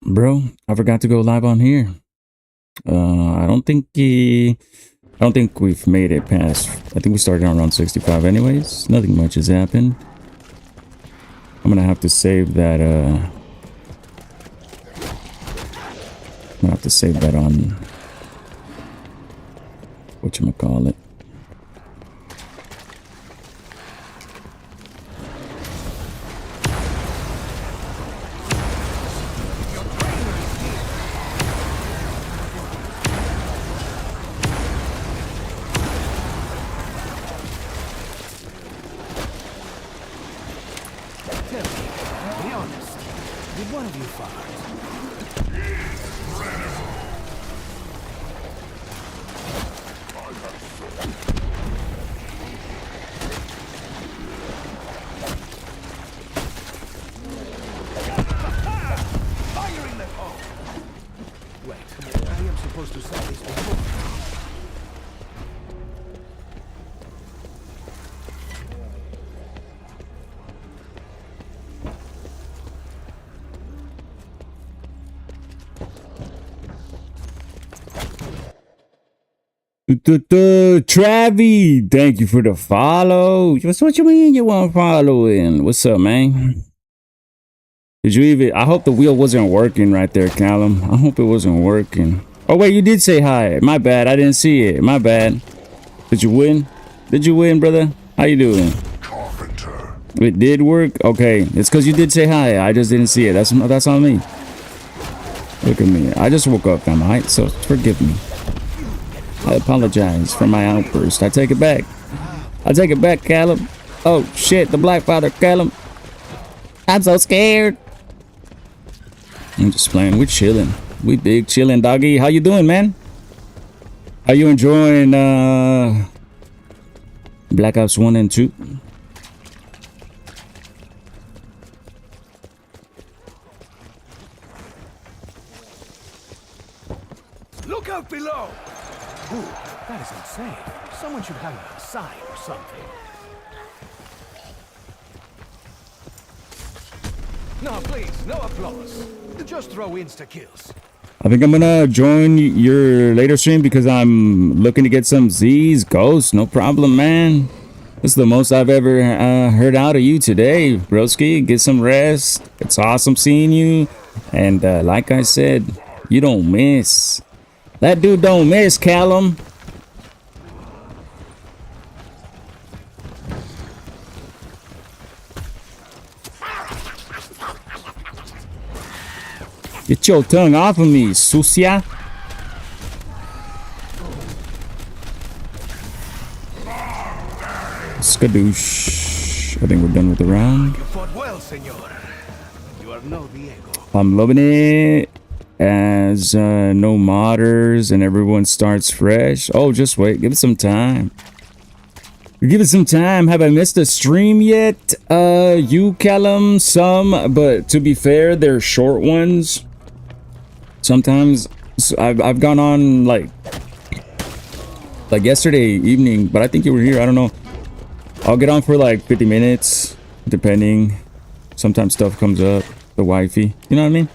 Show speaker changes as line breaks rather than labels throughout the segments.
Bro, I forgot to go live on here. I don't think we've made it past. I think we started around 65 anyways. Nothing much has happened. I'm gonna have to save that I'm gonna have to save that on whatchamacallit. Travi, thank you for the follow. What you mean you want following? What's up, man? Did you even? I hope the wheel wasn't working right there, Callum. I hope it wasn't working. Oh wait, you did say hi. My bad. I didn't see it. My bad. Did you win? Did you win, brother? How you doing?
Carpenter.
It did work. Okay, it's because you did say hi. I just didn't see it. That's on me. Look at me. I just woke up, am I? So forgive me. I apologize for my outburst. I take it back. I take it back, Callum. Oh shit, the Black Father, Callum. I'm so scared. I'm just playing. We're chilling. We big chilling, doggy. How you doing, man? Are you enjoying Black Ops 1 and 2?
Look out below! Ooh, that is insane. Someone should have a sign or something. No, please, no applause. Just throw insta-kills.
I think I'm gonna join your later stream because I'm looking to get some Z's. Ghost, no problem, man. This is the most I've ever heard out of you today, broski. Get some rest. It's awesome seeing you. And like I said, you don't miss. That dude don't miss, Callum. Get your tongue off of me, sucia. Skadoosh. I think we're done with the round.
You fought well, senor. You are no Diego.
I'm loving it. As no modders and everyone starts fresh. Oh, just wait. Give it some time. Give it some time. Have I missed a stream yet? You, Callum, some. But to be fair, they're short ones. Sometimes I've gone on like yesterday evening, but I think you were here. I don't know. I'll get on for like 50 minutes, depending. Sometimes stuff comes up. The wifey. You know what I mean?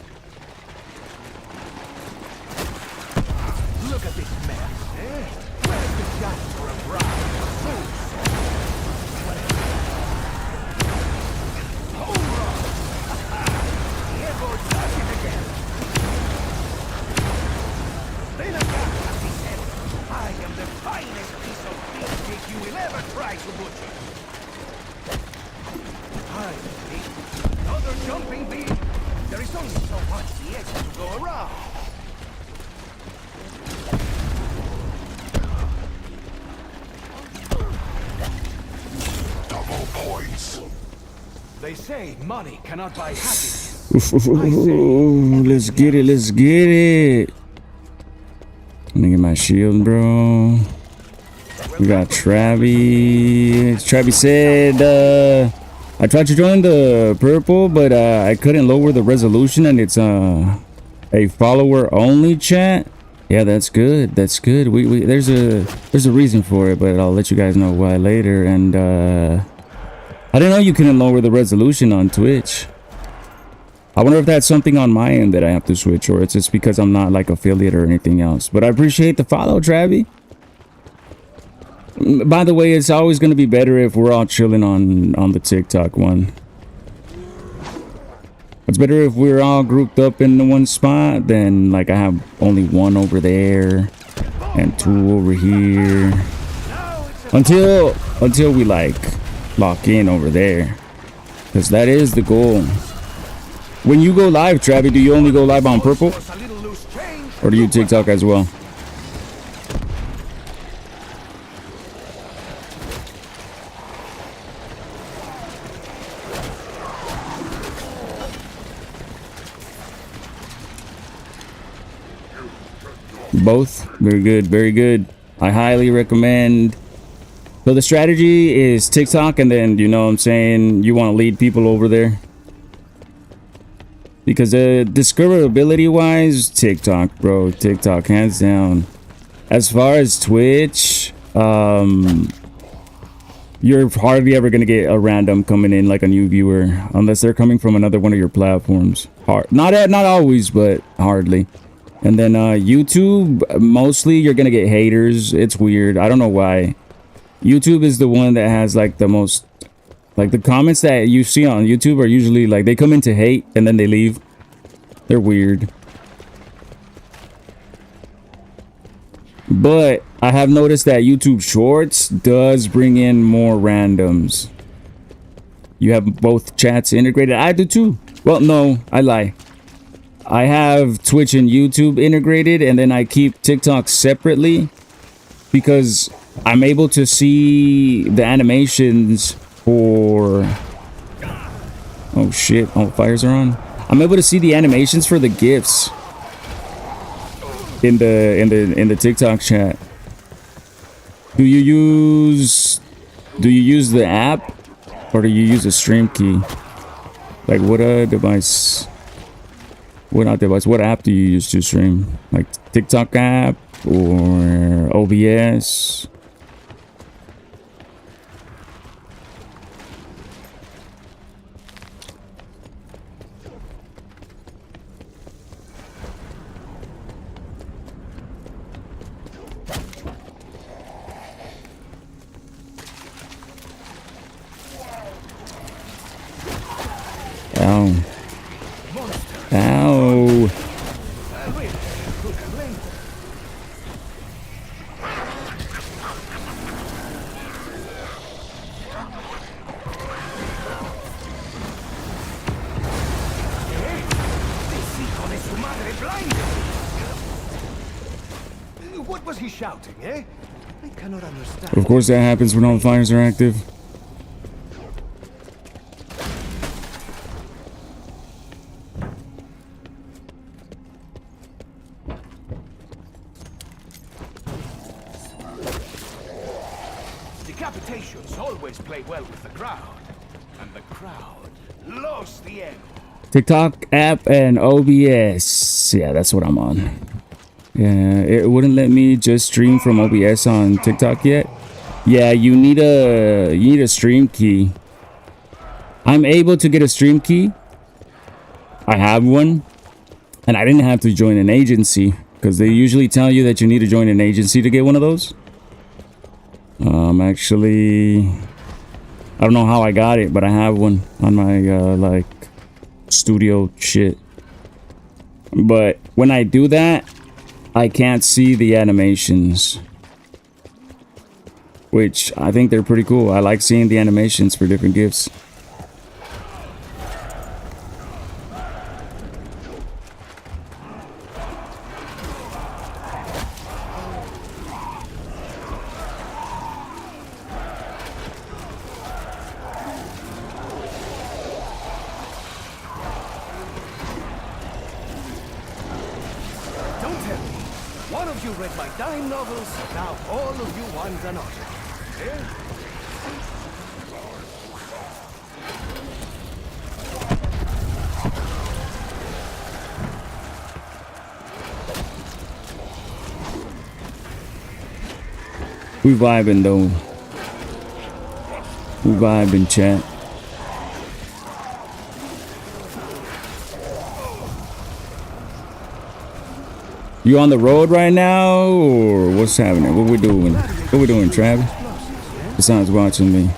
Let's get it. Let's get it. Let me get my shield, bro. We got Travi. Travi said, I tried to join the purple, but I couldn't lower the resolution, and it's a follower only chat. Yeah, that's good. That's good. There's a reason for it, but I'll let you guys know why later. And I didn't know you couldn't lower the resolution on Twitch. I wonder if that's something on my end that I have to switch, or it's just because I'm not like affiliate or anything else. But I appreciate the follow, Travi. By the way, it's always going to be better if we're all chilling on the TikTok one. It's better if we're all grouped up in the one spot than like I have only one over there and two over here. Until we like lock in over there. Because that is the goal. When you go live, Travi, do you only go live on purple? Or do you TikTok as well? Both? Very good, very good. I highly recommend. So the strategy is TikTok, and then, you know what I'm saying, you want to lead people over there. Because discoverability wise, TikTok, bro. TikTok, hands down. As far as Twitch, you're hardly ever going to get a random coming in, like a new viewer, unless they're coming from another one of your platforms. Not always, but hardly. And then YouTube, mostly you're gonna get haters. It's weird. I don't know why. YouTube is the one that has like the most, like the comments that you see on YouTube are usually like they come in to hate and then they leave. They're weird. But I have noticed that YouTube Shorts does bring in more randoms. You have both chats integrated. I do too. Well, no, I lie. I have Twitch and YouTube integrated, and then I keep TikTok separately because I'm able to see the animations for... Oh shit, all fires are on. I'm able to see the animations for the GIFs in the TikTok chat. Do you use the app or do you use a stream key? Like what device? What app do you use to stream? Like TikTok app or OBS? Ow. Ow.
What was he shouting, eh? I cannot understand.
Of course that happens when all the fires are active.
Decapitations always play well with the crowd. And the crowd loves the echo.
TikTok app and OBS. Yeah, that's what I'm on. Yeah, it wouldn't let me just stream from OBS on TikTok yet. Yeah, you need a stream key. I'm able to get a stream key. I have one. And I didn't have to join an agency because they usually tell you that you need to join an agency to get one of those. Actually, I don't know how I got it, but I have one on my like studio shit. But when I do that, I can't see the animations, which I think they're pretty cool. I like seeing the animations for different gifts. We vibing though. We vibing, chat. You on the road right now, or what's happening? What we doing? What we doing, Travis? Besides watching me.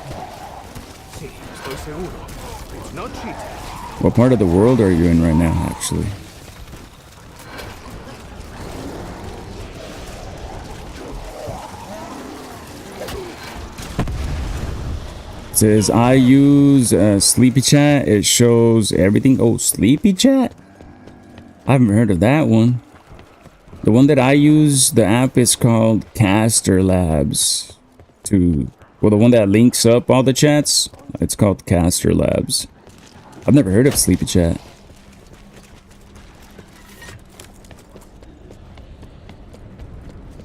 Sí, estoy seguro. It's not cheating.
What part of the world are you in right now, actually? It says, I use Sleepy Chat. It shows everything. Oh, Sleepy Chat? I haven't heard of that one. The one that I use, the app is called Caster Labs. Well, the one that links up all the chats, it's called Caster Labs. I've never heard of Sleepy Chat.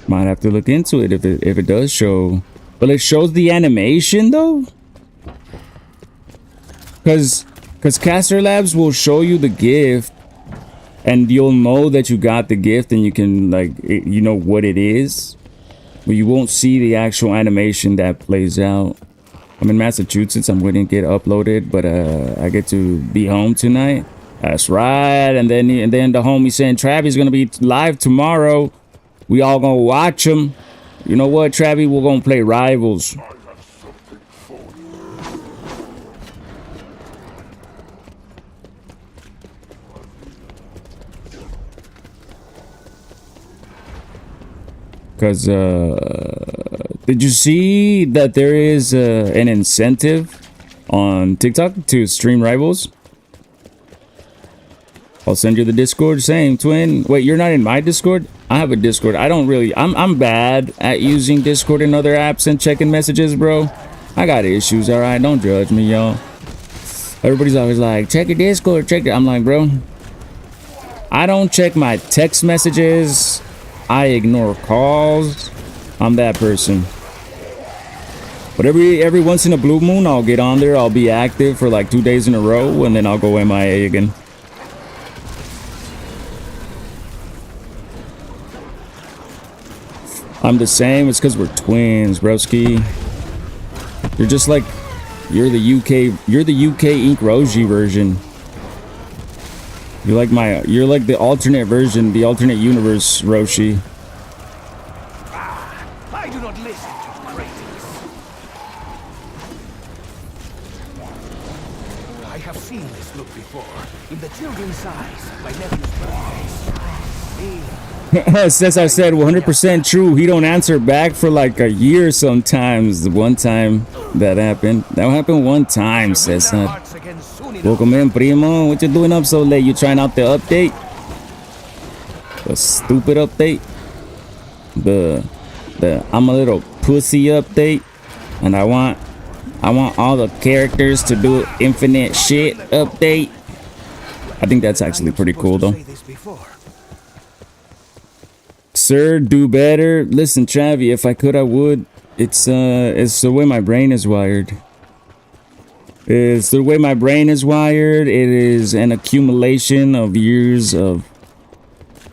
Might have to look into it if it does show. But it shows the animation though? Because Caster Labs will show you the gift and you'll know that you got the gift and you can you know what it is. But you won't see the actual animation that plays out. I'm in Massachusetts. I'm waiting to get uploaded, but I get to be home tonight. That's right. And then the homie saying Travis gonna be live tomorrow. We all gonna watch him. You know what, Travis? We're gonna play Rivals. Because did you see that there is an incentive on TikTok to stream Rivals? I'll send you the Discord. Same, twin. Wait, you're not in my Discord? I have a Discord. I don't really... I'm bad at using Discord and other apps and checking messages, bro. I got issues, alright? Don't judge me, y'all. Everybody's always like, check your Discord, check it. I'm like, bro, I don't check my text messages. I ignore calls. I'm that person. But every once in a blue moon, I'll get on there. I'll be active for like 2 days in a row, and then I'll go MIA again. I'm the same. It's because we're twins, broski. You're just like, you're the UK Ink Roji version. You're like the alternate version, the alternate universe, Roshi.
I do not listen to critics. I have seen this look before. In the children's eyes, my nephew's birthdays.
As I said, 100% true. He don't answer back for like a year sometimes. The one time that happened. That happened one time, says that. Welcome in, primo. What you doing up so late? You trying out the update? The stupid update? The I'm a little pussy update. And I want all the characters to do infinite shit update. I think that's actually pretty cool though. Sir, do better. Listen, Travi, if I could, I would. It's the way my brain is wired. It's the way my brain is wired. It is an accumulation of years of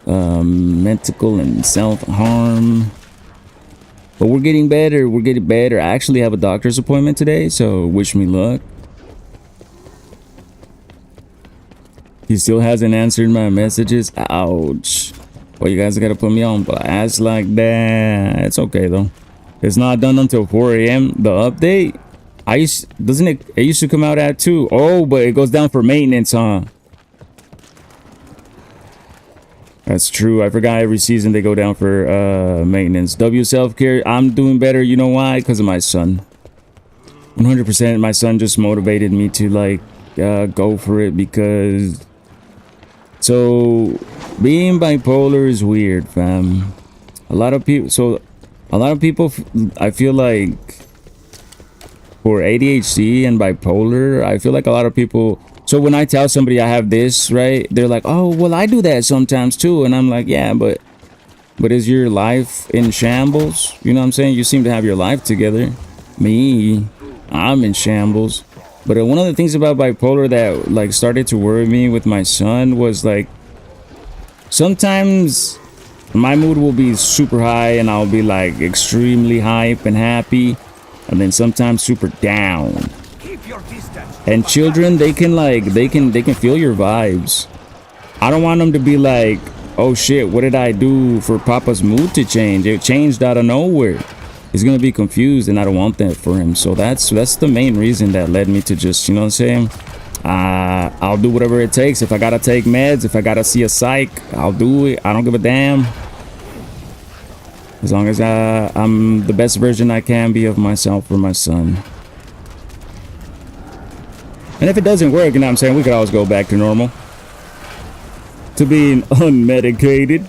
mental and self-harm. But we're getting better. We're getting better. I actually have a doctor's appointment today, so wish me luck. He still hasn't answered my messages. Ouch. Well, you guys gotta put me on blast like that. It's okay though. It's not done until 4 a.m. The update. It used to come out at 2. Oh, but it goes down for maintenance, huh? That's true. I forgot every season they go down for maintenance. W self-care. I'm doing better. You know why? Because of my son. 100%. My son just motivated me to like go for it because. So being bipolar is weird, fam. A lot of people. I feel like. For ADHD and bipolar, I feel like a lot of people. So when I tell somebody I have this, right, they're like, "Oh, well, I do that sometimes too," and I'm like, "Yeah, but is your life in shambles? You know what I'm saying? You seem to have your life together. Me, I'm in shambles." But one of the things about bipolar that like started to worry me with my son was like, sometimes my mood will be super high and I'll be like extremely hype and happy. And then sometimes super down. And children, they can feel your vibes. I don't want them to be like oh shit, what did I do for Papa's mood to change? It changed out of nowhere. He's gonna be confused, and I don't want that for him. So that's the main reason that led me to just, you know what I'm saying? I'll do whatever it takes. If I gotta take meds, if I gotta see a psych, I'll do it. I don't give a damn. As long as I'm the best version I can be of myself for my son. And if it doesn't work, you know what I'm saying, we could always go back to normal. To being unmedicated.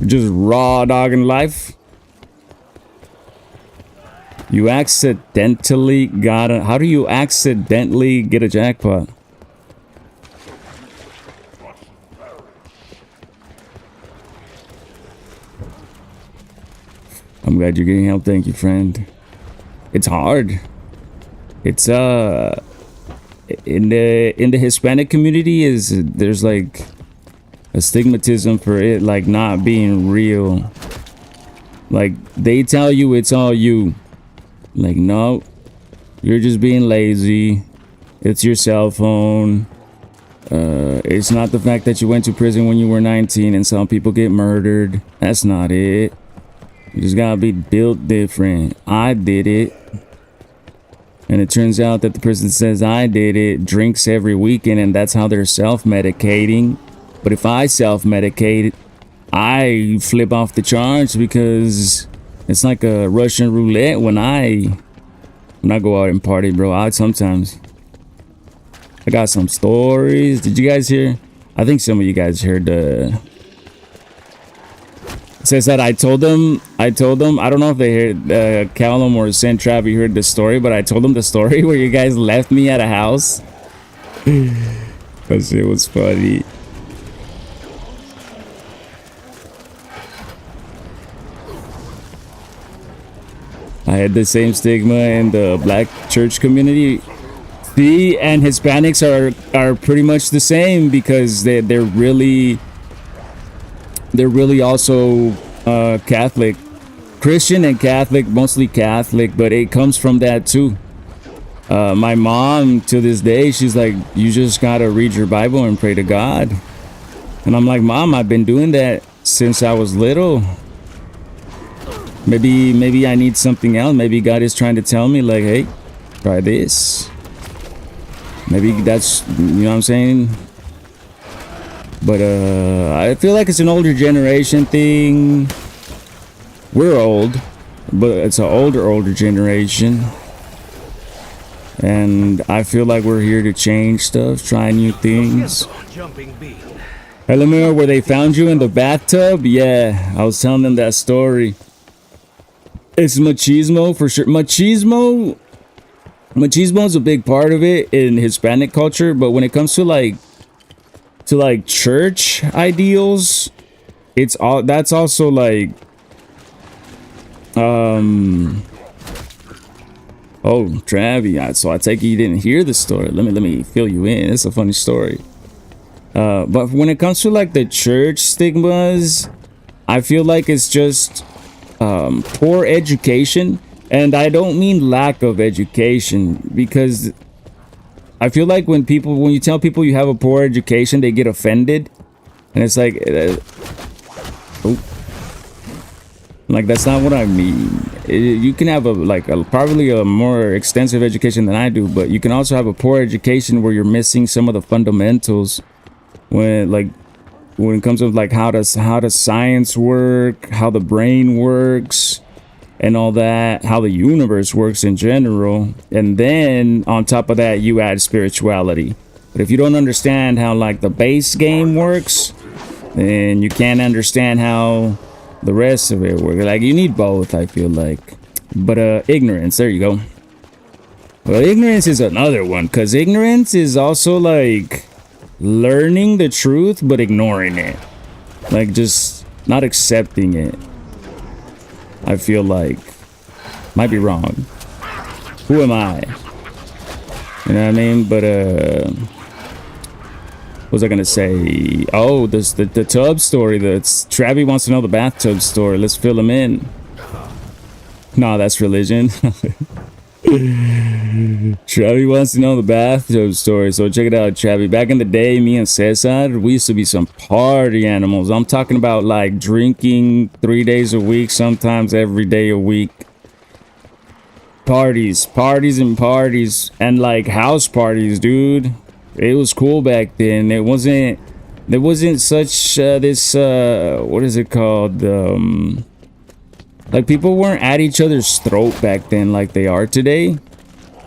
Just raw dogging life. You accidentally got a... How do you accidentally get a jackpot? I'm glad you're getting help. Thank you, friend. It's hard. It's in the Hispanic community there's like a stigmatism for it like not being real. Like they tell you it's all you. Like no, you're just being lazy. It's your cell phone. It's not the fact that you went to prison when you were 19 and some people get murdered. That's not it. You just gotta be built different. I did it. And it turns out that the person says I did it drinks every weekend, and that's how they're self-medicating. But if I self-medicate, I flip off the charge because it's like a Russian roulette when I go out and party, bro. I got some stories. Did you guys hear? I think some of you guys heard it says that I told them, I don't know if they heard, Callum or Saint Travi heard the story, but I told them the story where you guys left me at a house. That shit was funny. I had the same stigma in the black church community. See, and Hispanics are pretty much the same because they're really also Catholic, Christian and Catholic, mostly Catholic, but it comes from that too. My mom to this day, she's like, you just gotta read your Bible and pray to God. And I'm like, Mom, I've been doing that since I was little. Maybe I need something else. Maybe God is trying to tell me like, hey, try this. Maybe that's, you know what I'm saying? But I feel like it's an older generation thing. We're old, but it's an older generation. And I feel like we're here to change stuff, try new things. Hey, Lemire, where they found you in the bathtub? Yeah, I was telling them that story. It's machismo for sure. Machismo is a big part of it in Hispanic culture, but when it comes to like church ideals, that's also like oh, Travi, so I take it you didn't hear the story. Let me fill you in. It's a funny story. But when it comes to like the church stigmas, I feel like it's just poor education, and I don't mean lack of education, because I feel like when you tell people you have a poor education, they get offended, and it's like, like that's not what I mean. You can have probably a more extensive education than I do, but you can also have a poor education where you're missing some of the fundamentals when it comes to like how does science work, how the brain works, and all that, how the universe works in general. And then on top of that, you add spirituality. But if you don't understand how like the base game works, then you can't understand how the rest of it works. Like you need both, I feel like. But ignorance, there you go. Well, ignorance is another one, because ignorance is also like learning the truth but ignoring it, like just not accepting it. I feel like, might be wrong. Who am I? You know what I mean? But what was I gonna say? Oh, this the tub story. That's Travi wants to know the bathtub story. Let's fill him in. No, that's religion. Travi wants to know the bathtub story, so check it out, Travi. Back in the day, me and Cesar, we used to be some party animals. I'm talking about like drinking 3 days a week, sometimes every day a week. Parties and parties, and like house parties, dude. It was cool back then. There wasn't such this what is it called? Like people weren't at each other's throat back then like they are today.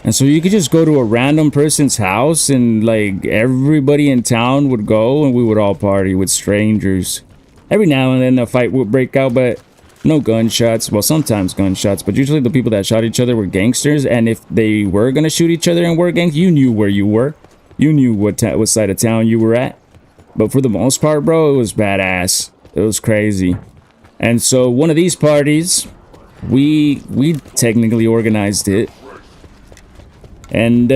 And so you could just go to a random person's house and like everybody in town would go and we would all party with strangers. Every now and then a fight would break out, but no gunshots. Well, sometimes gunshots, but usually the people that shot each other were gangsters. And if they were gonna shoot each other and were gangs, you knew where you were. You knew what side of town you were at. But for the most part, bro, it was badass. It was crazy. And so one of these parties, we technically organized it. And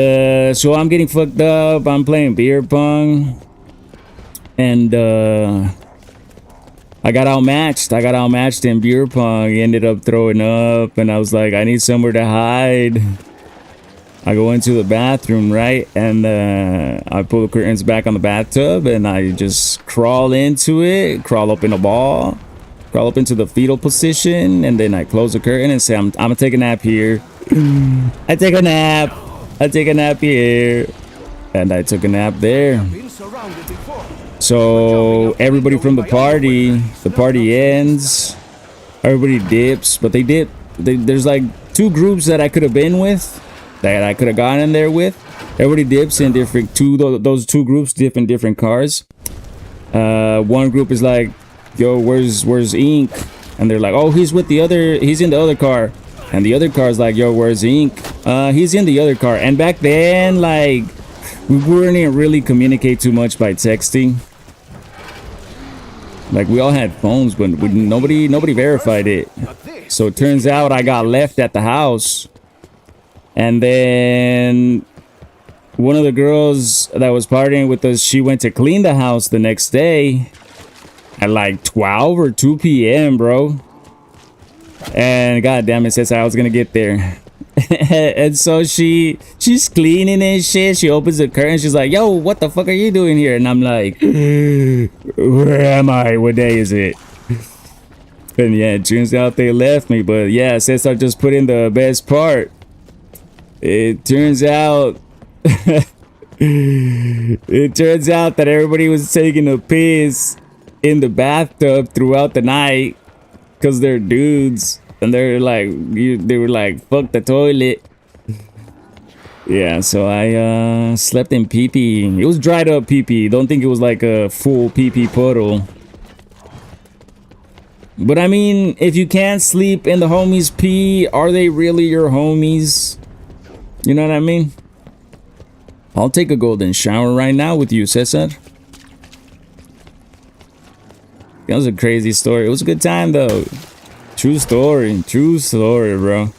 so I'm getting fucked up. I'm playing beer pong. And I got outmatched in beer pong. He ended up throwing up. And I was like, I need somewhere to hide. I go into the bathroom, right? And I pull the curtains back on the bathtub. And I just crawl into it. Crawl up in a ball. Crawl up into the fetal position. And then I close the curtain and say, I'm going to take a nap here. I take a nap here. And I took a nap there. So everybody from the party ends. Everybody dips. But they dip. There's like 2 groups that I could have been with. That I could have gone in there with. Everybody dips in different those 2 groups dip in different cars. One group is like, yo, where's Ink? And they're like, oh, he's in the other car. And the other car's like, yo, where's Ink? He's in the other car. And back then, like, we wouldn't really communicate too much by texting. Like, we all had phones, but nobody verified it. So it turns out I got left at the house. And then one of the girls that was partying with us, she went to clean the house the next day at like 12 or 2 p.m., bro. And god damn it, says I was gonna get there. And so she's cleaning and shit. She opens the curtain. She's like, yo, what the fuck are you doing here? And I'm like, where am I? What day is it? And yeah, it turns out they left me. But yeah, says I just put in the best part. It turns out that everybody was taking a piss in the bathtub throughout the night because they're dudes and they were like fuck the toilet. Yeah, so I slept in pee-pee. It was dried up pee-pee. Don't think it was like a full pee-pee puddle. But I mean, if you can't sleep in the homies' pee, are they really your homies? You know what I mean? I'll take a golden shower right now with you, Cesar. That was a crazy story. It was a good time, though. True story, bro.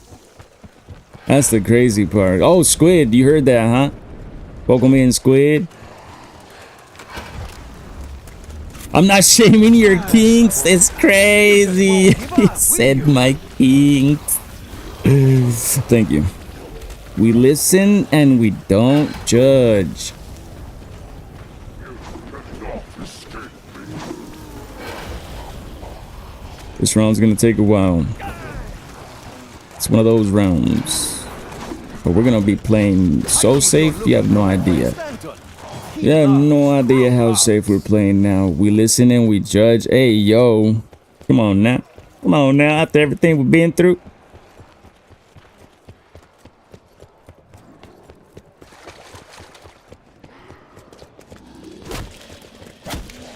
That's the crazy part. Oh, Squid, you heard that, huh? Welcome in, Squid. I'm not shaming your kinks. It's crazy. He said my kinks. Thank you. We listen and we don't judge. This round's gonna take a while. It's one of those rounds. But we're gonna be playing so safe, you have no idea. You have no idea how safe we're playing now. We listen and we judge. Hey, yo. Come on now. Come on now, after everything we've been through.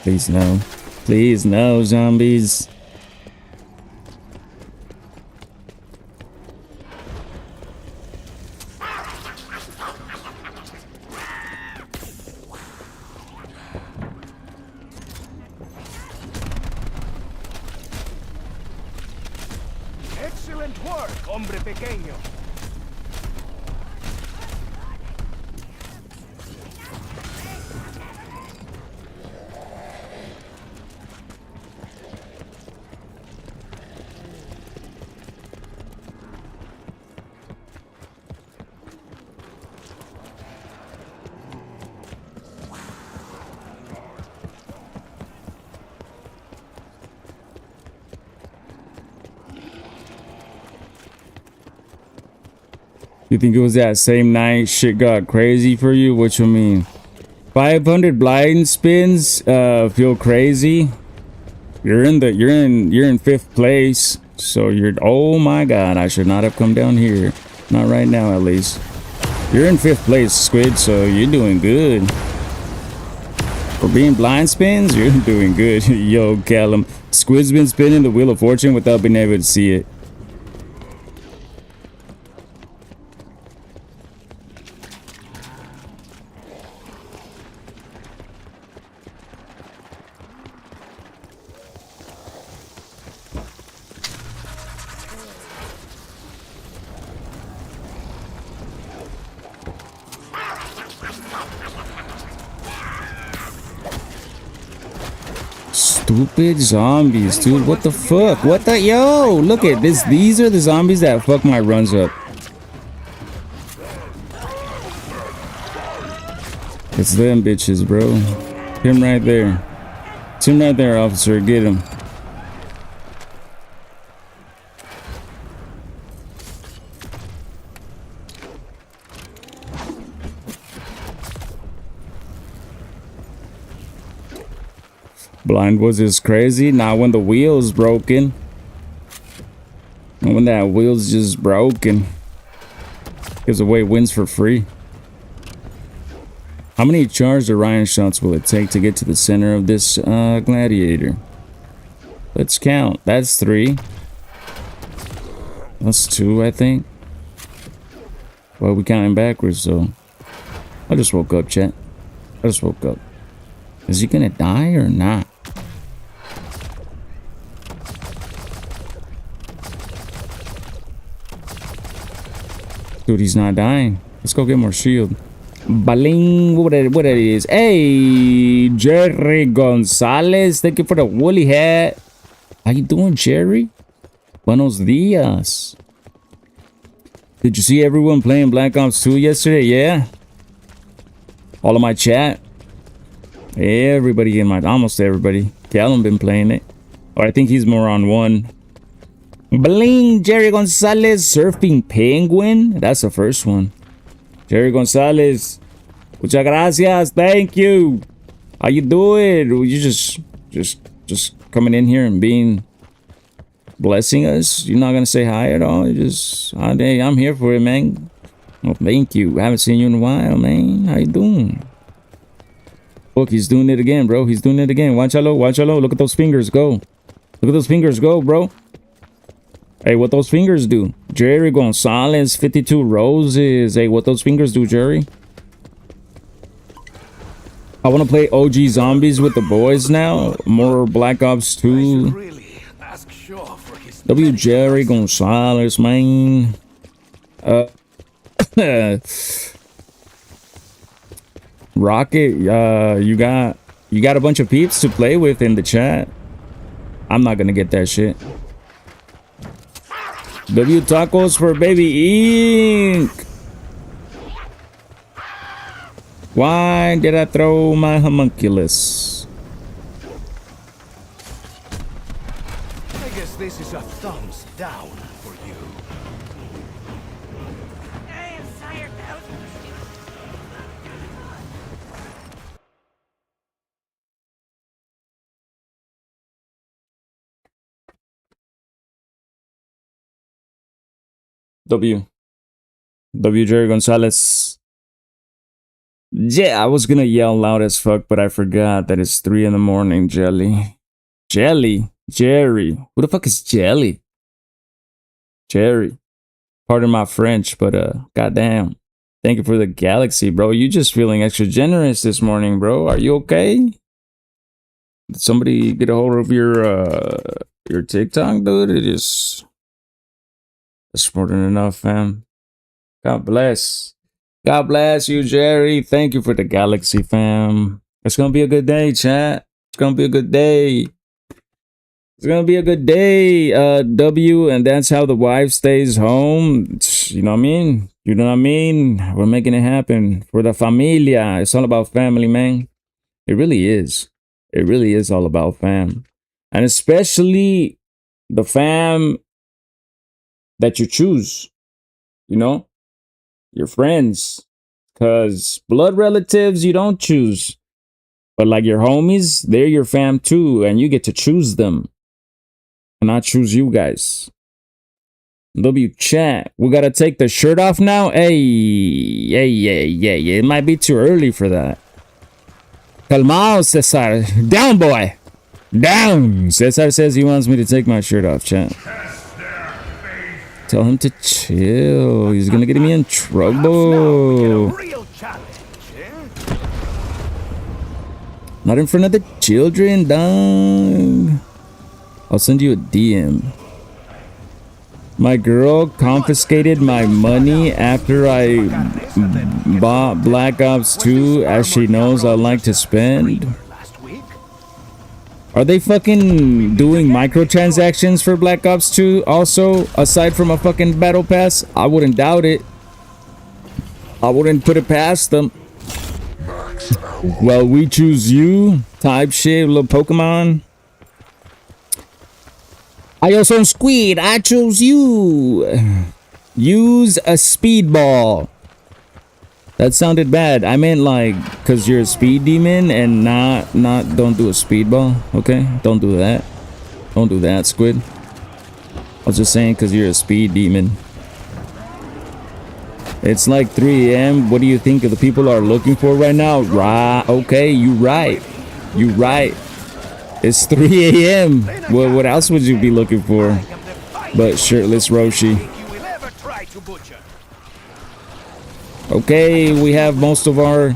Please no. Please no, zombies.
Excellent work, hombre pequeño.
You think it was that same night shit got crazy for you? What you mean? 500 blind spins feel crazy. You're in fifth place. So you're, oh my god, I should not have come down here. Not right now at least. You're in fifth place, Squid, so you're doing good. For being blind spins, you're doing good. Yo, Callum. Squid's been spinning the Wheel of Fortune without being able to see it. Stupid zombies, dude. What the fuck? What the? Yo, look at this. These are the zombies that fuck my runs up. It's them bitches, bro. Him right there. It's him right there, officer. Get him. Blind was just crazy. Now when the wheel's broken. And when that wheel's just broken. Gives away wins for free. How many charged Orion shots will it take to get to the center of this gladiator? Let's count. That's 3. That's 2, I think. Well, we counting backwards, so. I just woke up, chat. I just woke up. Is he gonna die or not? Dude, he's not dying. Let's go get more shield. Baling, what it is. Hey, Jerry Gonzalez. Thank you for the woolly hat. How you doing, Jerry? Buenos dias. Did you see everyone playing Black Ops 2 yesterday? Yeah. All of my chat. Everybody in my, almost everybody. Callum been playing it. Or I think he's more on 1. Bling, Jerry Gonzalez, Surfing Penguin. That's the first one. Jerry Gonzalez. Muchas gracias. Thank you. How you doing? You just coming in here and being blessing us. You're not gonna say hi at all. You just, hey, I'm here for it, man. Well, thank you. I haven't seen you in a while, man. How you doing? Look, he's doing it again, bro. He's doing it again. Watch out, watch out. Look at those fingers go. Look at those fingers go, bro. Hey, what those fingers do? Jerry Gonzalez, 52 roses. Hey, what those fingers do, Jerry? I want to play OG Zombies with the boys now. More Black Ops 2.
Really ask Shaw for his
W. Jerry Gonzalez, man. Rocket, you got a bunch of peeps to play with in the chat. I'm not gonna get that shit. W tacos for baby ink. Why did I throw my homunculus?
I guess this is a thumbs down for you.
W Jerry Gonzalez. Yeah, I was gonna yell loud as fuck, but I forgot that it's 3 in the morning, Jelly. Jelly? Jerry. Who the fuck is Jelly? Jerry. Pardon my French, but goddamn. Thank you for the galaxy, bro. You just feeling extra generous this morning, bro. Are you okay? Did somebody get a hold of your TikTok, dude? That's more than enough, fam. God bless. God bless you, Jerry. Thank you for the galaxy, fam. It's gonna be a good day, chat. It's gonna be a good day. It's gonna be a good day, W, and that's how the wife stays home. You know what I mean? You know what I mean? We're making it happen for the familia. It's all about family, man. It really is. It really is all about fam. And especially the fam that you choose, you know? your friends. Because blood relatives, you don't choose. But like your homies, they're your fam too. And you get to choose them. And I choose you guys. W chat. We got to take the shirt off now? Hey. It might be too early for that. Calmao, Cesar. Down, boy. Down. Cesar says he wants me to take my shirt off, chat. Tell him to chill. He's gonna get me in trouble. Not in front of the children, dog. I'll send you a DM. My girl confiscated my money after I bought Black Ops 2 as she knows I like to spend. Are they fucking doing microtransactions for Black Ops 2 also, aside from a fucking battle pass? I wouldn't doubt it. I wouldn't put it past them. Well, we choose you type shit, little Pokemon. I also squid. I chose you. Use a speedball. That sounded bad. I meant like, cause you're a speed demon and not don't do a speedball. Okay, don't do that. Don't do that, squid. I was just saying cause you're a speed demon. It's like 3 a.m. What do you think the people are looking for right now? Right. Okay, you right. You right. It's 3 a.m. Well, what else would you be looking for? But shirtless Roshi. Okay, we have most of our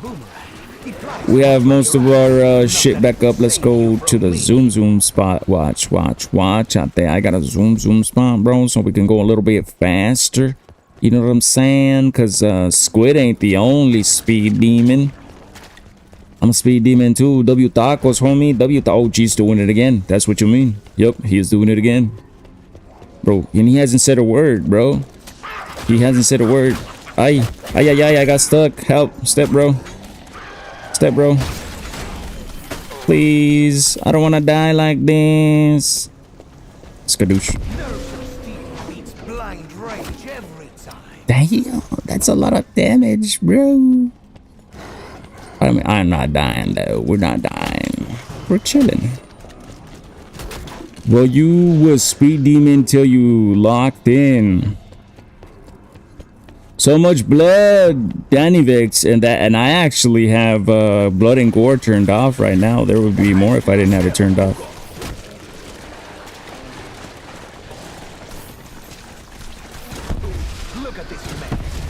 shit back up. Let's go to the zoom spot. Watch out there. I got a zoom spot, bro, so we can go a little bit faster. You know what I'm saying? Cause Squid ain't the only speed demon. I'm a speed demon too. W Tacos, homie. Oh, G's doing it again. That's what you mean? Yep, he is doing it again, bro. And he hasn't said a word, bro. He hasn't said a word. Ay, I got stuck. Help. Step, bro. Step, bro. Please. I don't want to die like this. Skadoosh. Damn, that's a lot of damage, bro. I mean, I'm not dying, though. We're not dying. We're chilling. Well, you were speed demon till you locked in. So much blood, Danny Vix, and I actually have blood and gore turned off right now. There would be more if I didn't have it turned off.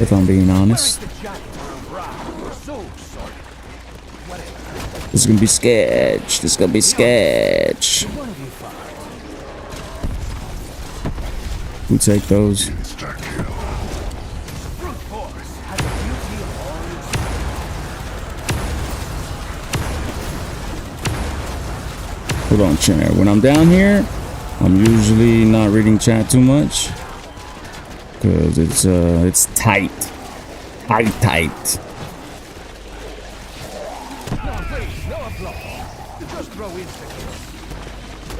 If I'm being honest, this is gonna be sketch. This is gonna be sketch. Who take those? Hold on, chat. When I'm down here, I'm usually not reading chat too much because it's tight.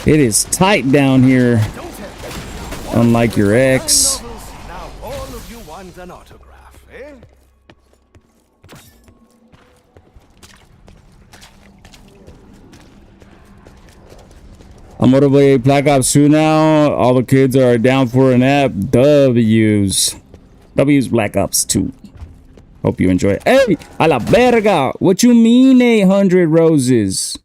It is tight down here, unlike your ex.
Now all of you want an autograph, eh?
I'm motivated Black Ops 2 now. All the kids are down for an app. W's Black Ops 2. Hope you enjoy it. Hey, a la verga. What you mean 800 roses?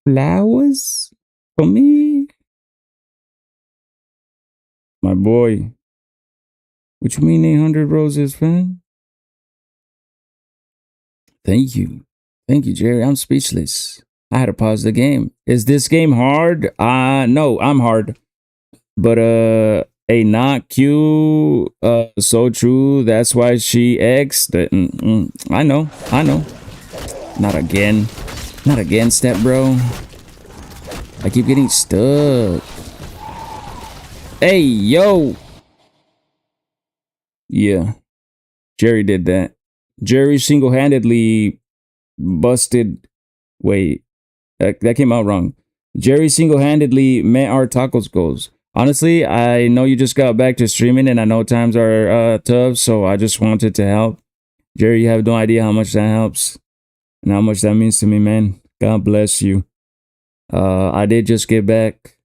Flowers? For me? My boy. What you mean 800 roses, fam? Thank you. Thank you, Jerry. I'm speechless. I had to pause the game. Is this game hard? No, I'm hard. But a not Q, so true. That's why she X'd. I know. Not again, step bro. I keep getting stuck. Hey, yo. Yeah, Jerry did that. Jerry single-handedly busted. Wait. That came out wrong. Jerry single-handedly met our tacos goals. Honestly, I know you just got back to streaming, and I know times are tough, so I just wanted to help. Jerry, you have no idea how much that helps and how much that means to me, man. God bless you. I did just get back.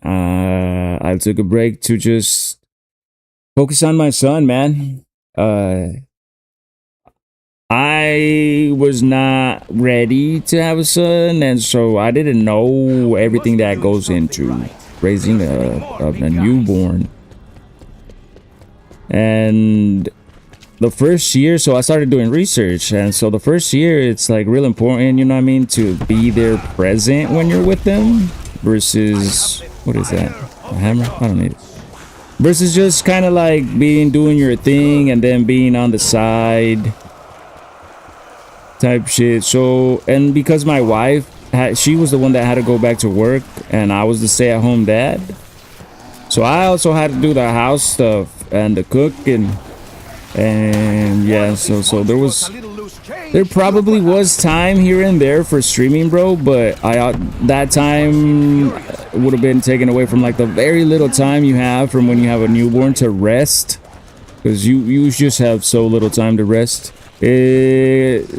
I took a break to just focus on my son, man. I was not ready to have a son, and so I didn't know everything that goes into raising a newborn. And the first year, so I started doing research, and so the first year, it's like real important, you know what I mean, to be there present when you're with them versus, what is that? A hammer? I don't need it. Versus just kind of like doing your thing and then being on the side type shit. So, and because my wife she was the one that had to go back to work, and I was the stay-at-home dad, so I also had to do the house stuff and the cooking, and yeah, so there probably was time here and there for streaming, bro, but that time would have been taken away from like the very little time you have from when you have a newborn to rest, because you just have so little time to rest.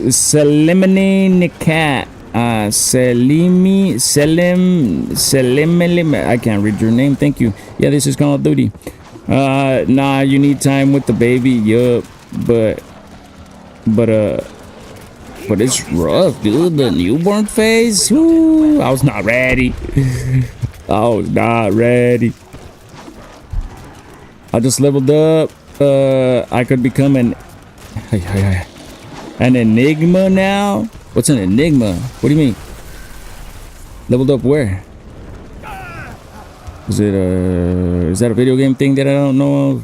Selimini Nikat. Selim, I can't read your name. Thank you. Yeah, this is Call of Duty. Nah, you need time with the baby. Yup, but it's rough, dude. The newborn phase. Woo, I was not ready. I was not ready. I just leveled up. I could become an enigma now. What's an enigma? What do you mean? Leveled up where? Is that a video game thing that I don't know of?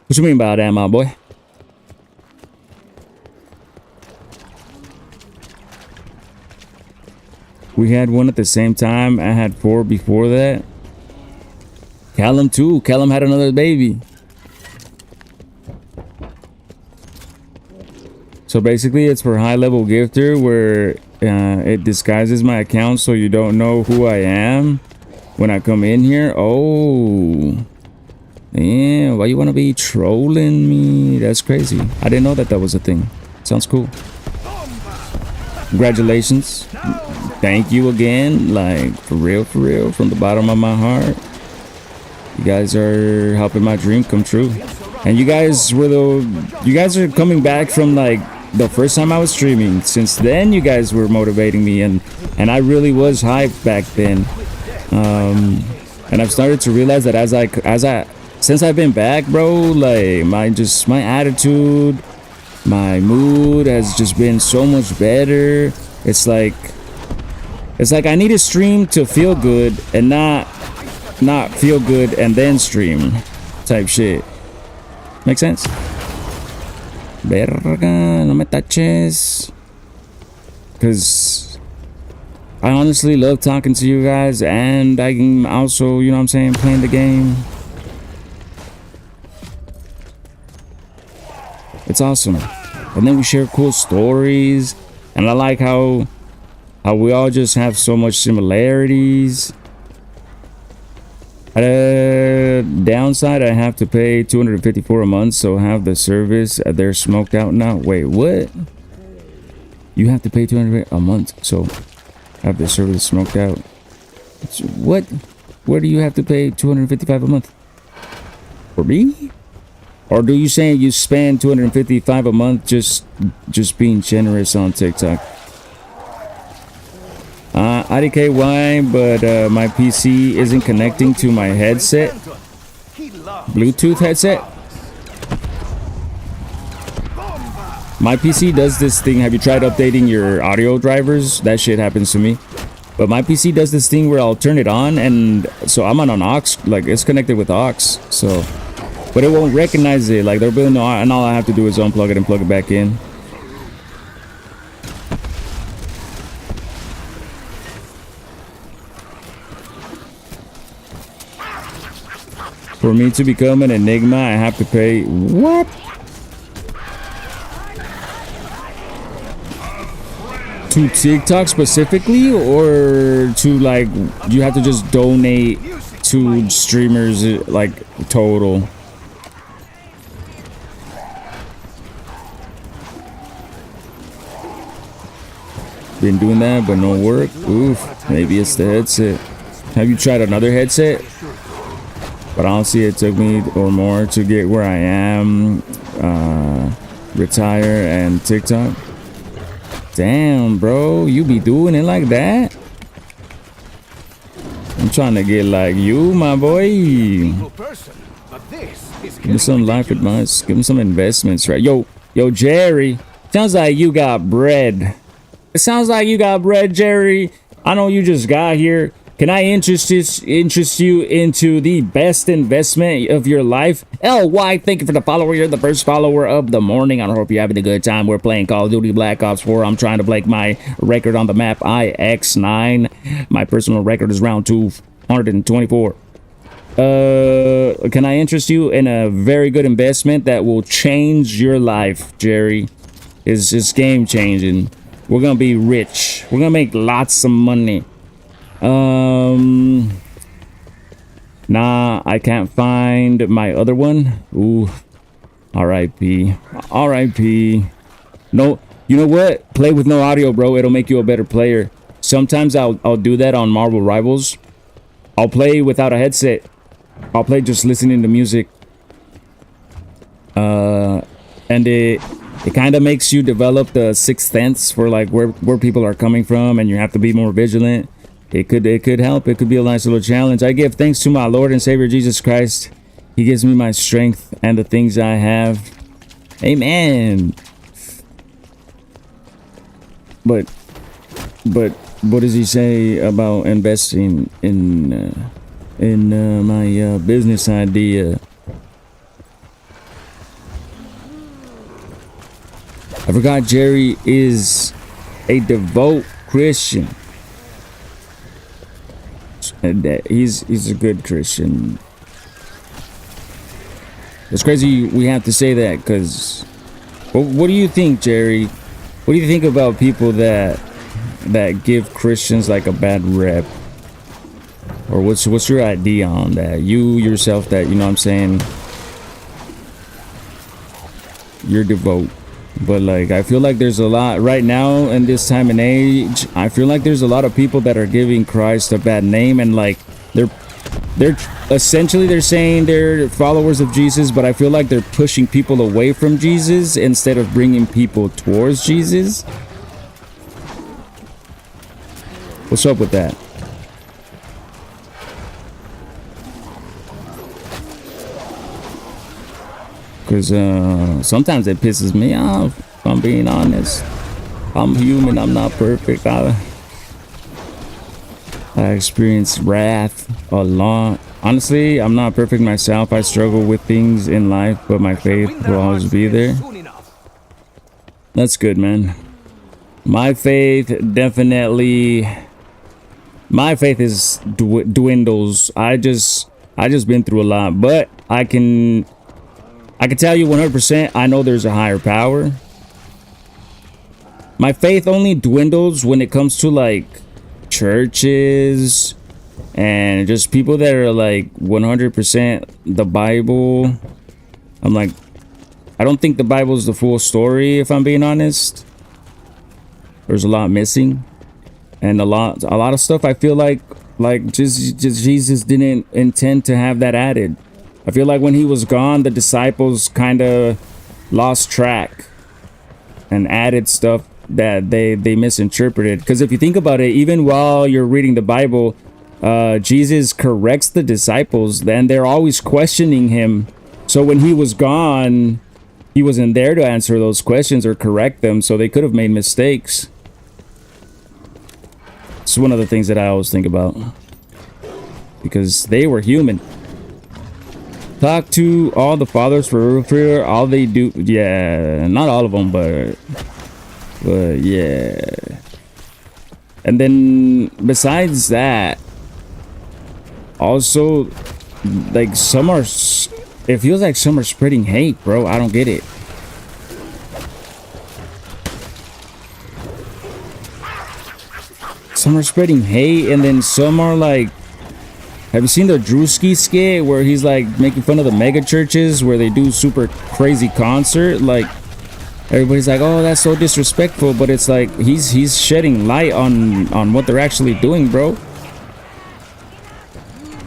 What you mean by that, my boy? We had one at the same time. I had 4 before that. Callum too. Callum had another baby. So basically, it's for high-level gifter, where it disguises my account so you don't know who I am when I come in here. Oh, yeah. Why you want to be trolling me? That's crazy. I didn't know that was a thing. Sounds cool. Congratulations. Thank you again. Like, for real, from the bottom of my heart. You guys are helping my dream come true. And you guys are coming back from like the first time I was streaming. Since then, you guys were motivating me, and I really was hyped back then. And I've started to realize that since I've been back, bro, like my attitude, my mood has just been so much better. It's like I need a stream to feel good and not feel good and then stream type shit. Make sense? Verga, no me touches. Because I honestly love talking to you guys, and I can also, you know what I'm saying, playing the game. It's awesome. And then we share cool stories, and I like how we all just have so much similarities. Downside, I have to pay $254 a month, so have the service. They're smoked out now. Wait, what? You have to pay $200 a month, so have the service smoked out. What? Where do you have to pay $255 a month? For me? Or do you say you spend $255 a month just being generous on TikTok? IDKY, but my PC isn't connecting to my headset. Bluetooth headset. My PC does this thing. Have you tried updating your audio drivers? That shit happens to me. But my PC does this thing where I'll turn it on, and so I'm on an aux, like it's connected with aux. So, but it won't recognize it. Like they're building, and all I have to do is unplug it and plug it back in. For me to become an enigma, I have to pay what? To TikTok specifically, or to like you have to just donate 2 streamers like total. Been doing that, but no work. Oof, maybe it's the headset. Have you tried another headset? But honestly, it took me or more to get where I am, retire and TikTok. Damn, bro, you be doing it like that? I'm trying to get like you, my boy. Give me some life advice. Give me some investments, right? Yo, Jerry. Sounds like you got bread. It sounds like you got bread, Jerry. I know you just got here. Can I interest you into the best investment of your life? LY, thank you for the follower. You're the first follower of the morning. I hope you're having a good time. We're playing Call of Duty Black Ops 4. I'm trying to break my record on the map IX9. My personal record is round 224. Can I interest you in a very good investment that will change your life, Jerry? It's game changing. We're gonna be rich. We're gonna make lots of money. Nah, I can't find my other one. Ooh, R.I.P. R.I.P. No, you know what? Play with no audio, bro. It'll make you a better player. Sometimes I'll do that on Marvel Rivals. I'll play without a headset. I'll play just listening to music. And it kind of makes you develop the sixth sense for like where people are coming from, and you have to be more vigilant. It could help. It could be a nice little challenge. I give thanks to my Lord and Savior Jesus Christ. He gives me my strength and the things I have. Amen. But what does he say about investing in my business idea? I forgot Jerry is a devout Christian. And he's a good Christian. It's crazy we have to say that, because what do you think, Jerry? What do you think about people that give Christians like a bad rep? Or what's your idea on that? You yourself, that, you know what I'm saying, you're devout. But like, I feel like there's a lot right now in this time and age. I feel like there's a lot of people that are giving Christ a bad name, and like they're essentially, they're saying they're followers of Jesus, but I feel like they're pushing people away from Jesus instead of bringing people towards Jesus. What's up with that? Because sometimes it pisses me off, if I'm being honest. I'm human. I'm not perfect. I experience wrath a lot. Honestly, I'm not perfect myself. I struggle with things in life, but my faith will always be there. That's good, man. My faith definitely... My faith is dwindles. I just been through a lot, but I can tell you 100%, I know there's a higher power. My faith only dwindles when it comes to like churches and just people that are like 100% the Bible. I'm like, I don't think the Bible is the full story, if I'm being honest. There's a lot missing, and a lot of stuff I feel like just Jesus didn't intend to have that added. I feel like when he was gone, the disciples kind of lost track and added stuff that they misinterpreted. Because if you think about it, even while you're reading the Bible, Jesus corrects the disciples, and they're always questioning him. So when he was gone, he wasn't there to answer those questions or correct them, so they could have made mistakes. It's one of the things that I always think about, because they were human. Talk to all the fathers for all they do. Yeah, not all of them, but yeah. And then besides that, also, like, some are, it feels like some are spreading hate, bro. I don't get it. Some are spreading hate, and then some are like Have you seen the Drewski skit where he's like making fun of the mega churches where they do super crazy concert? Like everybody's like, "Oh, that's so disrespectful," but it's like he's shedding light on what they're actually doing, bro.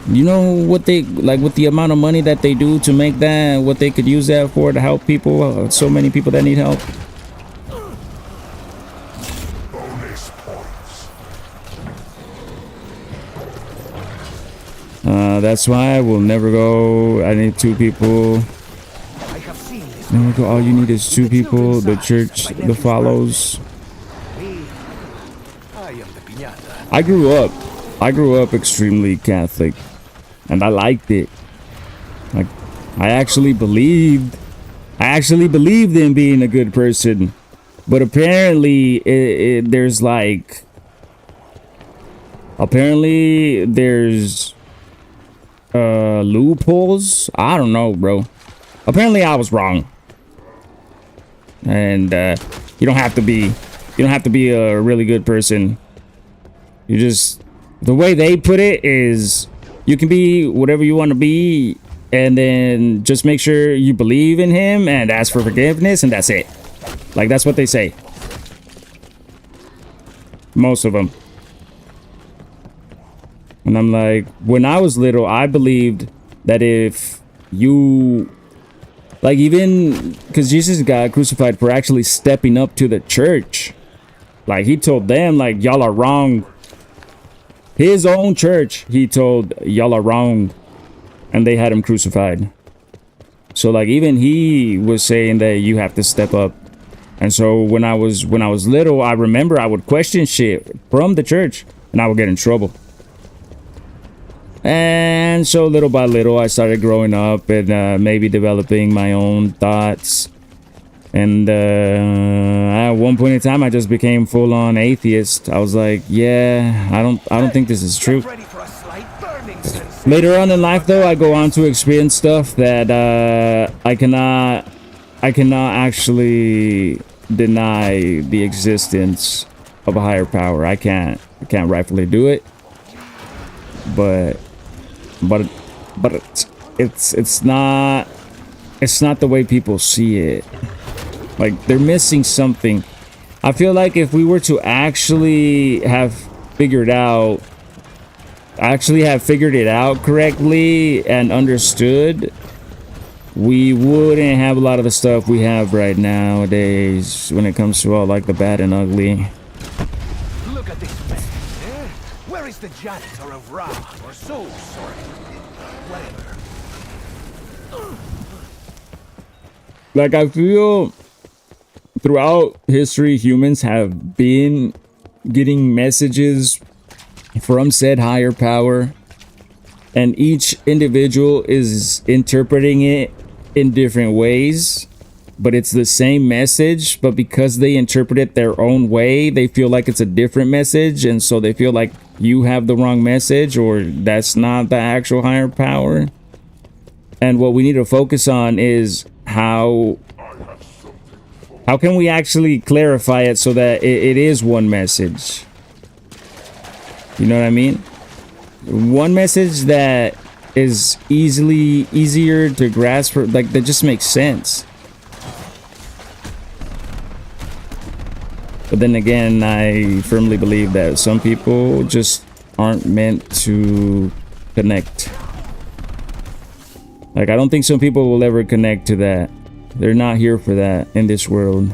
You know what they like with the amount of money that they do to make that, what they could use that for to help people, so many people that need help. That's why I will never go. I need 2 people. Never go. All you need is 2 people. The church, the follows. I grew up extremely Catholic, and I liked it. Like, I actually believed in being a good person, but apparently there's loopholes. I don't know, bro. Apparently I was wrong, and you don't have to be a really good person. You just, the way they put it is, you can be whatever you want to be, and then just make sure you believe in him and ask for forgiveness, and that's it. Like, that's what they say. Most of them. And I'm like, when I was little, I believed that if you, like, even because Jesus got crucified for actually stepping up to the church. Like, he told them, like, y'all are wrong. His own church, he told, y'all are wrong. And they had him crucified. So, like, even he was saying that you have to step up. And so when I was little, I remember I would question shit from the church, and I would get in trouble. And so little by little, I started growing up and maybe developing my own thoughts. And at one point in time, I just became full-on atheist. I was like, yeah, I don't think this is true. Later on in life, though, I go on to experience stuff that I cannot actually deny the existence of a higher power. I can't rightfully do it. But it's not the way people see it. Like, they're missing something. I feel like if we were to actually have figured it out correctly and understood, we wouldn't have a lot of the stuff we have right nowadays when it comes to all, like, the bad and ugly.
Look at this man. Where is the janitor of Ra or Soul, sorry? Whatever.
Like, I feel throughout history, humans have been getting messages from said higher power, and each individual is interpreting it in different ways, but it's the same message. But because they interpret it their own way, they feel like it's a different message, and so they feel like you have the wrong message, or that's not the actual higher power. And what we need to focus on is how can we actually clarify it so that it is one message? You know what I mean? One message that is easier to grasp, for, like, that just makes sense. But then again, I firmly believe that some people just aren't meant to connect. Like, I don't think some people will ever connect to that. They're not here for that in this world.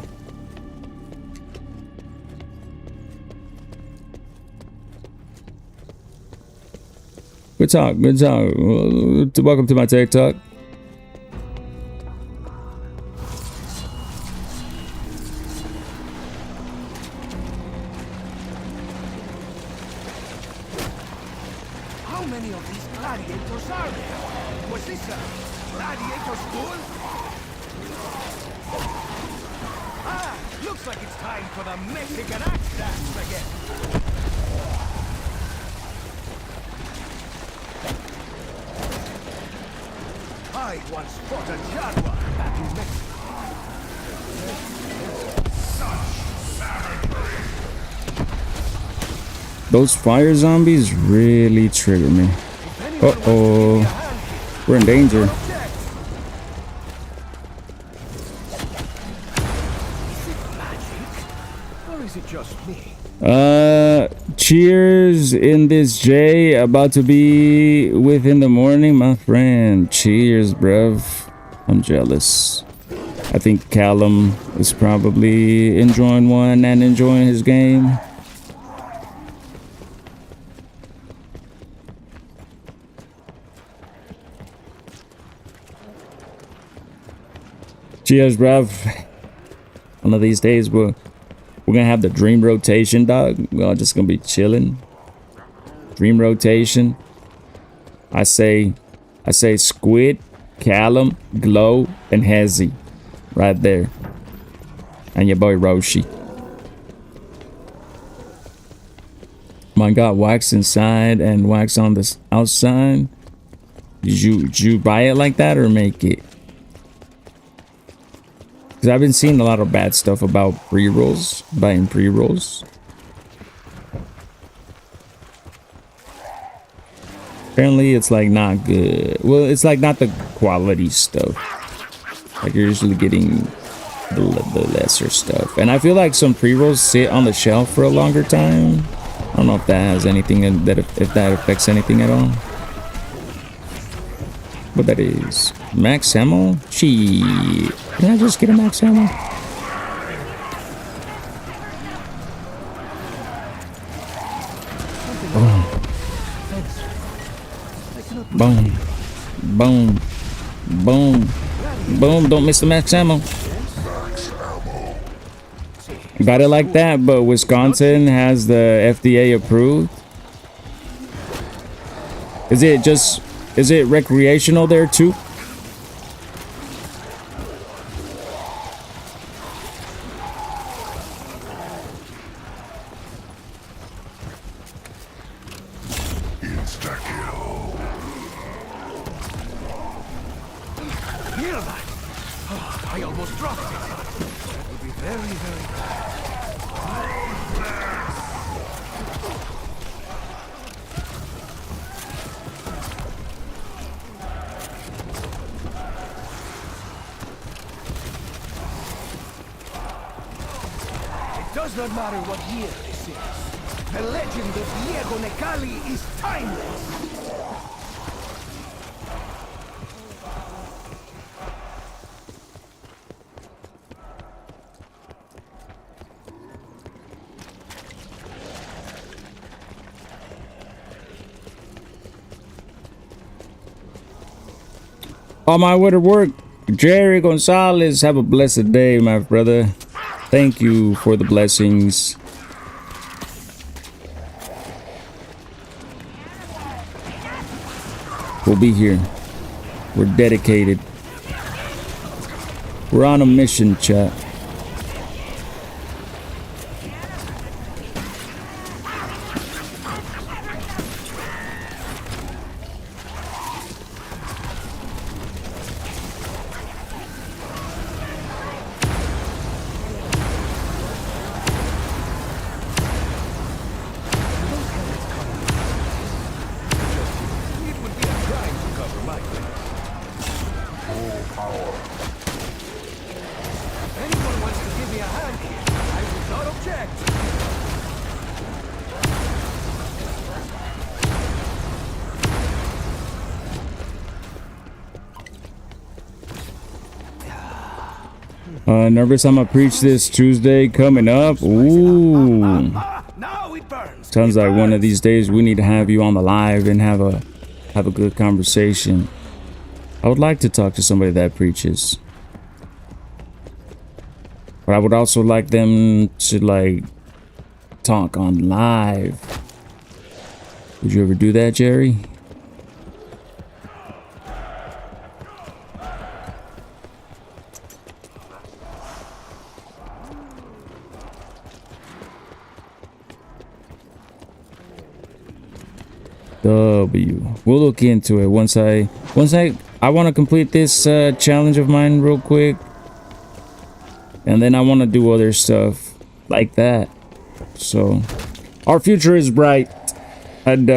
Good talk, good talk. Welcome to my TikTok.
How many of these gladiators are there? Was this a gladiator school? Ah, looks like it's time for the Mexican axe dance again. I once fought a jaguar back in Mexico.
Those fire zombies really trigger me.
If any
Uh-oh. We're in danger.
Or is it just me?
Cheers in this J. About to be within the morning, my friend. Cheers, bruv. I'm jealous. I think Callum is probably enjoying one and enjoying his game. Cheers, bruv. One of these days we're gonna have the dream rotation, dog. We're all just gonna be chilling. Dream rotation. I say Squid, Callum, Glow, and Hezzy. Right there. And your boy Roshi. Mine got wax inside and wax on the outside. Did you buy it like that or make it? Because I've been seeing a lot of bad stuff about pre-rolls, buying pre-rolls. Apparently it's like not good. Well, it's like not the quality stuff. Like you're usually getting the lesser stuff. And I feel like some pre-rolls sit on the shelf for a longer time. I don't know if that has anything if that affects anything at all. What that is. Max ammo? Gee. Can I just get a max ammo? Boom. Boom. Boom. Boom. Boom. Don't miss the max ammo. Got it like that, but Wisconsin has the FDA approved. Is it recreational there too?
I almost dropped it. That would be very, very bad. It does not matter what year this is. The legend of Diego Necali is timeless.
On my way to work, Jerry Gonzalez, have a blessed day, my brother. Thank you for the blessings. We'll be here. We're dedicated. We're on a mission, chat. Nervous I'm gonna preach this Tuesday coming up. Ooh.
Now it burns.
Sounds like one of these days we need to have you on the live and have a good conversation. I would like to talk to somebody that preaches. But I would also like them to like talk on live. Would you ever do that, Jerry? We'll look into it once I want to complete this challenge of mine real quick, and then I want to do other stuff like that. So our future is bright, and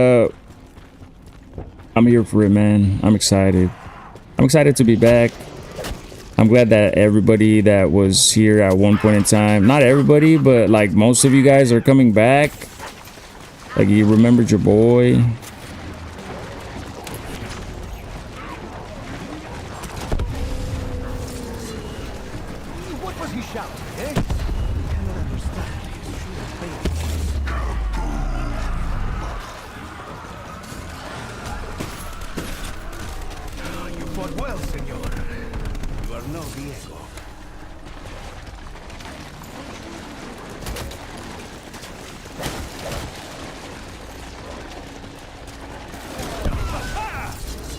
I'm here for it, man. I'm excited. I'm excited to be back. I'm glad that everybody that was here at one point in time, not everybody, but like most of you guys are coming back. Like you remembered your boy.
What was he shouting, eh? I cannot understand. He should have failed. You fought well, senor. You are no Diego.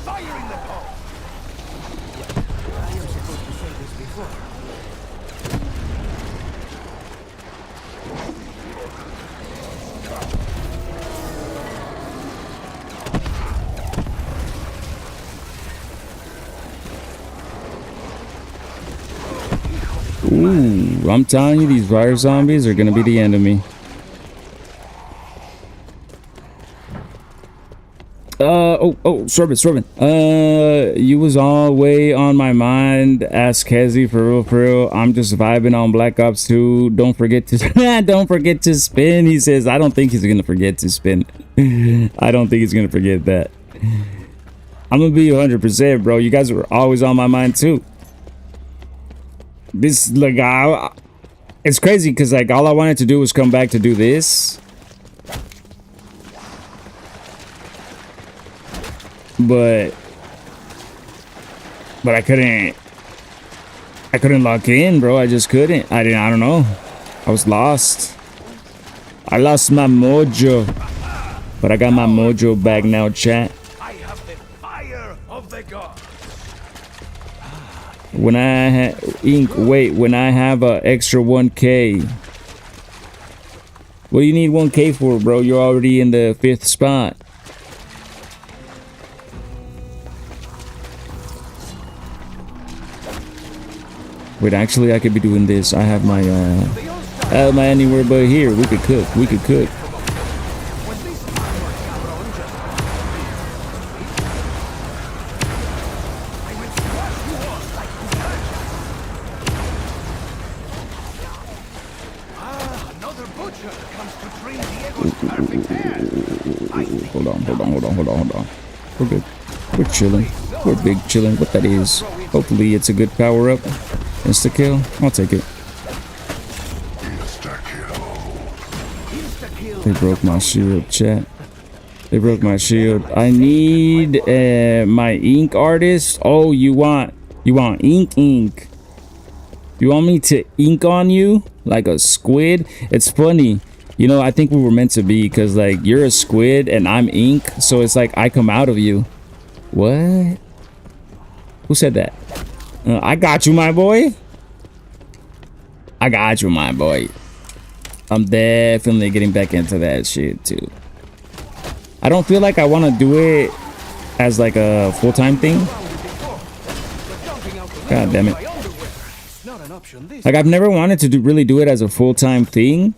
Firing the pole! I am supposed to say this before.
Ooh, I'm telling you, these fire zombies are gonna be the end of me. Sorbet. You was all way on my mind. Ask Hezzy for real. I'm just vibing on Black Ops 2. Don't forget to don't forget to spin. He says, I don't think he's gonna forget to spin. I don't think he's gonna forget that. I'm gonna be 100%, bro. You guys were always on my mind too. This like it's crazy because like all I wanted to do was come back to do this. But I couldn't lock in, bro. I just couldn't. I don't know. I was lost. I lost my mojo. But I got my mojo back now, chat.
I have the fire of the gods.
When I when I have a extra 1K. What do you need 1K for, bro? You're already in the 5th spot. Wait, actually, I could be doing this. I have my anywhere but here. We could cook.
Another butcher comes to train Diego's perfect hand.
Hold on. We're good. We're chilling. We're big chilling. What that is. Hopefully it's a good power up. Insta kill. I'll take it. They broke my shield, chat. They broke my shield. I need my ink artist. Oh, you want ink. You want me to ink on you like a squid? It's funny. You know, I think we were meant to be because like you're a squid and I'm ink. So it's like I come out of you. What? Who said that? I got you, my boy. I'm definitely getting back into that shit too. I don't feel like I want to do it as like a full-time thing. God damn it. Like I've never wanted to really do it as a full-time thing,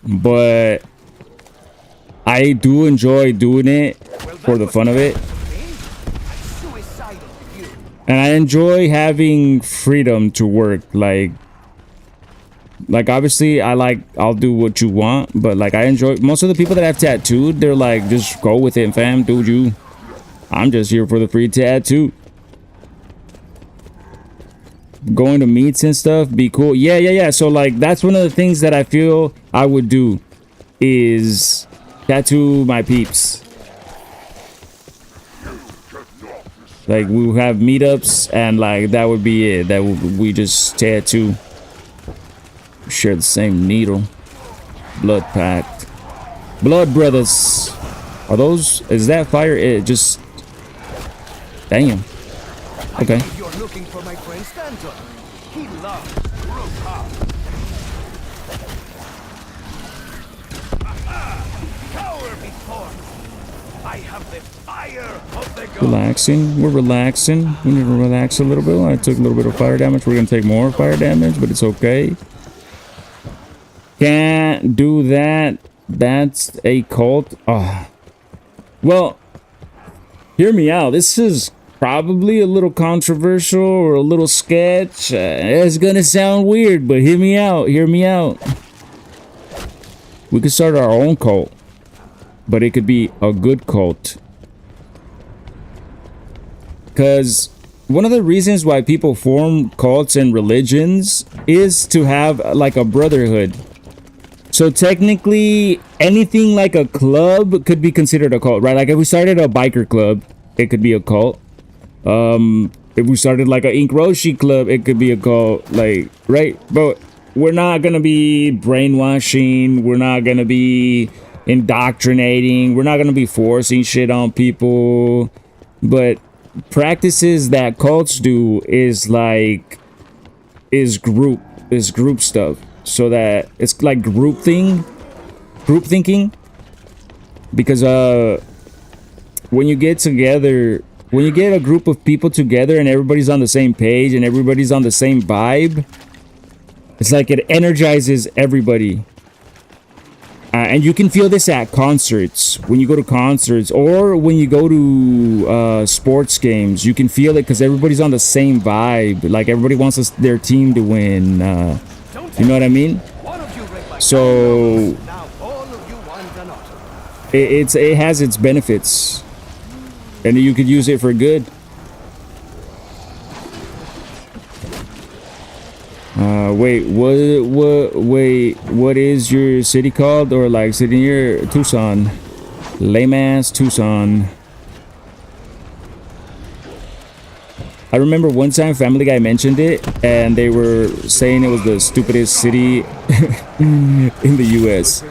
but I do enjoy doing it for the fun of it. And I enjoy having freedom to work. Like obviously I'll do what you want, but like I enjoy most of the people that have tattooed, they're like, just go with it, fam, dude. I'm just here for the free tattoo. Going to meets and stuff, be cool. Yeah. So like that's one of the things that I feel I would do is tattoo my peeps. Like we'll have meetups and like that would be it. That we just tattoo. Share the same needle. Blood pact. Blood brothers. Are those? Is that fire? It just. Damn. Okay.
You're looking for my friend Stanton. He loves Brookhouse. Cower before me. I have the fire of the gods.
Relaxing. We're relaxing. We need to relax a little bit. I took a little bit of fire damage. We're gonna take more fire damage, but it's okay. Can't do that. That's a cult. Oh. Well, Hear me out. This is probably a little controversial or a little sketch. It's gonna sound weird, but hear me out. Hear me out. We could start our own cult, but it could be a good cult. Because one of the reasons why people form cults and religions is to have like a brotherhood. So technically, anything like a club could be considered a cult, right? Like if we started a biker club, it could be a cult. If we started like a Ink Roshi club, it could be a cult, like, right? But we're not gonna be brainwashing. We're not gonna be indoctrinating. We're not gonna be forcing shit on people. But practices that cults do is group stuff. So that it's like group thinking, because when you get together, when you get a group of people together and everybody's on the same page and everybody's on the same vibe, it's like it energizes everybody. And you can feel this at concerts, when you go to concerts or when you go to sports games. You can feel it because everybody's on the same vibe. Like everybody wants their team to win. You know what I mean? So it has its benefits, and you could use it for good. Wait, what is your city called? Or like city here? Tucson. Lame ass Tucson. I remember one time Family Guy mentioned it, and they were saying it was the stupidest city in the U.S.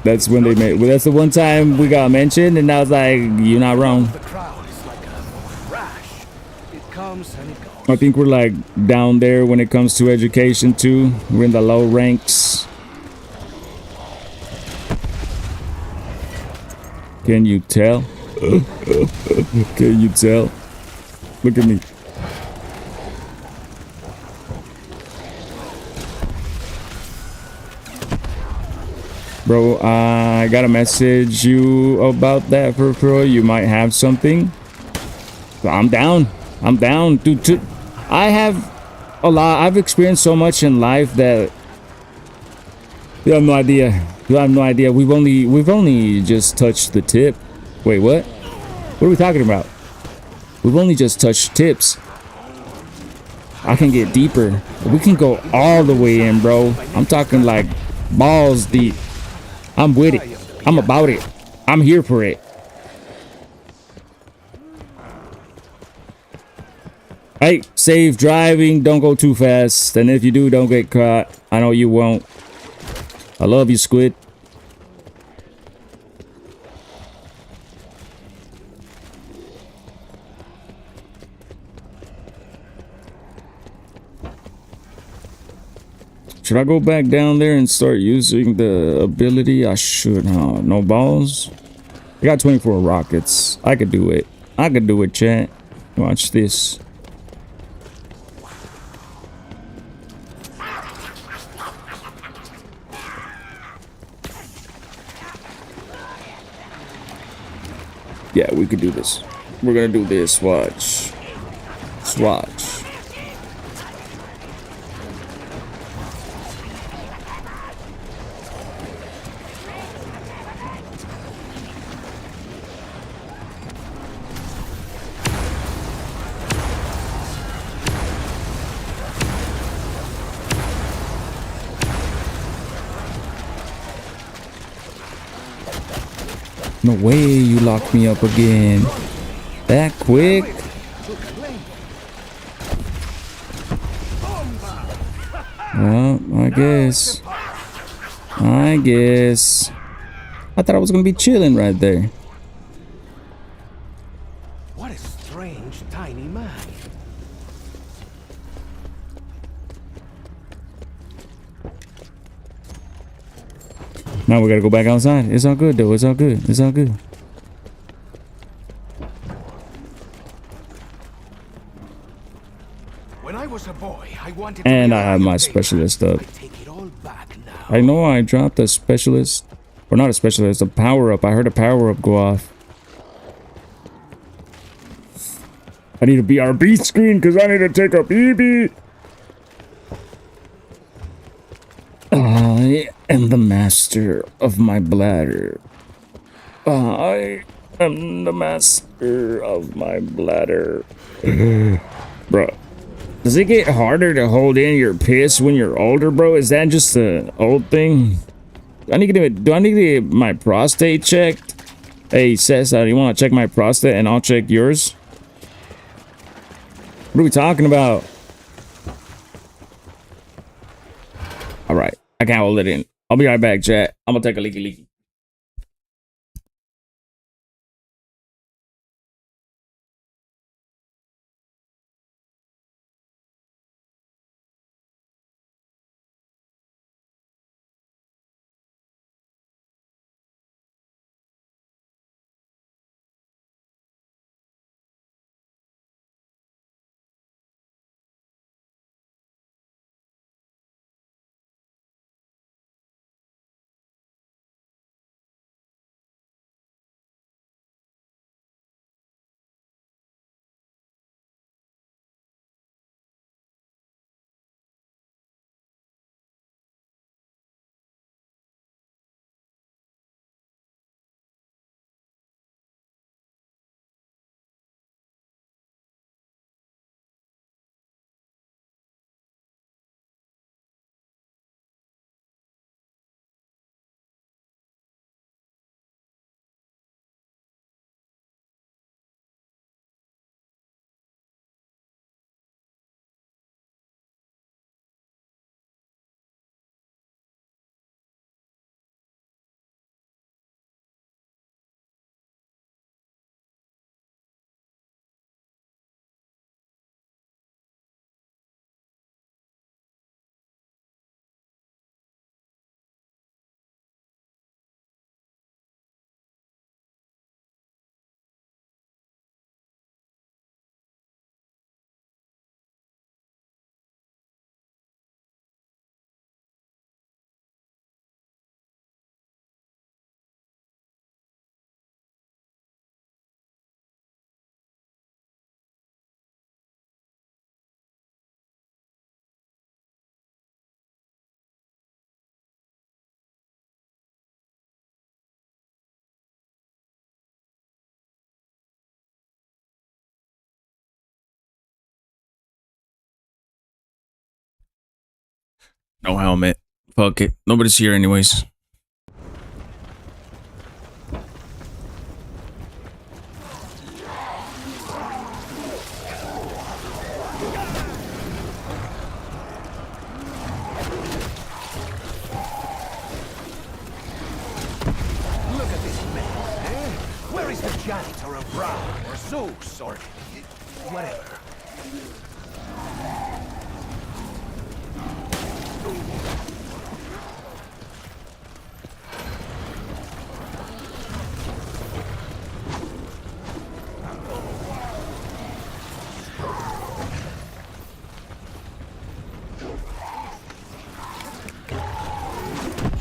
That's when they made. Well, that's the one time we got mentioned, and I was like, "You're not wrong." I think we're like down there when it comes to education too. We're in the low ranks. Can you tell? Can you tell? Look at me. Bro, I gotta message you about that for pro. You might have something. I'm down. I'm down, dude. I have a lot. I've experienced so much in life that you have no idea. You have no idea. We've only just touched the tip. Wait, what? What are we talking about? We've only just touched tips. I can get deeper. We can go all the way in, bro. I'm talking like balls deep. I'm with it. I'm about it. I'm here for it. Hey, safe driving. Don't go too fast. And if you do, don't get caught. I know you won't. I love you, Squid. Should I go back down there and start using the ability? I should, huh? No balls? I got 24 rockets. I could do it. I could do it, chat. Watch this. Yeah, we could do this. We're gonna do this. Watch. Just watch. No way you locked me up again. That quick? Well, I guess. I thought I was gonna be chilling right there.
What a strange tiny man.
Now we gotta go back outside. It's all good though. It's all good. It's all good.
When I was a boy, I wanted
and I have my specialist up. I know I dropped a specialist. Or not a specialist, a power up. I heard a power up go off. I need a BRB screen because I need to take a BB. I am the master of my bladder. I am the master of my bladder. Bro, does it get harder to hold in your piss when you're older, bro? Is that just an old thing? Do I need to get my prostate checked? Hey, Seth, you want to check my prostate and I'll check yours? What are we talking about? All right, I can't hold it in. I'll be right back, chat. I'm gonna take a leaky. No helmet. Fuck it. Nobody's here anyways.
Look at this mess, eh? Where is the janitor of Ra or Zeus or whatever?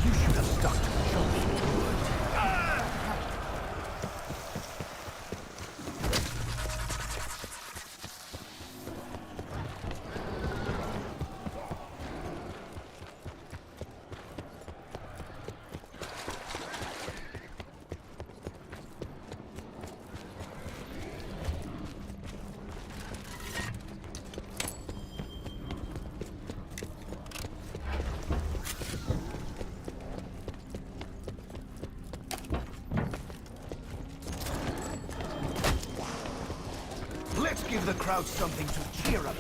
You should have stuck to the job. Let's give the crowd something to cheer about.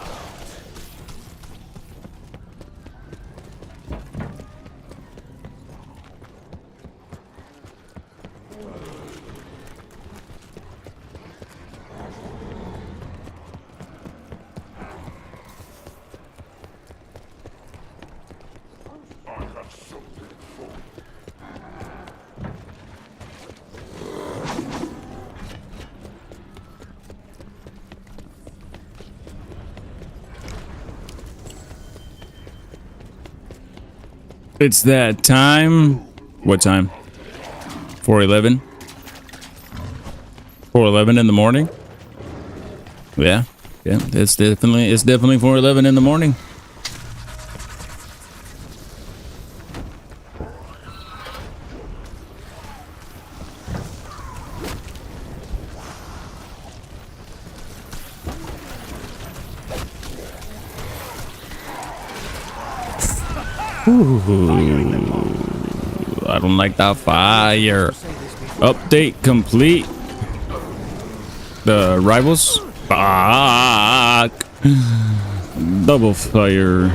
It's that time. What time? 4:11. 4:11 in the morning. Yeah. Yeah. It's definitely 4:11 in the morning. Ooh, I don't like that fire. Update complete. The rivals. Fuck. Double fire.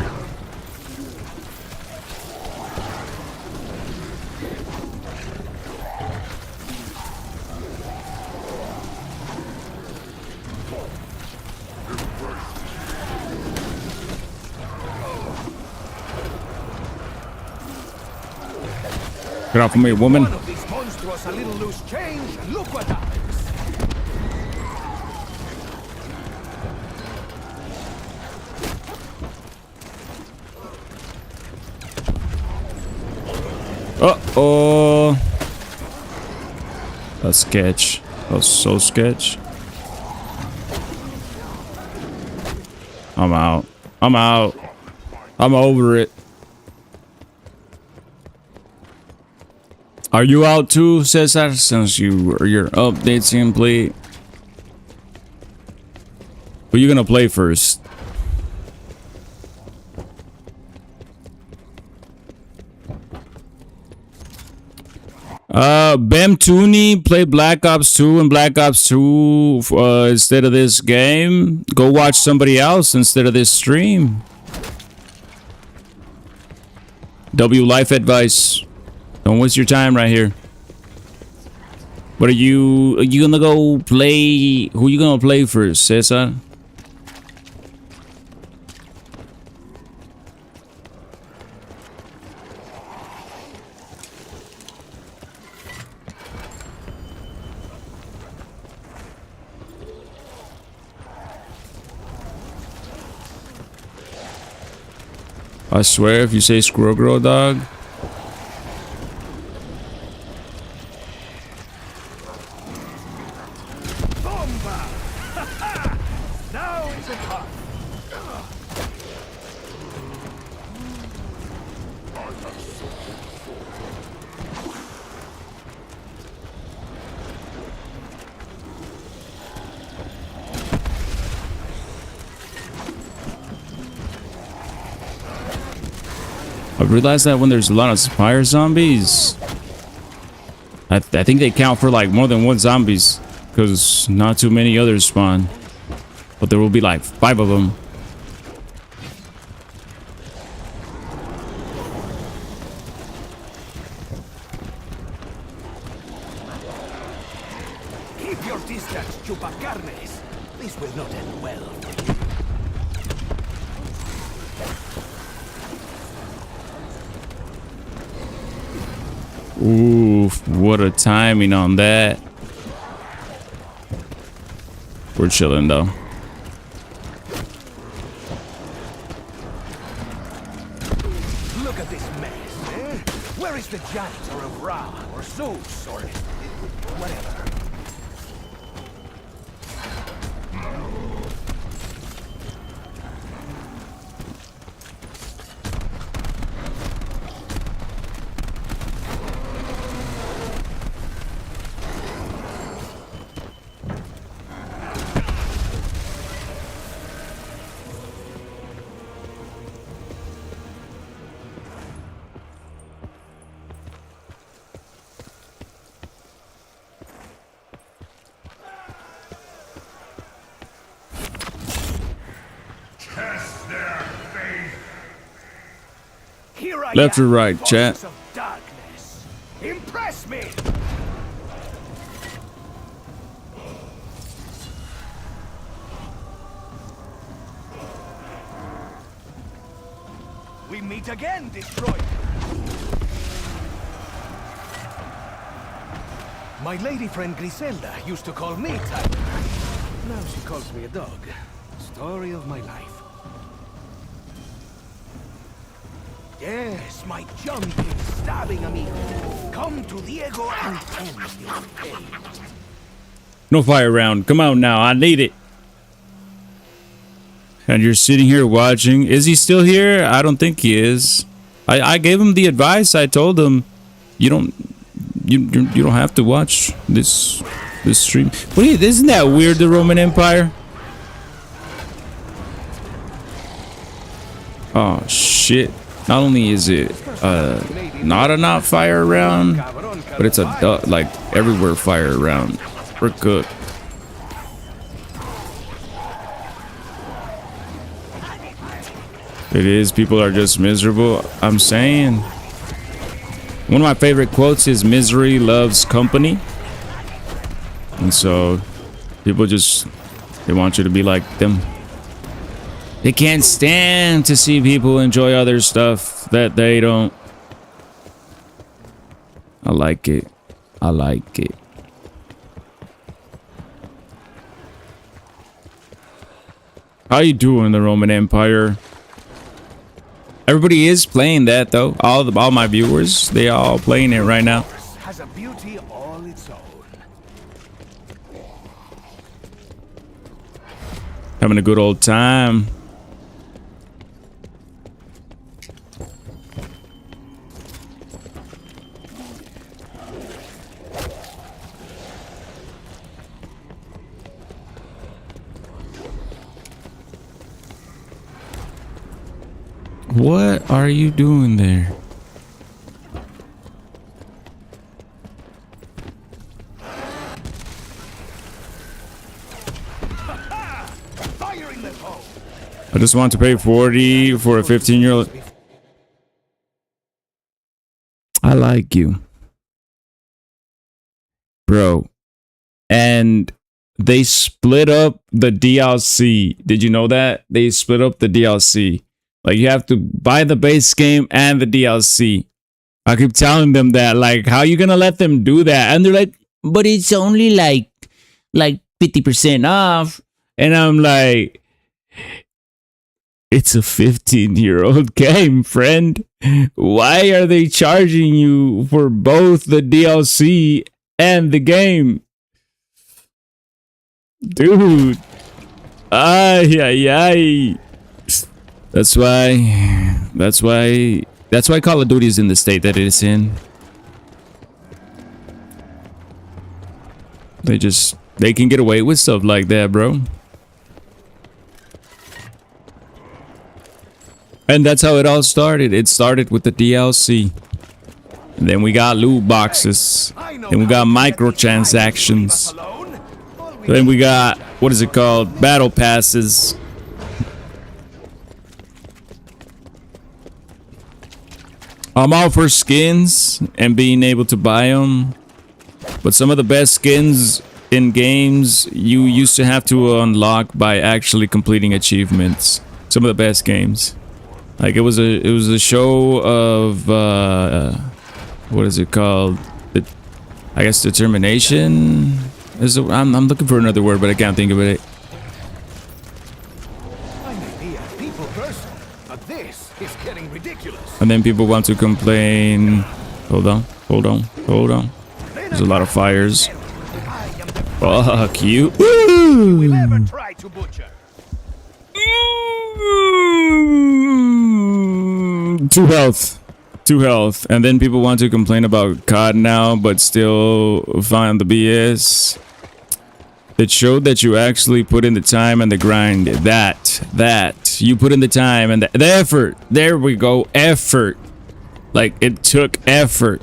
Get off of me, woman.
One of these monsters a little loose change, and look what happens.
Uh-oh. That's sketch. That was so sketch. I'm out. I'm out. I'm over it. Are you out too, Cesar? Since your update's complete. Who you gonna play first? Bam Tooney play Black Ops 2 and Black Ops 2 instead of this game. Go watch somebody else instead of this stream. W life advice. Don't waste your time right here. But are you gonna go play? Who you gonna play first, Cesar? I swear, if you say Squirrel Girl, dog.
Bomba! Now it's a cut.
I realized that when there's a lot of fire zombies, I think they count for like more than one zombies, because not too many others spawn. But there will be like 5 of them.
Keep your distance, chupacarnes. This will not end well.
Oof, what a timing on that. We're chilling though.
Look at this mess, eh? Where is the janitor of Ra, or Zeus, or whatever? Here I
Left
am,
or right,
voice
chat?
of darkness. Impress me! We meet again, destroyer. My lady friend Griselda used to call me Tiger. Now she calls me a dog. Story of my life. Yes, my jumping, stabbing amigo. Come to Diego and end your fate.
No fire round. Come on now. I need it. And you're sitting here watching. Is he still here? I don't think he is. I gave him the advice. I told him, you don't have to watch this stream. What isn't that weird, the Roman Empire? Oh shit. Not only is it not enough fire around, but it's like everywhere fire around. We're good. It is. People are just miserable. I'm saying. One of my favorite quotes is "Misery loves company," and so people they want you to be like them. They can't stand to see people enjoy other stuff that they don't. I like it. I like it. How you doing, the Roman Empire? Everybody is playing that though. All my viewers, they all playing it right now.
Has a beauty all its own.
Having a good old time. What are you doing there? I just want to pay 40 for a 15-year-old. I like you, bro. And they split up the DLC. Did you know that? They split up the DLC. Like, you have to buy the base game and the DLC. I keep telling them that, like, how you gonna let them do that? And they're like, but it's only like 50% off. And I'm like, it's a 15-year-old game, friend. Why are they charging you for both the DLC and the game? Dude. Ay, ay, ay. That's why Call of Duty is in the state that it is in. They can get away with stuff like that, bro. And that's how it all started. It started with the DLC. And then we got loot boxes. Then we got microtransactions. Then we got, what is it called? Battle passes. I'm all for skins and being able to buy them, but some of the best skins in games you used to have to unlock by actually completing achievements. Some of the best games, like it was a show of what is it called? I guess determination. I'm looking for another word, but I can't think of it. And then people want to complain. Hold on. There's a lot of fires. Fuck you. Two health. And then people want to complain about COD now, but still find the BS. It showed that you actually put in the time and the grind. That you put in the time and the effort. There we go. Effort. Like, it took effort.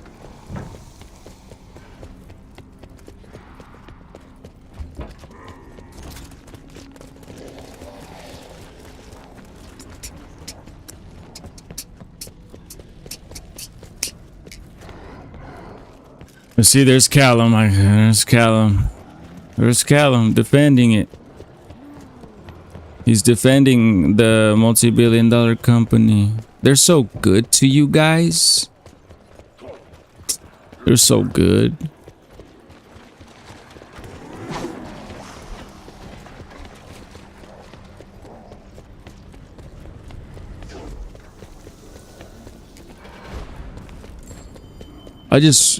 See, there's Callum. There's Callum defending it. He's defending the multi-billion-dollar company. They're so good to you guys. They're so good.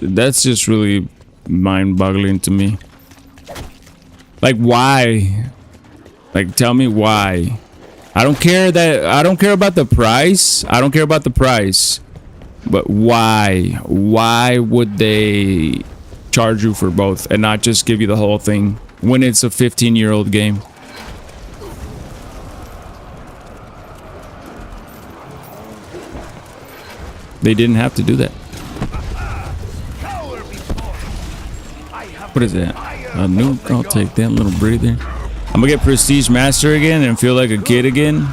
That's just really mind-boggling to me. Like, why? Like, tell me why. I don't care about the price. I don't care about the price. But why? Why would they charge you for both and not just give you the whole thing when it's a 15-year-old game? They didn't have to do that. What is that? A nuke? I'll take that little breather. I'm gonna get Prestige Master again and feel like a kid again.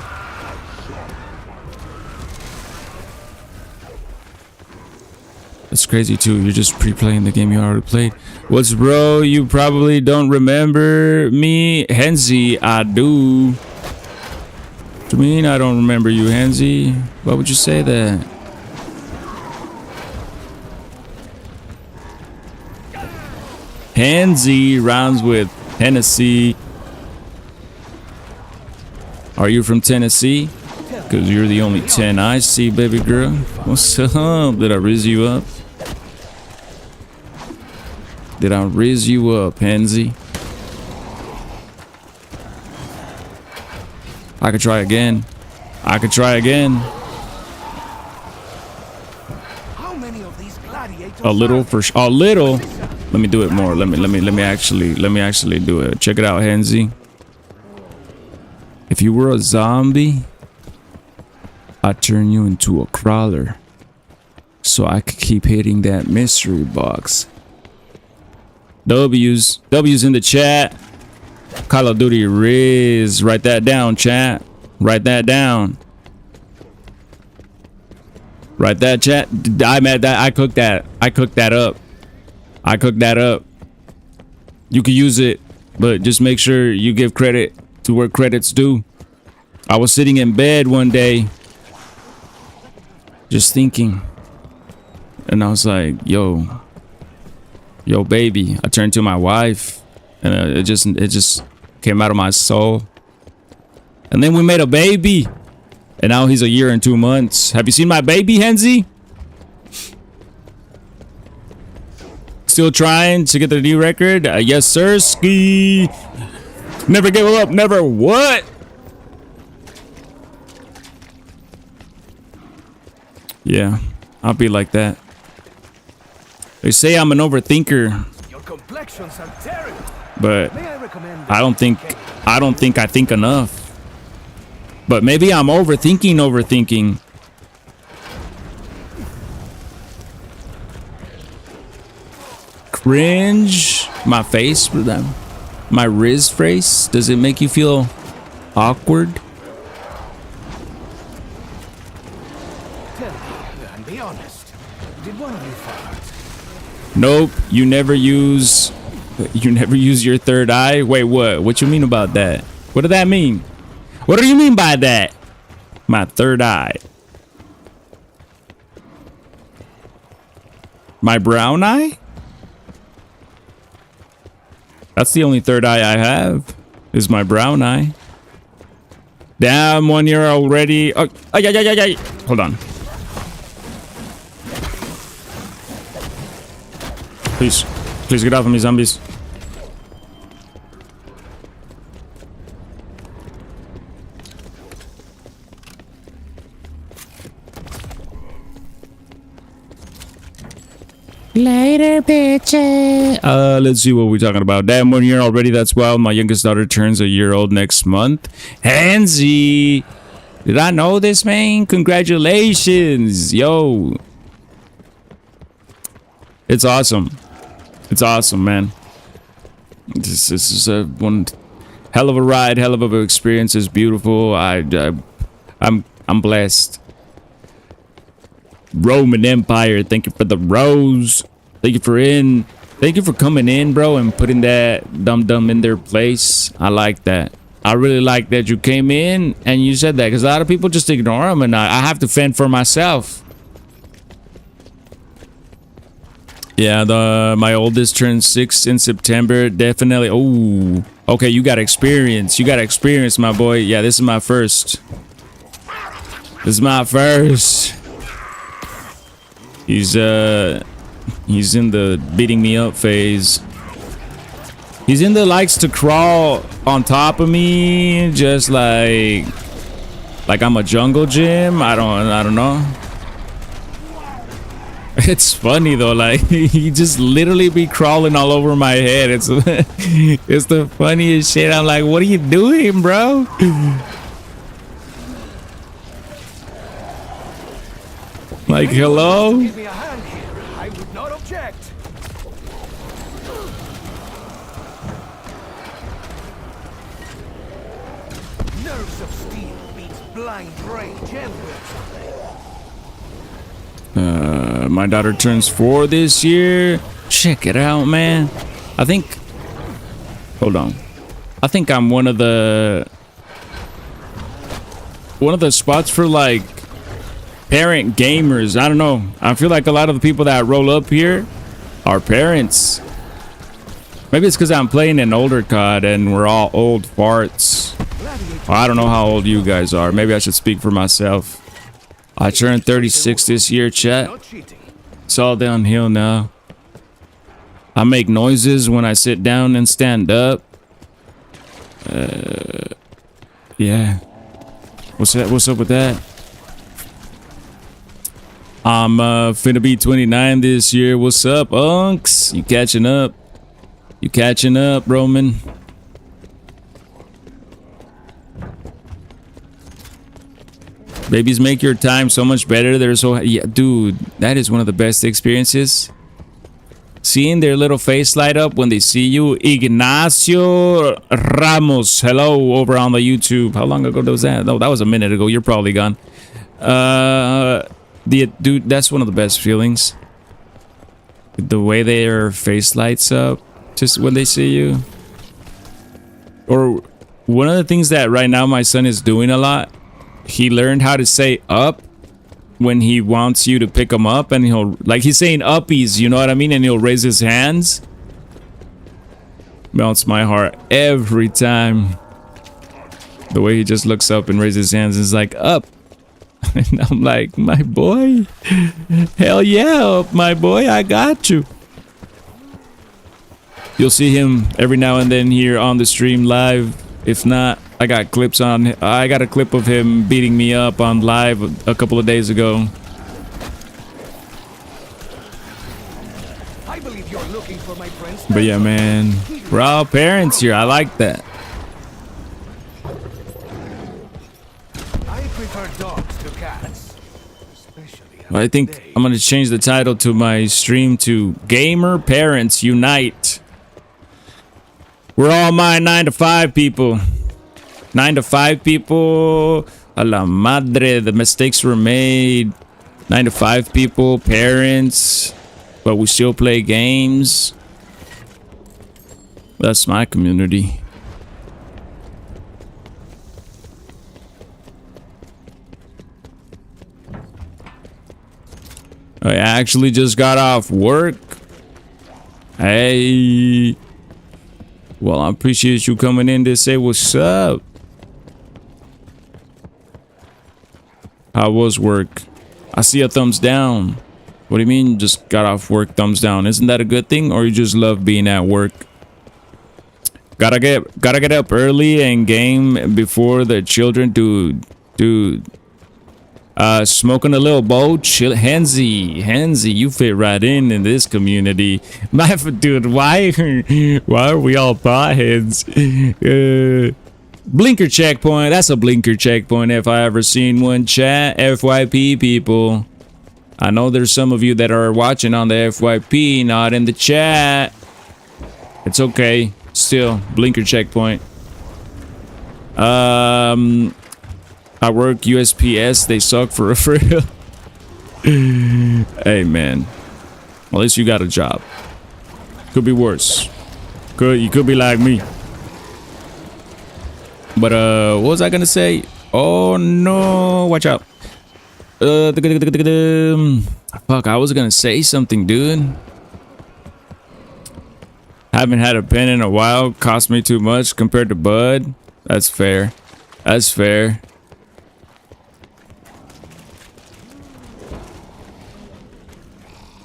It's crazy too. You're just pre-playing the game you already played. What's bro? You probably don't remember me, Henzi. I do. What do you mean I don't remember you, Henzi? Why would you say that? Henzi rhymes with Hennessy. Are you from Tennessee? Because you're the only 10 I see, baby girl. What's up? Did I riz you up? Did I riz you up, Henzi? I could try again. I could try again.
How many of these gladiators?
A little for a little. Let me do it more. Let me actually do it. Check it out, Henzi. If you were a zombie, I'd turn you into a crawler so I could keep hitting that mystery box. W's in the chat. Call of Duty Riz. Write that down, chat. Write that down. Write that, chat. I made that. I cooked that. I cooked that up. I cooked that up. You can use it, but just make sure you give credit to where credit's due. I was sitting in bed one day just thinking, and I was like, yo baby. I turned to my wife, and it just came out of my soul. And then we made a baby, and now he's a year and 2 months. Have you seen my baby, Henzi? Still trying to get the D record? Yes, sir. Ski. Never give up. Never what? Yeah, I'll be like that. They say I'm an overthinker,
Your complexions are terrible.
but
May I recommend
I don't think I think enough. But maybe I'm overthinking. Cringe. My face for them. My Riz face. Does it make you feel awkward?
Tell me and be honest. Did one of you fart?
Nope. You never use your third eye. Wait, what? What you mean about that? What does that mean? What do you mean by that? My third eye. My brown eye? That's the only third eye I have, is my brown eye. Damn, 1 year already. Oh, ay. Hold on. Please get off of me, zombies. Later, bitches. Let's see what we're talking about. Damn, 1 year already. That's wild. My youngest daughter turns a year old next month. Hansi, did I know this, man? Congratulations, yo. It's awesome. It's awesome, man. This is a one hell of a ride, hell of an experience. It's beautiful. I'm blessed. Roman Empire, thank you for the rose. Thank you for coming in, bro, and putting that dum in their place. I like that. I really like that you came in and you said that, because a lot of people just ignore them, and I have to fend for myself. Yeah, my oldest turned 6 in September. Definitely. Oh, okay. You got experience. You got experience, my boy. Yeah, this is my first. This is my first. He's in the beating me up phase. He's in the likes to crawl on top of me, just like Like I'm a jungle gym. I don't know. It's funny though, like he just literally be crawling all over my head. It's it's the funniest shit. I'm like, what are you doing, bro? Like, hello?
Give me a hand here. I would not object. Nerves of steel beats blind brain champions.
My daughter turns 4 this year. Check it out, man. I think. Hold on. I think I'm one of the spots for like parent gamers. I don't know. I feel like a lot of the people that roll up here are parents. Maybe it's because I'm playing an older COD and we're all old farts. Well, I don't know how old you guys are. Maybe I should speak for myself. I turned 36 this year, chat. It's all downhill now. I make noises when I sit down and stand up. Yeah. What's up with that? I'm finna be 29 this year. What's up, unks? You catching up? You catching up, Roman? Babies make your time so much better. They're so yeah, dude. That is one of the best experiences. Seeing their little face light up when they see you. Ignacio Ramos. Hello, over on the YouTube. How long ago was that? No, that was a minute ago. You're probably gone. Dude, that's one of the best feelings. The way their face lights up just when they see you. Or one of the things that right now my son is doing a lot. He learned how to say up when he wants you to pick him up, and he'll like he's saying uppies, you know what I mean, and he'll raise his hands. Melts my heart every time. The way he just looks up and raises his hands is like up. And I'm like, my boy, hell yeah, up, my boy, I got you. You'll see him every now and then here on the stream live. If not, I got clips on. I got a clip of him beating me up on live a couple of days ago.
I believe you're looking for my friends.
But yeah, man, we're all parents here. I like that.
I prefer dogs to cats, especially.
I think I'm gonna change the title to my stream to Gamer Parents Unite. We're all my 9 to 5 people. 9 to 5 people. A la madre, the mistakes were made. 9 to 5 people, parents, but we still play games. That's my community. I actually just got off work. Hey. Well, I appreciate you coming in to say what's up. How was work? I see a thumbs down. What do you mean just got off work, thumbs down? Isn't that a good thing, or you just love being at work? Gotta get up early and game before the children. Dude. Smoking a little bowl, chill. Handsy, you fit right in this community. My dude, why are we all potheads? Blinker checkpoint. That's a blinker checkpoint if I ever seen one. Chat FYP people. I know there's some of you that are watching on the FYP, not in the chat. It's okay. Still, blinker checkpoint. I work USPS. They suck for real. Hey, man. At least you got a job. Could be worse. You could be like me. But what was I gonna say? Oh no! Watch out. Fuck! I was gonna say something, dude. Haven't had a pen in a while. Cost me too much compared to Bud. That's fair. That's fair.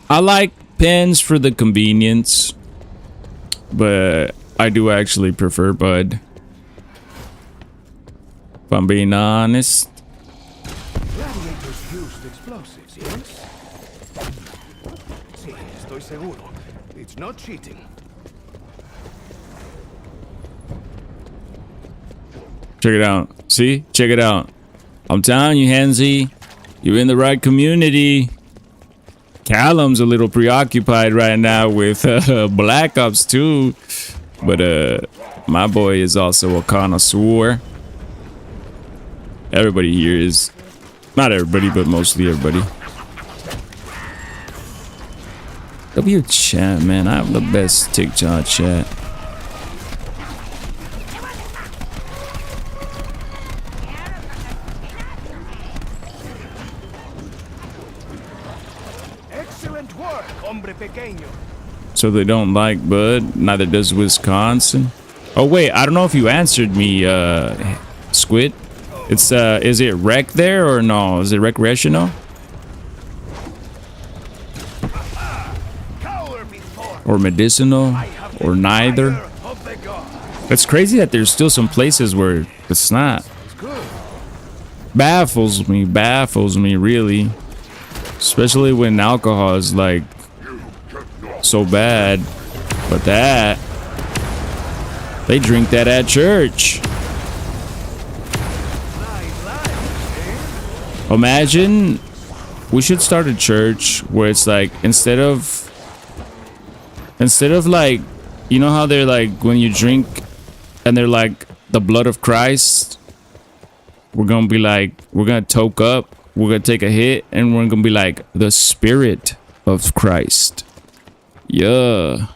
I like pens for the convenience, but I do actually prefer Bud. If I'm being honest.
Elixirs used explosives, yes? Sí, estoy seguro. It's not cheating.
Check it out. See? Check it out. I'm telling you, Henzy, you're in the right community. Callum's a little preoccupied right now with Black Ops 2. But my boy is also a connoisseur. Everybody here is. Not everybody, but mostly everybody. W chat, man. I have the best TikTok chat.
Excellent work, hombre pequeño.
So they don't like Bud. Neither does Wisconsin. Oh wait, I don't know if you answered me, Squid. It's is it rec there or no? Is it recreational? Or medicinal? Or neither? It's crazy that there's still some places where it's not. Baffles me really. Especially when alcohol is like so bad. But that they drink that at church. Imagine we should start a church where it's like instead of like, you know how they're like when you drink and they're like the blood of Christ, we're gonna be like, we're gonna toke up, we're gonna take a hit, and we're gonna be like the spirit of Christ. Yeah,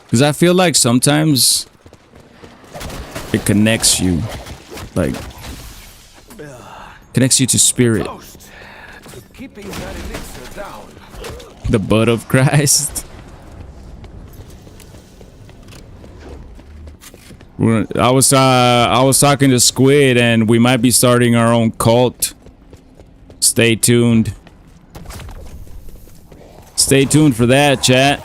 because I feel like sometimes it connects you, like connects you to spirit.
Keeping that elixir down.
The blood of Christ. I was talking to Squid, and we might be starting our own cult. Stay tuned. Stay tuned for that, chat.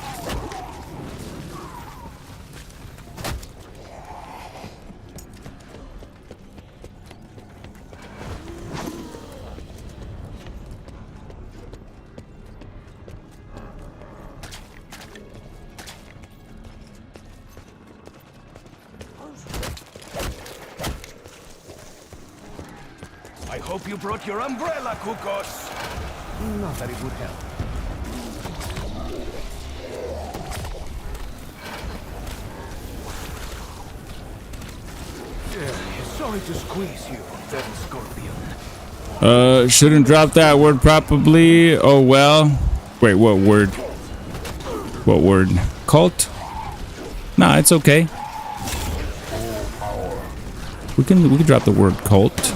I hope you brought your umbrella, Kukos. Not that it would help. Sorry to squeeze you, then Scorpion.
Shouldn't drop that word probably. Oh well. Wait, what word? What word? Cult? Nah, it's okay. We can drop the word cult.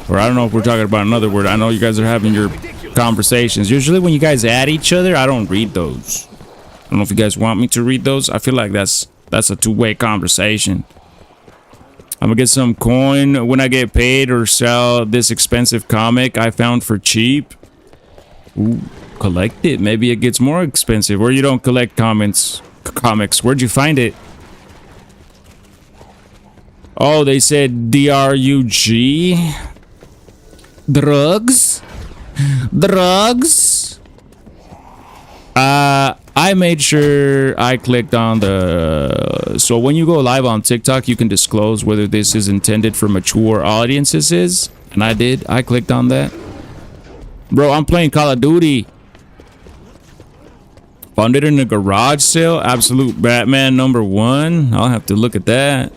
Or I don't know if we're talking about another word. I know you guys are having your conversations. Usually when you guys add each other, I don't read those. I don't know if you guys want me to read those. I feel like that's a two-way conversation. I'm gonna get some coin when I get paid or sell this expensive comic I found for cheap. Ooh, collect it. Maybe it gets more expensive. Or you don't collect comics. Where'd you find it? Oh, they said DRUG. Drugs? Drugs? I made sure I clicked on the... So when you go live on TikTok, you can disclose whether this is intended for mature audiences. And I did. I clicked on that. Bro, I'm playing Call of Duty. Found it in a garage sale. Absolute Batman #1. I'll have to look at that.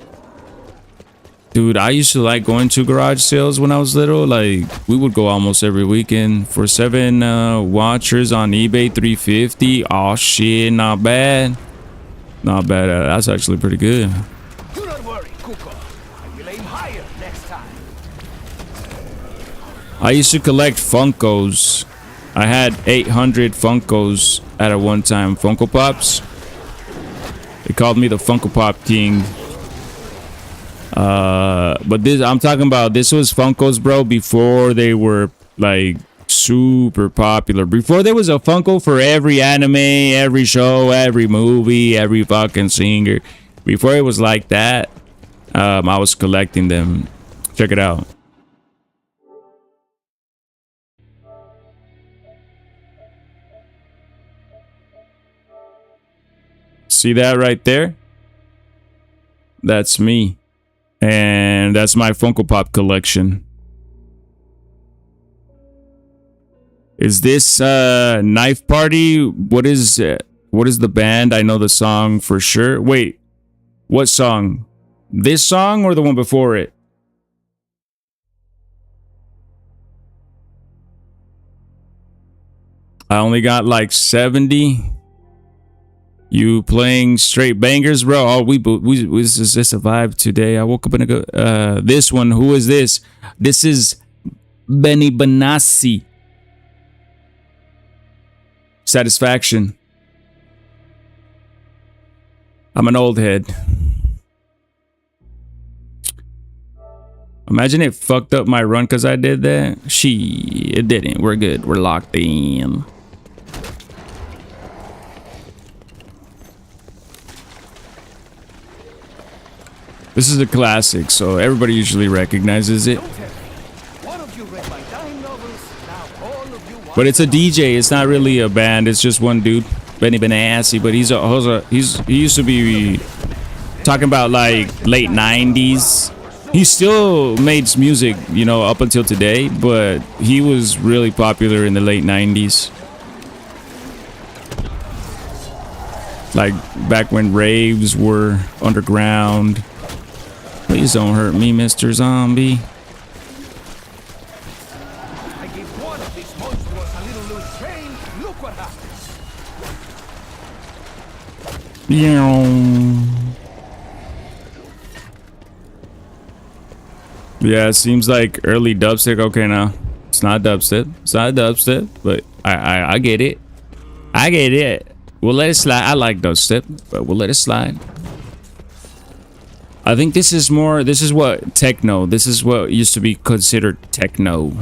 Dude, I used to like going to garage sales when I was little. Like, we would go almost every weekend. For 7 watchers on eBay, $350. Oh shit, not bad. Not bad. That's actually pretty good.
Do not worry, Kuko. I will aim higher next time.
I used to collect Funkos. I had 800 Funkos at a one time. Funko Pops. They called me the Funko Pop King. But this, I'm talking about, this was Funkos, bro, before they were like super popular. Before there was a Funko for every anime, every show, every movie, every fucking singer. Before it was like that, I was collecting them. Check it out. See that right there? That's me. And that's my Funko Pop collection. Is this Knife Party? What is it? What is the band? I know the song for sure. Wait, what song? This song or the one before it? I only got like 70. You playing straight bangers, bro? Oh, we is this a vibe today? I woke up and go. This one. Who is this? This is Benny Benassi. Satisfaction. I'm an old head. Imagine it fucked up my run because I did that. It didn't. We're good. We're locked in. This is a classic, so everybody usually recognizes it. But it's a DJ. It's not really a band. It's just one dude, Benny Benassi. But he used to be talking about like late 90s. He still makes music, you know, up until today. But he was really popular in the late 90s. Like back when raves were underground. Please don't hurt me, Mr. Zombie.
I gave one of these monsters a little loose train. Look what happens.
Yeah, it seems like early dubstep. Okay, now it's not dubstep. It's not dubstep, but I get it. I get it. We'll let it slide. I like dubstep, but we'll let it slide. I think this is more, this is what techno, this is what used to be considered techno.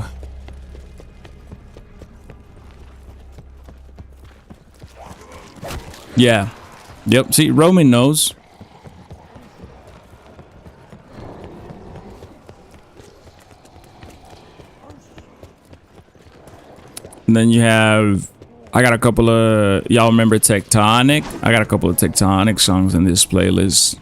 Yeah. Yep. See, Roman knows. And then you have, I got a couple of, y'all remember Tectonic? I got a couple of Tectonic songs in this playlist.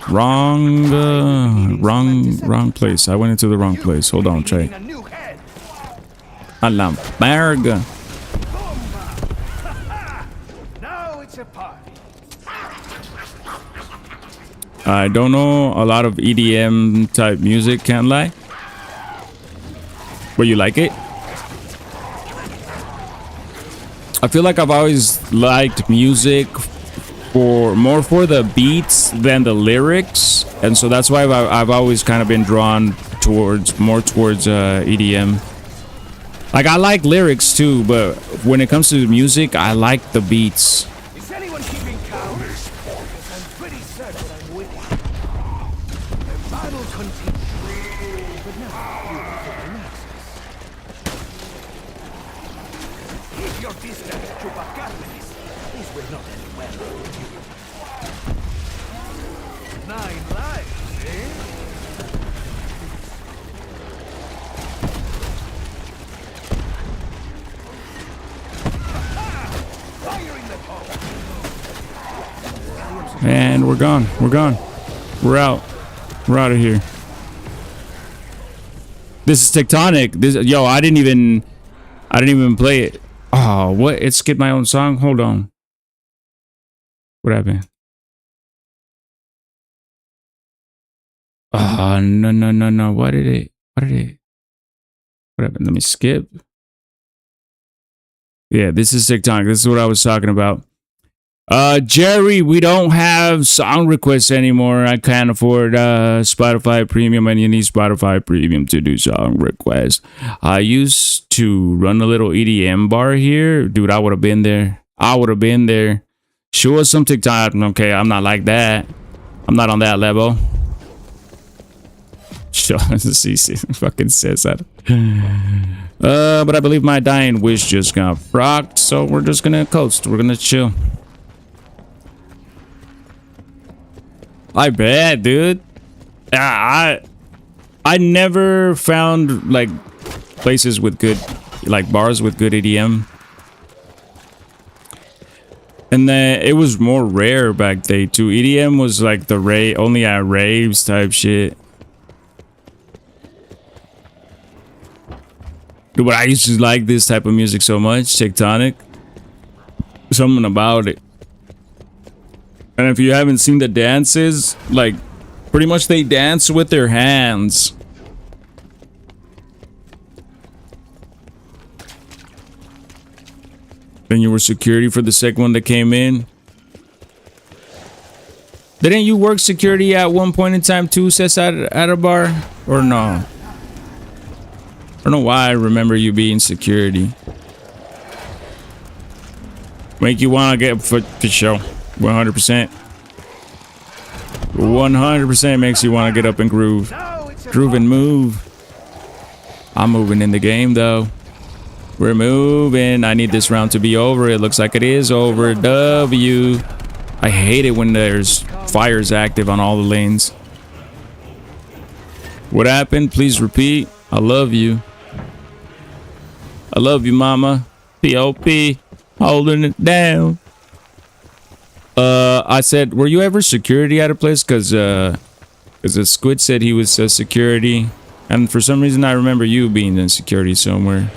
Wrong place. I went into the wrong place. Hold on, Trey. A la verga.
Now it's a party.
I don't know a lot of EDM type music, can't lie. But you like it? I feel like I've always liked music more for the beats than the lyrics, and so that's why I've always kind of been drawn towards EDM. Like, I like lyrics too, but when it comes to music, I like the beats.
Is anyone keeping count? Because I'm pretty certain I'm with you. The battle continues. But now you relax. Keep your distance, Chupacabras. This will not end well. 9 lives, eh?
And we're gone. We're gone. We're out. We're out of here. This is Tectonic. Yo, I didn't even play it. Oh, what? It skipped my own song. Hold on. What happened? Oh, no. What happened? Let me skip. Yeah, this is Tectonic. This is what I was talking about. Jerry, we don't have song requests anymore. I can't afford Spotify Premium, and you need Spotify Premium to do song requests. I used to run a little EDM bar here. Dude, I would have been there. Show us some TikTok. Okay, I'm not like that. I'm not on that level. Show us. He fucking says that. But I believe my dying wish just got procced, so we're just gonna coast. We're gonna chill. I bet, dude. I never found like places with good, like bars with good EDM. And then it was more rare back then too. EDM was like the only at raves type shit. But I used to like this type of music so much, tectonic. Something about it. And if you haven't seen the dances, like pretty much they dance with their hands. Then you were security for the second one that came in. Didn't you work security at one point in time too, Cess, at a bar? Or no? I don't know why I remember you being security. Make you want to get up for show. 100%. 100% makes you want to get up and groove. Groove and move. I'm moving in the game though. We're moving. I need this round to be over. It looks like it is over. W. I hate it when there's fires active on all the lanes. What happened? Please repeat. I love you. I love you, mama. P.O.P. Holding it down. I said, were you ever security at a place? Because the squid said he was security. And for some reason, I remember you being in security somewhere.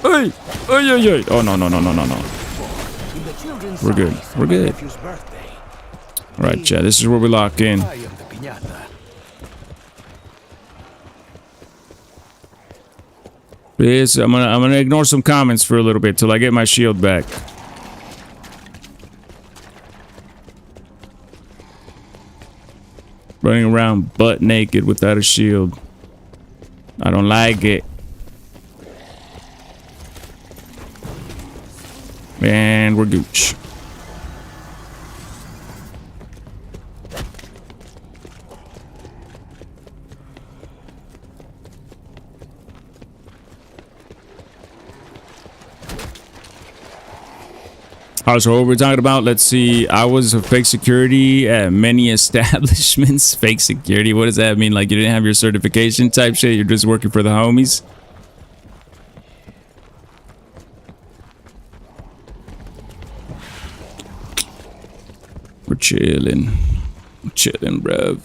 Hey! Hey, hey, hey! Oh, no. We're good. We're good. Alright, chat. This is where we lock in. This, I'm gonna ignore some comments for a little bit till I get my shield back. Running around butt naked without a shield. I don't like it. And we're gooch. So what we're talking about, let's see. I was a fake security at many establishments. Fake security, what does that mean? Like you didn't have your certification type shit? You're just working for the homies? We're chilling. We're chilling, bruv.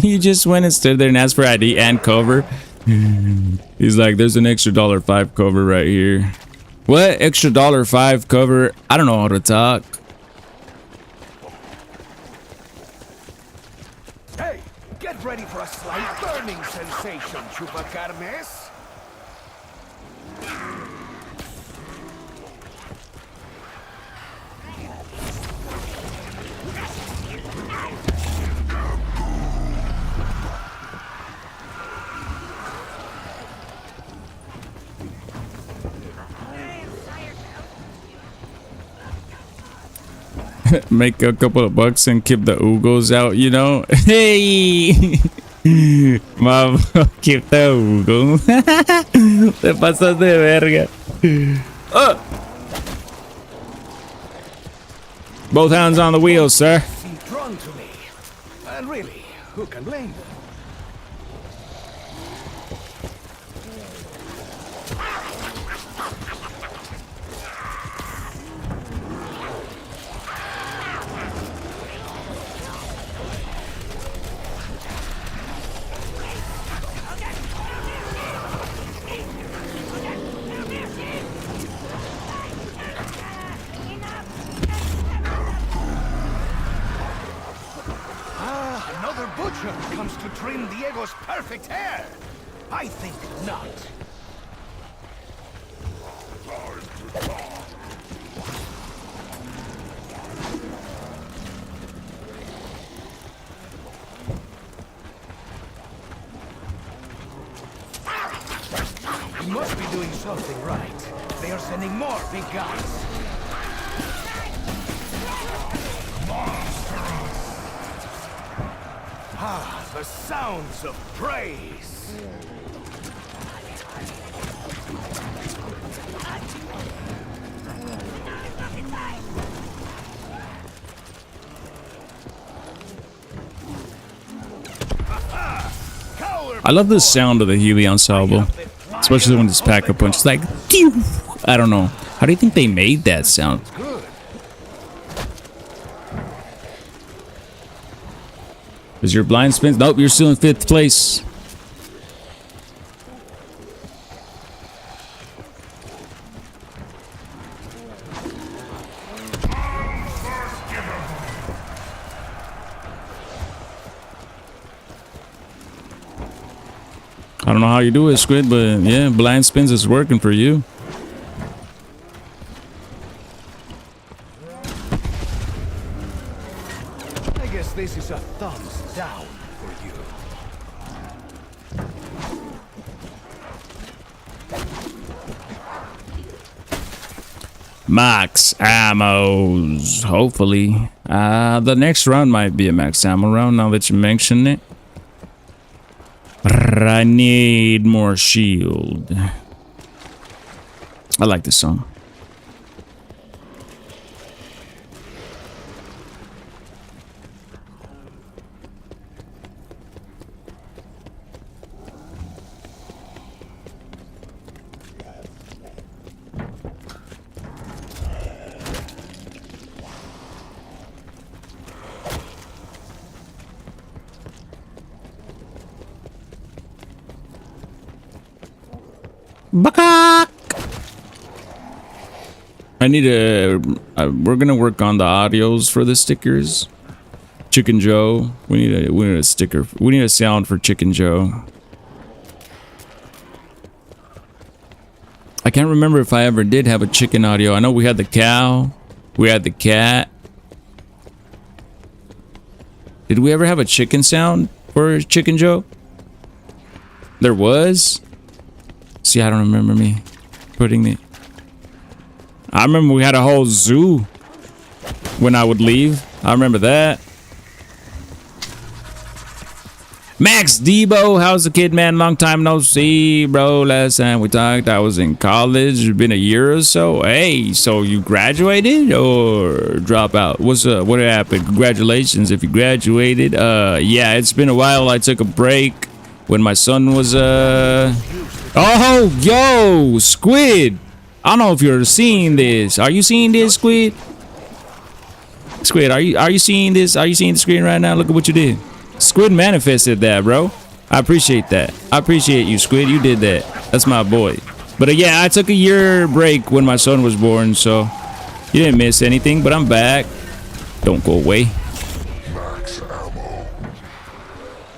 He just went and stood there and asked for ID and cover. He's like, there's an extra $5 cover right here. What? Extra $5 cover? I don't know how to talk.
Hey, get ready for a slight burning sensation, Chupacarnes.
Make a couple of bucks and keep the Ugos out, you know? Hey! Mom, keep the Ugo. Te pasas de verga. Both hands on the wheel, sir.
Seem drawn to me. And really, who can blame them? Comes to trim Diego's perfect hair? I think not. We must be doing something right. They are sending more big guys. The sounds of praise.
I love the sound of the Helion salvo, especially when it's pack a punch. It's like, pew! I don't know. How do you think they made that sound? Is your blind spins? Nope, you're still in 5th place. I don't know how you do it, Squid, but yeah, blind spins is working for you.
I guess this is a thumbs down for you.
Max ammos, hopefully. The next round might be a max ammo round now that you mention it. I need more shield. I like this song. Bakak! I need a. We're gonna work on the audios for the stickers. Chicken Joe. We need a sticker. We need a sound for Chicken Joe. I can't remember if I ever did have a chicken audio. I know we had the cow. We had the cat. Did we ever have a chicken sound for Chicken Joe? There was. See, I don't remember me putting it. I remember we had a whole zoo when I would leave. I remember that. Max Debo, how's the kid, man? Long time no see, bro. Last time we talked, I was in college. It's been a year or so. Hey, so you graduated or drop out? What happened? Congratulations if you graduated. Yeah, it's been a while. I took a break when my son was Oh, yo, Squid. I don't know if you're seeing this. Are you seeing this, Squid? Squid, are you seeing this? Are you seeing the screen right now? Look at what you did. Squid manifested that, bro. I appreciate that. I appreciate you, Squid. You did that. That's my boy. But yeah, I took a year break when my son was born, so you didn't miss anything, but I'm back. Don't go away.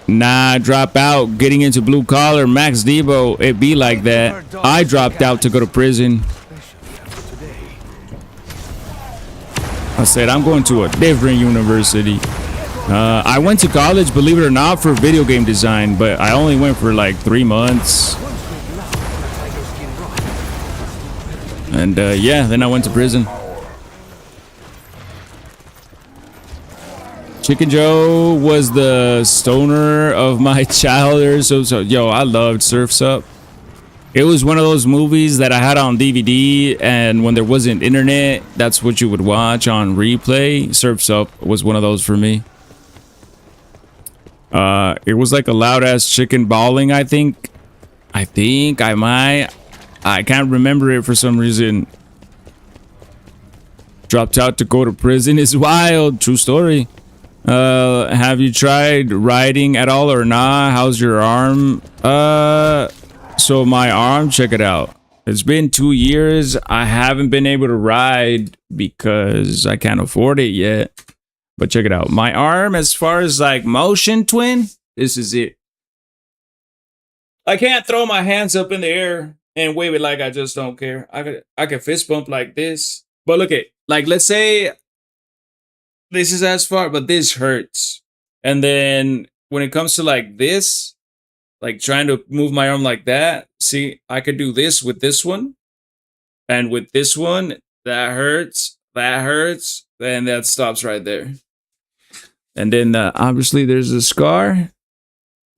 Nah, drop out. Getting into blue collar, Max Debo, it be like that. I dropped out to go to prison. I said, I'm going to a different university. I went to college, believe it or not, for video game design, but I only went for like 3 months. And yeah, then I went to prison. Chicken Joe was the stoner of my childhood. So yo, I loved Surf's Up. It was one of those movies that I had on DVD, and when there wasn't internet, that's what you would watch on replay. Surf's Up was one of those for me. It was like a loud ass chicken bawling, I think. I can't remember it for some reason. Dropped out to go to prison is wild. True story. Have you tried riding at all or not? How's your arm? So my arm, check it out. It's been 2 years. I haven't been able to ride because I can't afford it yet. But check it out. My arm, as far as like motion twin, this is it. I can't throw my hands up in the air and wave it like I just don't care. I could fist bump like this. But look at, like, let's say this is as far, but this hurts. And then when it comes to like this, like trying to move my arm like that, see, I could do this with this one. And with this one, that hurts, and that stops right there. And then obviously there's a scar.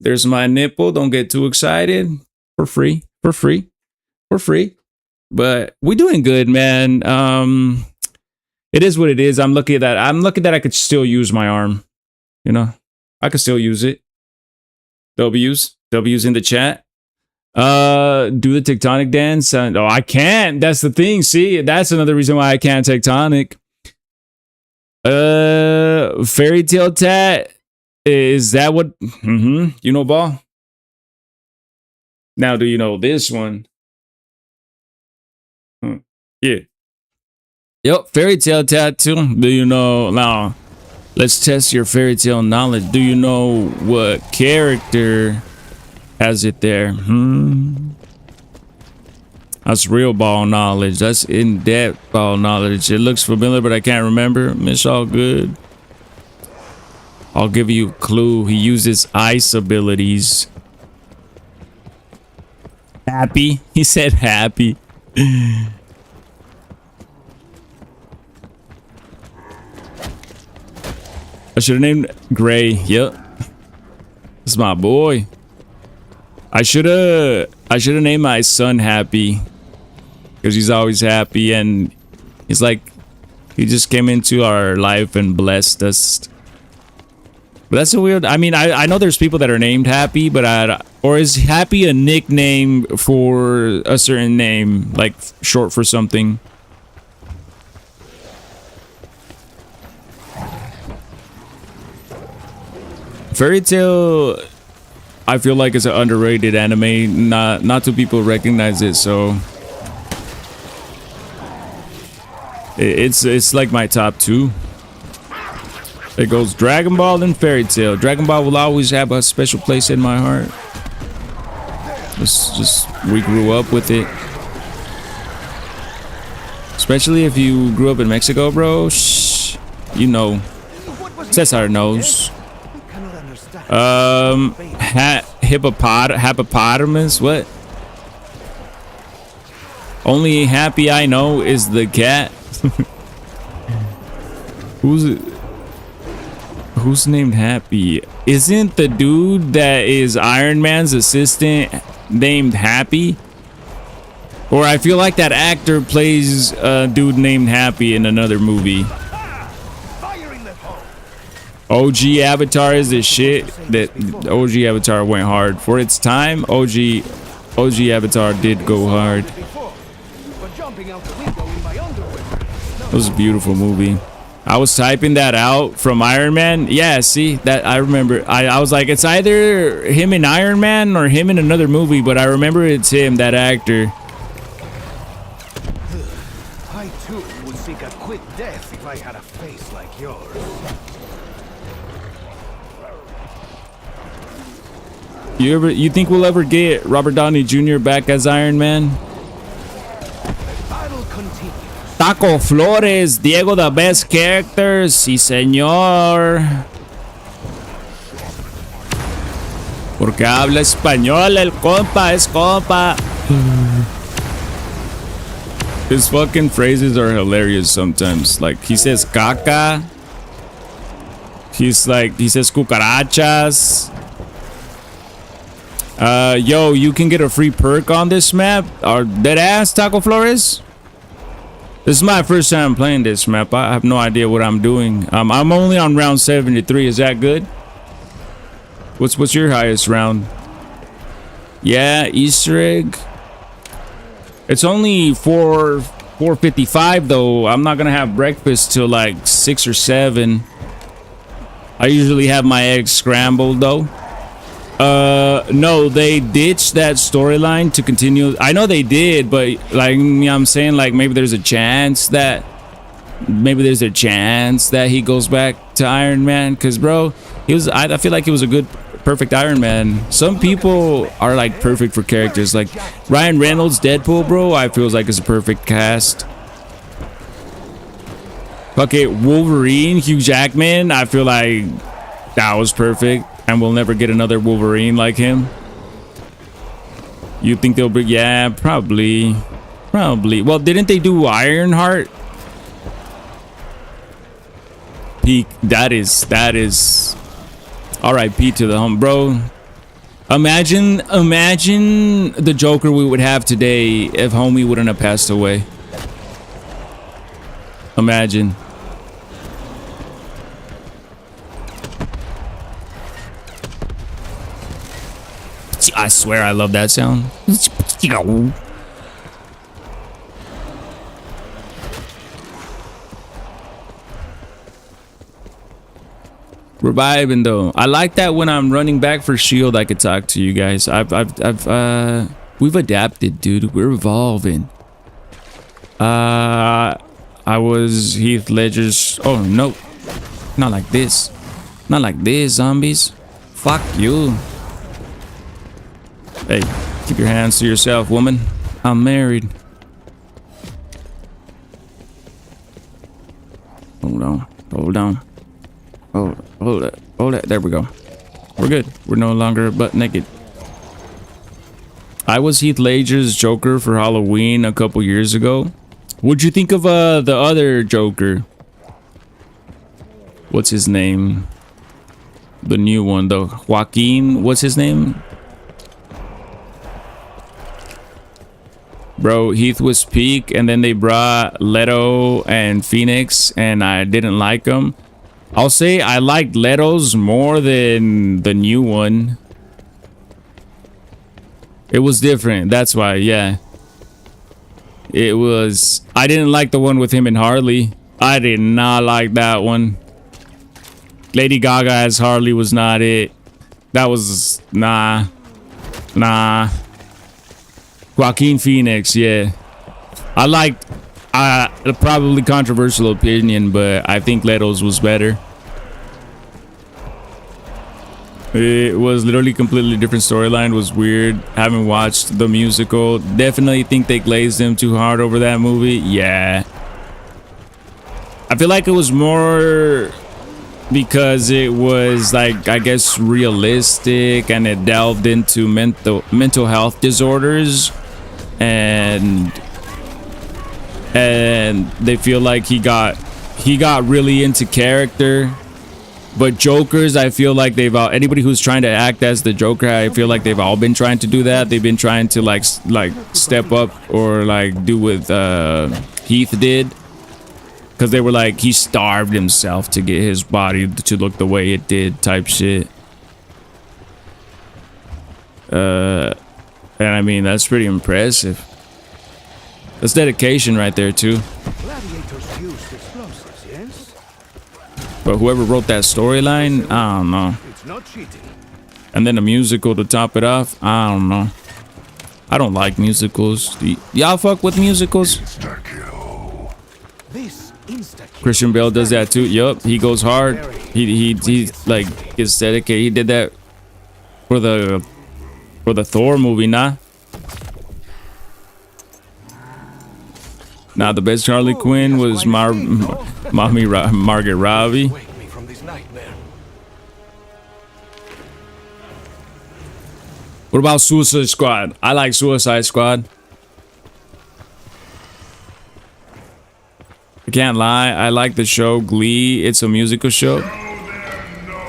There's my nipple. Don't get too excited. For free. For free. For free. But we're doing good, man. It is what it is. I'm lucky that I could still use my arm. You know, I could still use it. W's in the chat. Do the tectonic dance. Oh, I can't. That's the thing. See, that's another reason why I can't tectonic. Fairy tale tat. Is that what? You know, ball. Now, do you know this one? Yeah. Yep, fairy tale tattoo. Do you know now? Let's test your fairy tale knowledge. Do you know what character has it there? That's real ball knowledge. That's in-depth ball knowledge. It looks familiar, but I can't remember. It's all good. I'll give you a clue. He uses ice abilities. Happy. He said happy. I should have named Gray. Yep. This is my boy. I should have named my son Happy. Because he's always happy and he's like, he just came into our life and blessed us. But that's a weird, I mean, I know there's people that are named Happy, but or is Happy a nickname for a certain name, like short for something? Fairy Tail, I feel like it's an underrated anime. Not too people recognize it, so it's like my top two. It goes Dragon Ball and Fairy Tail. Dragon Ball will always have a special place in my heart. It's just we grew up with it. Especially if you grew up in Mexico, bro. Shh, you know. Cesar knows. Hippopotamus. What? Only Happy I know is the cat. Who's named Happy? Isn't the dude that is Iron Man's assistant named Happy? Or I feel like that actor plays a dude named Happy in another movie. OG Avatar is the shit. That OG Avatar went hard for its time. OG Avatar did go hard. It was a beautiful movie. I was typing that out from Iron Man. Yeah, see that I remember. I was like, it's either him in Iron Man or him in another movie, but I remember it's him, that actor.
I too would seek a quick death if I had a face like yours.
You think we'll ever get Robert Downey Jr. back as Iron Man? Taco Flores, Diego, the best characters. Sí, señor. Porque habla español, el compa es compa. His fucking phrases are hilarious sometimes. Like, he says caca. He says cucarachas. Yo, you can get a free perk on this map. Or dead ass, Taco Flores? This is my first time playing this map. I have no idea what I'm doing. I'm only on round 73. Is that good? What's your highest round? Yeah, Easter egg. It's only 4:55 though. I'm not gonna have breakfast till like 6 or 7. I usually have my eggs scrambled though. No, they ditched that storyline to continue. I know they did, but like, I'm saying, like, maybe there's a chance that he goes back to Iron Man. Cause bro, I feel like he was a good, perfect Iron Man. Some people are like perfect for characters. Like Ryan Reynolds, Deadpool, bro, I feel like it's a perfect cast. Okay, Wolverine, Hugh Jackman, I feel like that was perfect. And we'll never get another Wolverine like him. You think they'll bring? Yeah, probably. Well, didn't they do Ironheart? Peak. That is. R.I.P. to the home, bro. Imagine the Joker we would have today if homie wouldn't have passed away. Imagine. I swear I love that sound. We're vibing though. I like that when I'm running back for shield, I could talk to you guys. We've adapted, dude. We're evolving. I was Heath Ledger's. Oh no, not like this. Not like this, zombies. Fuck you. Hey, keep your hands to yourself, woman. I'm married. Hold on. Hold on. Hold it. There we go. We're good. We're no longer butt naked. I was Heath Ledger's Joker for Halloween a couple years ago. What'd you think of the other Joker? What's his name? The new one, though. Joaquin. What's his name? Bro, Heath was peak, and then they brought Leto and Phoenix, and I didn't like them. I'll say I liked Leto's more than the new one. It was different. That's why, yeah. It was... I didn't like the one with him and Harley. I did not like that one. Lady Gaga as Harley was not it. That was... Nah. Joaquin Phoenix, yeah. I liked... a probably controversial opinion, but I think Leto's was better. It was literally completely different storyline. Was weird. Haven't watched the musical. Definitely think they glazed him too hard over that movie. Yeah. I feel like it was more because it was like, I guess, realistic, and it delved into mental health disorders, and they feel like he got really into character. But Jokers, I feel like they've all, anybody who's trying to act as the Joker, I feel like they've all been trying to do that. They've been trying to like step up or like do what Heath did, because they were like, he starved himself to get his body to look the way it did, type shit. And I mean, that's pretty impressive. That's dedication right there too.
Gladiators used explosives, yes?
But whoever wrote that storyline, I don't know.
It's not cheating.
And then a musical to top it off, I don't know. I don't like musicals. Y'all fuck with musicals?
This
Christian Bale does that too. Yup, he goes hard. He like gets dedicated. He did that for the Thor movie, nah. Now the best Harley Quinn was Margaret Robbie.
Wake me from this nightmare.
What about Suicide Squad? I like Suicide Squad. I can't lie, I like the show Glee. It's a musical show.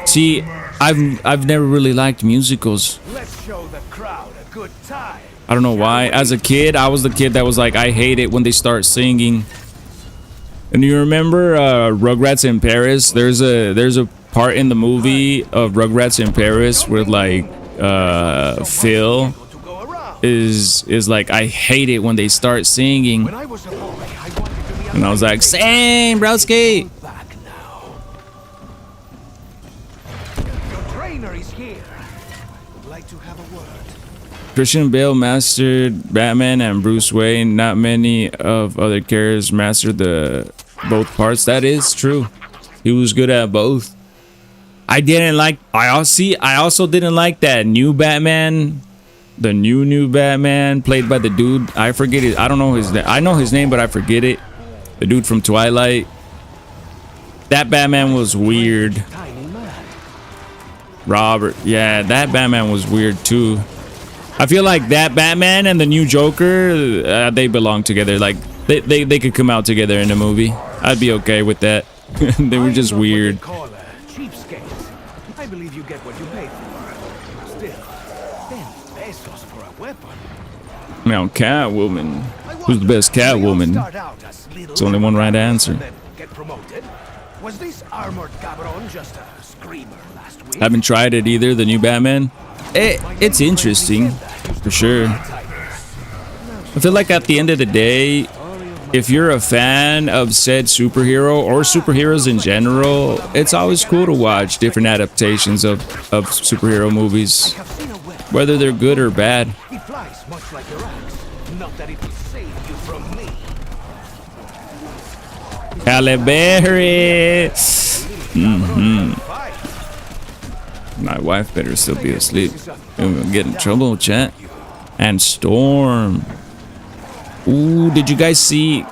See, I've never really liked musicals.
Let's show the crowd a good time.
I don't know why. As a kid, I was the kid that was like, I hate it when they start singing. And you remember Rugrats in Paris? There's a part in the movie of Rugrats in Paris where like Phil is like, I hate it when they start singing.
When I was a boy, I wanted to be a
And I was like, same, broski.
back now. Your trainer is here. I would like to have a word.
Christian Bale mastered Batman and Bruce Wayne. Not many of other characters mastered both parts. That is true. He was good at both. I also didn't like that new Batman. The new Batman played by the dude. I forget it. I don't know his name. I know his name, but I forget it. The dude from Twilight. That Batman was weird.
Tiny man.
Robert. Yeah, that Batman was weird too. I feel like that Batman and the new Joker, they belong together. Like they could come out together in a movie. I'd be okay with that. They were just weird.
Cheapskate. I believe you get what you pay for. Still,
Now, Catwoman.
I
Who's the best
wonder, we all
Catwoman?
start out as little
It's only one right answer.
and then get promoted. Was this armored cabron just a screamer last week?
Haven't tried it either, the new Batman. It's interesting, for sure. I feel like at the end of the day, if you're a fan of said superhero or superheroes in general, it's always cool to watch different adaptations of superhero movies,
I've seen a web.
whether they're good or bad.
It flies much like your axe. Not that it will save you from me.
Halle Berry.
Fight.
My wife better still be asleep. We'll get in trouble, chat. And Storm. Ooh, did you guys see?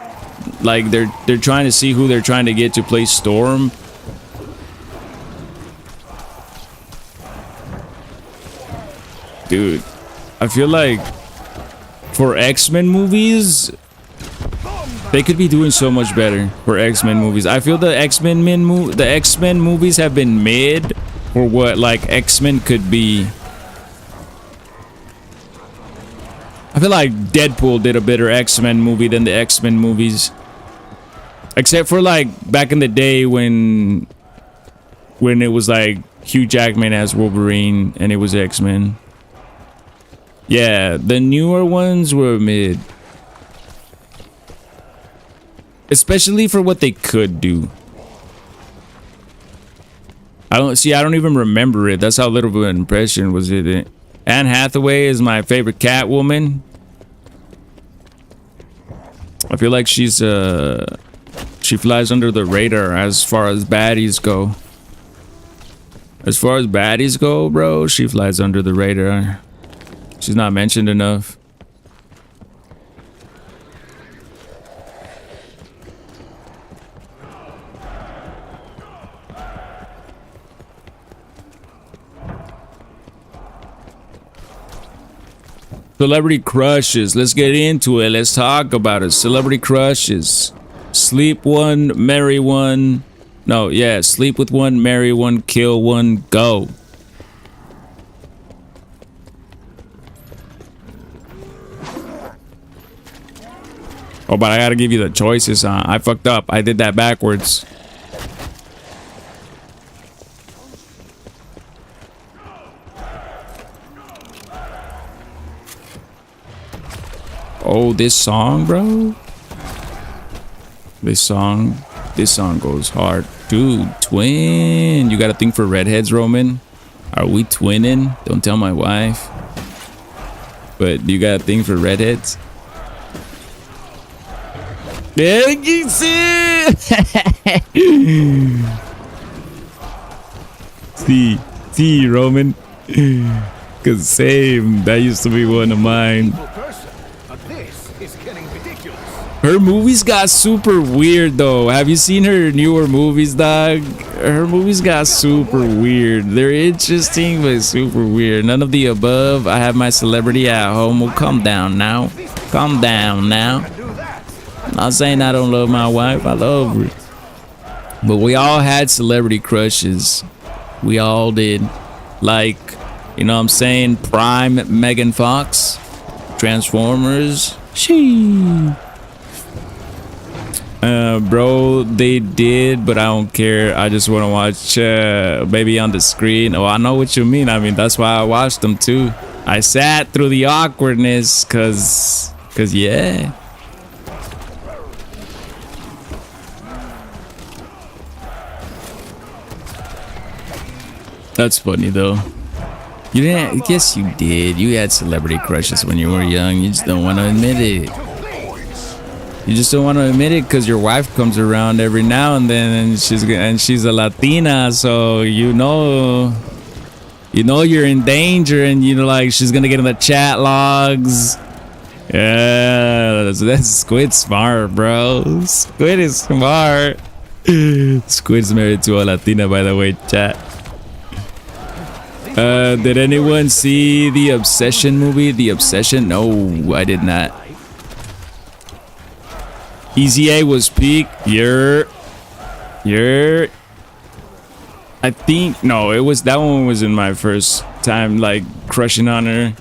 Like they're trying to see who they're trying to get to play Storm. Dude, I feel like for X-Men movies, they could be doing so much better for X-Men movies. I feel the X-Men movies have been mid for what like X-Men could be. I feel like Deadpool did a better X-Men movie than the X-Men movies. Except for like back in the day when it was like Hugh Jackman as Wolverine and it was X-Men. Yeah, the newer ones were mid. Especially for what they could do. I don't even remember it. That's how little of an impression was it. Anne Hathaway is my favorite Catwoman. I feel like she flies under the radar as far as baddies go. As far as baddies go, bro, she flies under the radar. She's not mentioned enough. Celebrity crushes. Let's get into it. Let's talk about it. Celebrity crushes. Sleep one, marry one. No, yeah. Sleep with one, marry one, kill one, go. Oh, but I gotta give you the choices. I fucked up. I did that backwards. Oh, this song, bro. This song goes hard. Dude, twin. You got a thing for redheads, Roman? Are we twinning? Don't tell my wife. But you got a thing for redheads? There you see. See, Roman. Cause same. That used to be one of mine.
But this is getting ridiculous.
Her movies got super weird though. Have you seen her newer movies, dog? Her movies got super weird. They're interesting, but super weird. None of the above. I have my celebrity at home. Well, calm down now. Calm down now. I'm not saying I don't love my wife. I love her. But we all had celebrity crushes. We all did. Like, you know what I'm saying? Prime Megan Fox. Transformers. Bro, they did, but I don't care. I just want to watch Baby on the Screen. Oh, I know what you mean. I mean, that's why I watched them too. I sat through the awkwardness cause yeah. That's funny though. You didn't. Yes, you did. You had celebrity crushes when you were young. You just don't want to admit it. You just don't want to admit it because your wife comes around every now and then, and she's a Latina, so you know you're in danger, and you know like she's gonna get in the chat logs. Yeah, that's Squid smart, bro. Squid is smart. Squid's married to a Latina, by the way, chat. Did anyone see the Obsession movie? The Obsession? No, I did not. Easy A was peak. I think no, that one was in my first time like crushing on her,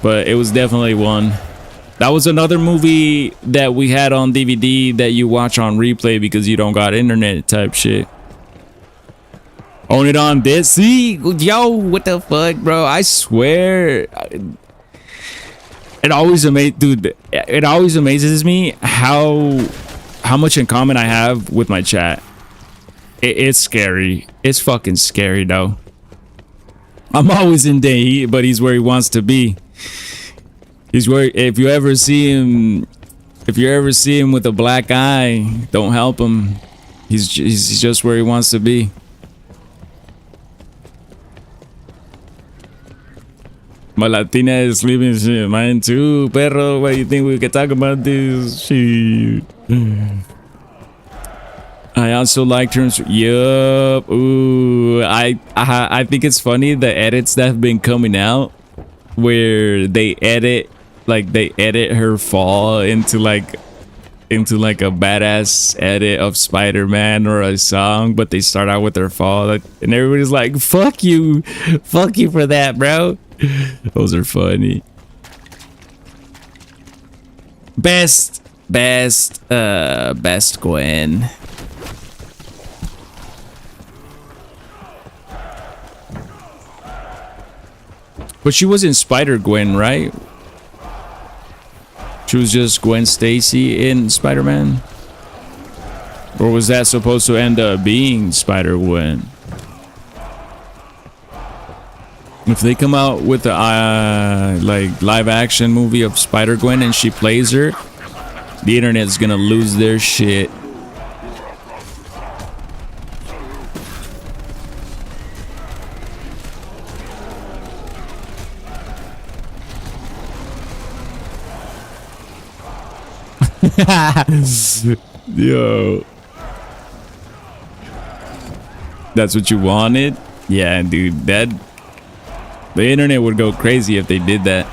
but it was definitely one. That was another movie that we had on DVD that you watch on replay because you don't got internet type shit. Own it on this. See, yo, what the fuck, bro? I swear, it always amazes me how much in common I have with my chat. It's scary. It's fucking scary though. I'm always in day, but he's where he wants to be. He's where, if you ever see him with a black eye, don't help him. He's just where he wants to be. My Latina is sleeping shit. Mine too, perro. What do you think we could talk about this shit? I also like terms. Yup. Ooh. I think it's funny the edits that have been coming out where they edit her fall into like a badass edit of Spider-Man or a song, but they start out with her fall, and everybody's like, fuck you for that, bro. Those are funny. Best Gwen. But she wasn't Spider-Gwen, right? She was just Gwen Stacy in Spider-Man? Or was that supposed to end up being Spider-Gwen? If they come out with a like live action movie of Spider-Gwen and she plays her, the internet's gonna lose their shit. Yo, that's what you wanted? Yeah, dude, the internet would go crazy if they did that,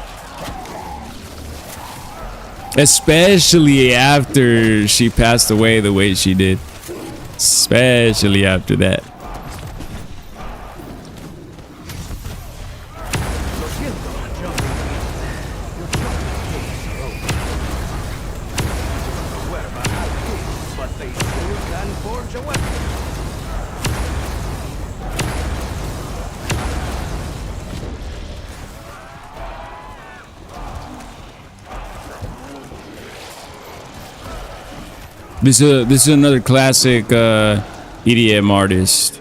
especially after she passed away the way she did, especially after that. This is another classic EDM artist,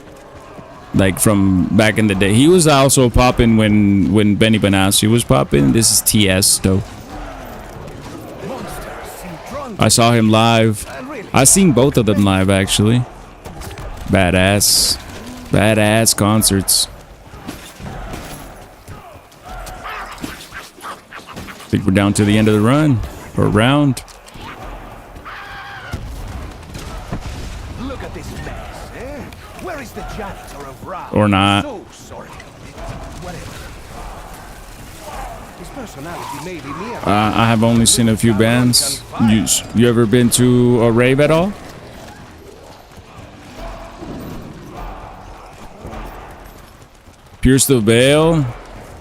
like from back in the day. He was also popping when Benny Benassi was popping. This is TS though. I saw him live. I seen both of them live actually. Badass concerts. I think we're down to the end of the run or round. Or not. I have only seen a few bands. You ever been to a rave at all? Pierce the Veil,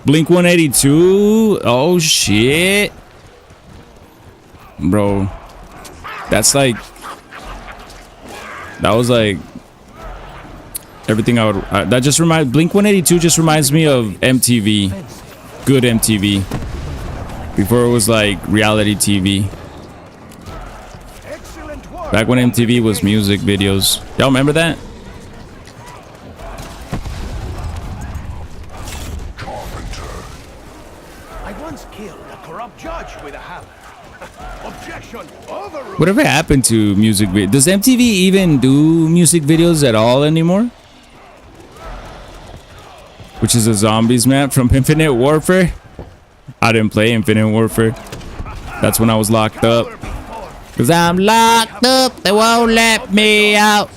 Blink 182. Oh shit, bro. That was like everything I would. That just reminds. Blink 182 just reminds me of MTV, good MTV. Before it was like reality TV. Back when MTV was music videos. Y'all remember that?
I once killed a corrupt judge with a hammer. Objection overruled.
Whatever happened to music videos? Does MTV even do music videos at all anymore? Which is a zombies map from Infinite Warfare. I didn't play Infinite Warfare. That's when I was locked up. Cause I'm locked up, they won't let me out.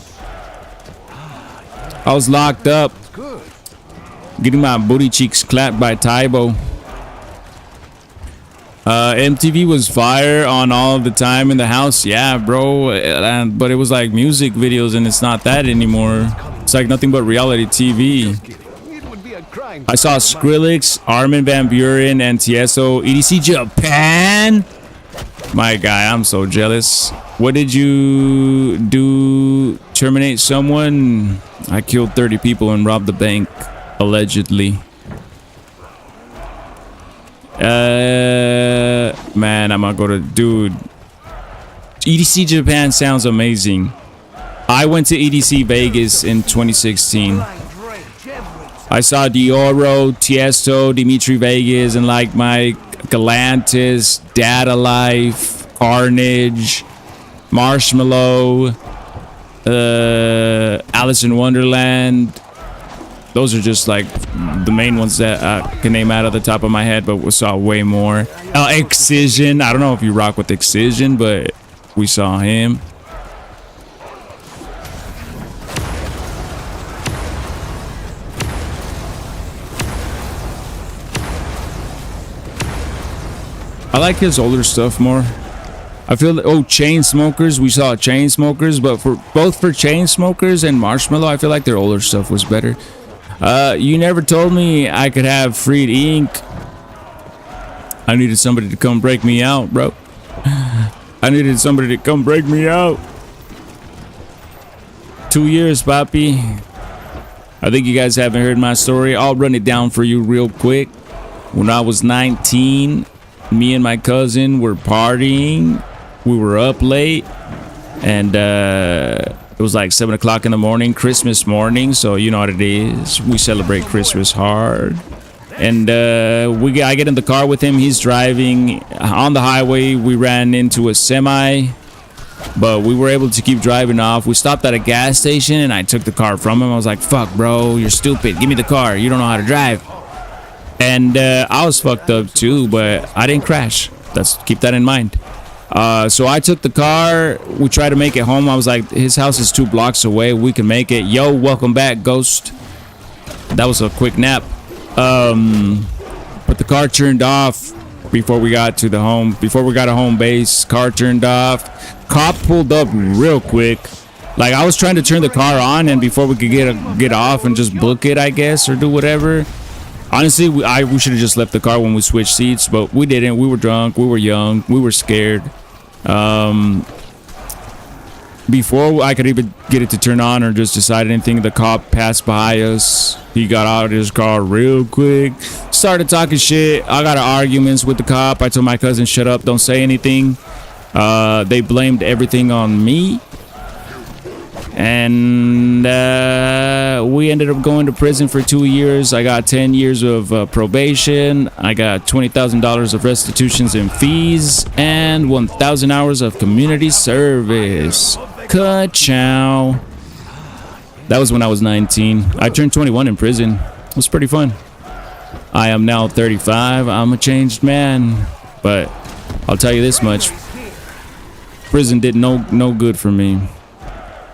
I was locked up, getting my booty cheeks clapped by Tybo. MTV was fire on all the time in the house. Yeah, bro. But it was like music videos and it's not that anymore. It's like nothing but reality TV. I saw Skrillex, Armin van Buuren, and Tiesto, EDC Japan. My guy, I'm so jealous. What did you do? Terminate someone? I killed 30 people and robbed the bank, allegedly. Man, I'm gonna go to... Dude. EDC Japan sounds amazing. I went to EDC Vegas in 2016. I saw Dioro, Tiesto, Dimitri Vegas, and like Mike, Galantis, Data Life, Carnage, Marshmallow, Alice in Wonderland. Those are just like the main ones that I can name out of the top of my head, but we saw way more. Excision. I don't know if you rock with Excision, but we saw him. I like his older stuff more. I feel like, oh, Chainsmokers, we saw Chainsmokers, but for Chainsmokers and Marshmallow, I feel like their older stuff was better. You never told me I could have Freed Ink. I needed somebody to come break me out, bro. I needed somebody to come break me out. 2 years, Papi. I think you guys haven't heard my story. I'll run it down for you real quick. When I was 19, me and my cousin were partying. We were up late, and it was like 7 o'clock in the morning, Christmas morning. So you know what it is. We celebrate Christmas hard. And I get in the car with him. He's driving on the highway. We ran into a semi, but we were able to keep driving off. We stopped at a gas station, and I took the car from him. I was like, "Fuck, bro, you're stupid. Give me the car. You don't know how to drive." And I was fucked up too, but I didn't crash. Keep that in mind. So I took the car. We tried to make it home. I was like, his house is 2 blocks away. We can make it. Yo, welcome back, Ghost. That was a quick nap. But the car turned off before we got to the home. Before we got a home base, car turned off. Cop pulled up real quick. Like, I was trying to turn the car on, and before we could get off and just book it, I guess, or do whatever. Honestly, we should have just left the car when we switched seats, but we didn't. We were drunk. We were young. We were scared. Before I could even get it to turn on or just decide anything, the cop passed by us. He got out of his car real quick. Started talking shit. I got arguments with the cop. I told my cousin, shut up. Don't say anything. They blamed everything on me. And we ended up going to prison for 2 years. I got 10 years of probation. I got $20,000 of restitutions and fees, and 1,000 hours of community service. Ka-chow. That was when I was 19. I turned 21 in prison. It was pretty fun. I am now 35. I'm a changed man. But I'll tell you this much. Prison did no good for me.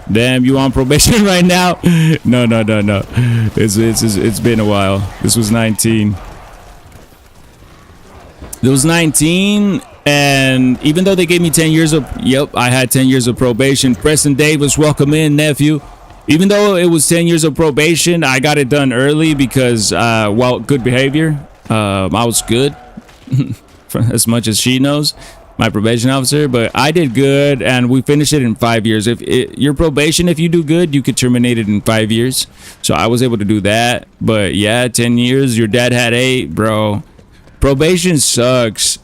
Damn, you on probation right now? No. It's been a while. This was 19. It was 19, and even though they gave me 10 years of... Yep, I had 10 years of probation. Preston Davis, welcome in, nephew. Even though it was 10 years of probation, I got it done early because, well, good behavior. I was good, for as much as she knows. My probation officer, but I did good, and we finished it in 5 years. Your probation, if you do good, you could terminate it in 5 years. So I was able to do that. But yeah, 10 years. Your dad had 8, bro. Probation sucks.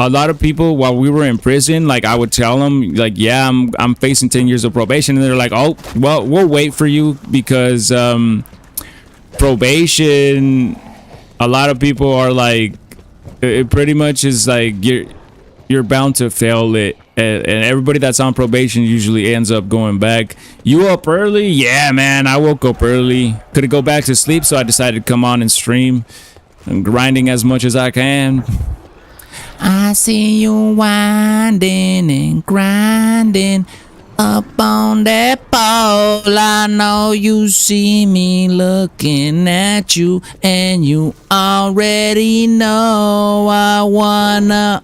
A lot of people, while we were in prison, like, I would tell them, like, yeah, I'm facing 10 years of probation, and they're like, oh, well, we'll wait for you because probation. A lot of people are like, it pretty much is like you're bound to fail it, and everybody that's on probation usually ends up going back. You up early? Yeah, man, I woke up early. Couldn't go back to sleep, so I decided to come on and stream. I'm grinding as much as I can. I see you winding and grinding up on that pole. I know you see me looking at you, and you already know I wanna.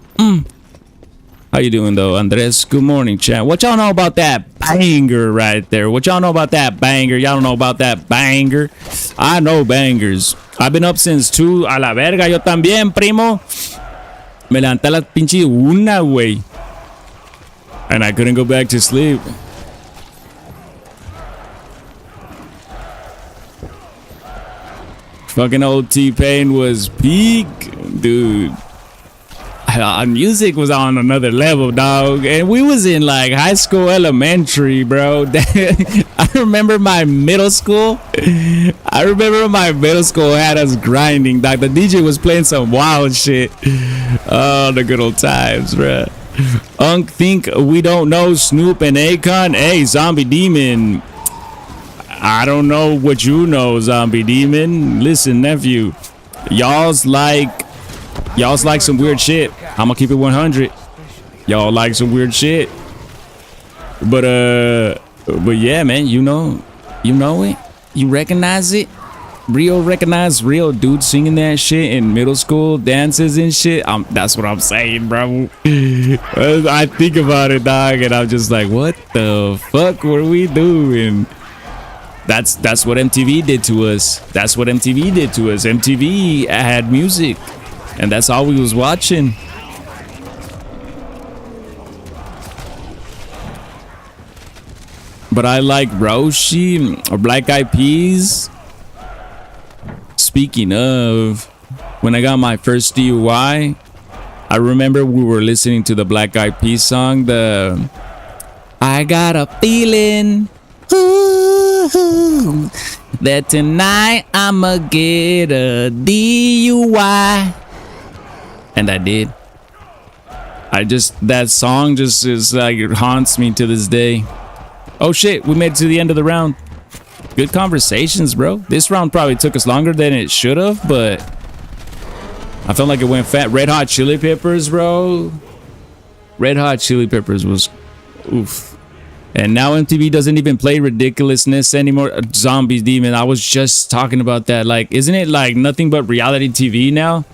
How you doing though, Andres? Good morning, chat. What y'all know about that banger right there? What y'all know about that banger? Y'all don't know about that banger? I know bangers. I've been up since 2. A la verga, yo también, primo. Me levanté a la pinche 1, güey. And I couldn't go back to sleep. Fucking old T-Pain was peak, dude. Music was on another level, dog. And we was in like high school, elementary, bro. I remember my middle school had us grinding, dog. The DJ was playing some wild shit. Oh, the good old times, bro. Unk think we don't know Snoop and Akon. Hey, Zombie Demon, I don't know what you know, Zombie Demon. Listen, nephew, y'all's like some weird shit. I'ma keep it 100. Y'all like some weird shit. But yeah, man, you know it. You recognize it. Recognize real dude singing that shit in middle school dances and shit. That's what I'm saying, bro. I think about it, dog, and I'm just like, what the fuck were we doing? That's what MTV did to us. That's what MTV did to us. MTV had music, and that's all we was watching. But I like Roshi or Black Eyed Peas. Speaking of, when I got my first DUI, I remember we were listening to the Black Eyed Peas song, the I got a feeling ooh, that tonight I'ma get a DUI. And I did. That song just is like, it haunts me to this day. Oh shit, we made it to the end of the round. Good conversations, bro. This round probably took us longer than it should have, but I felt like it went fat. Red Hot Chili Peppers, bro. Red Hot Chili Peppers was oof. And now MTV doesn't even play ridiculousness anymore. Zombies Demon, I was just talking about that. Like, isn't it like nothing but reality TV now?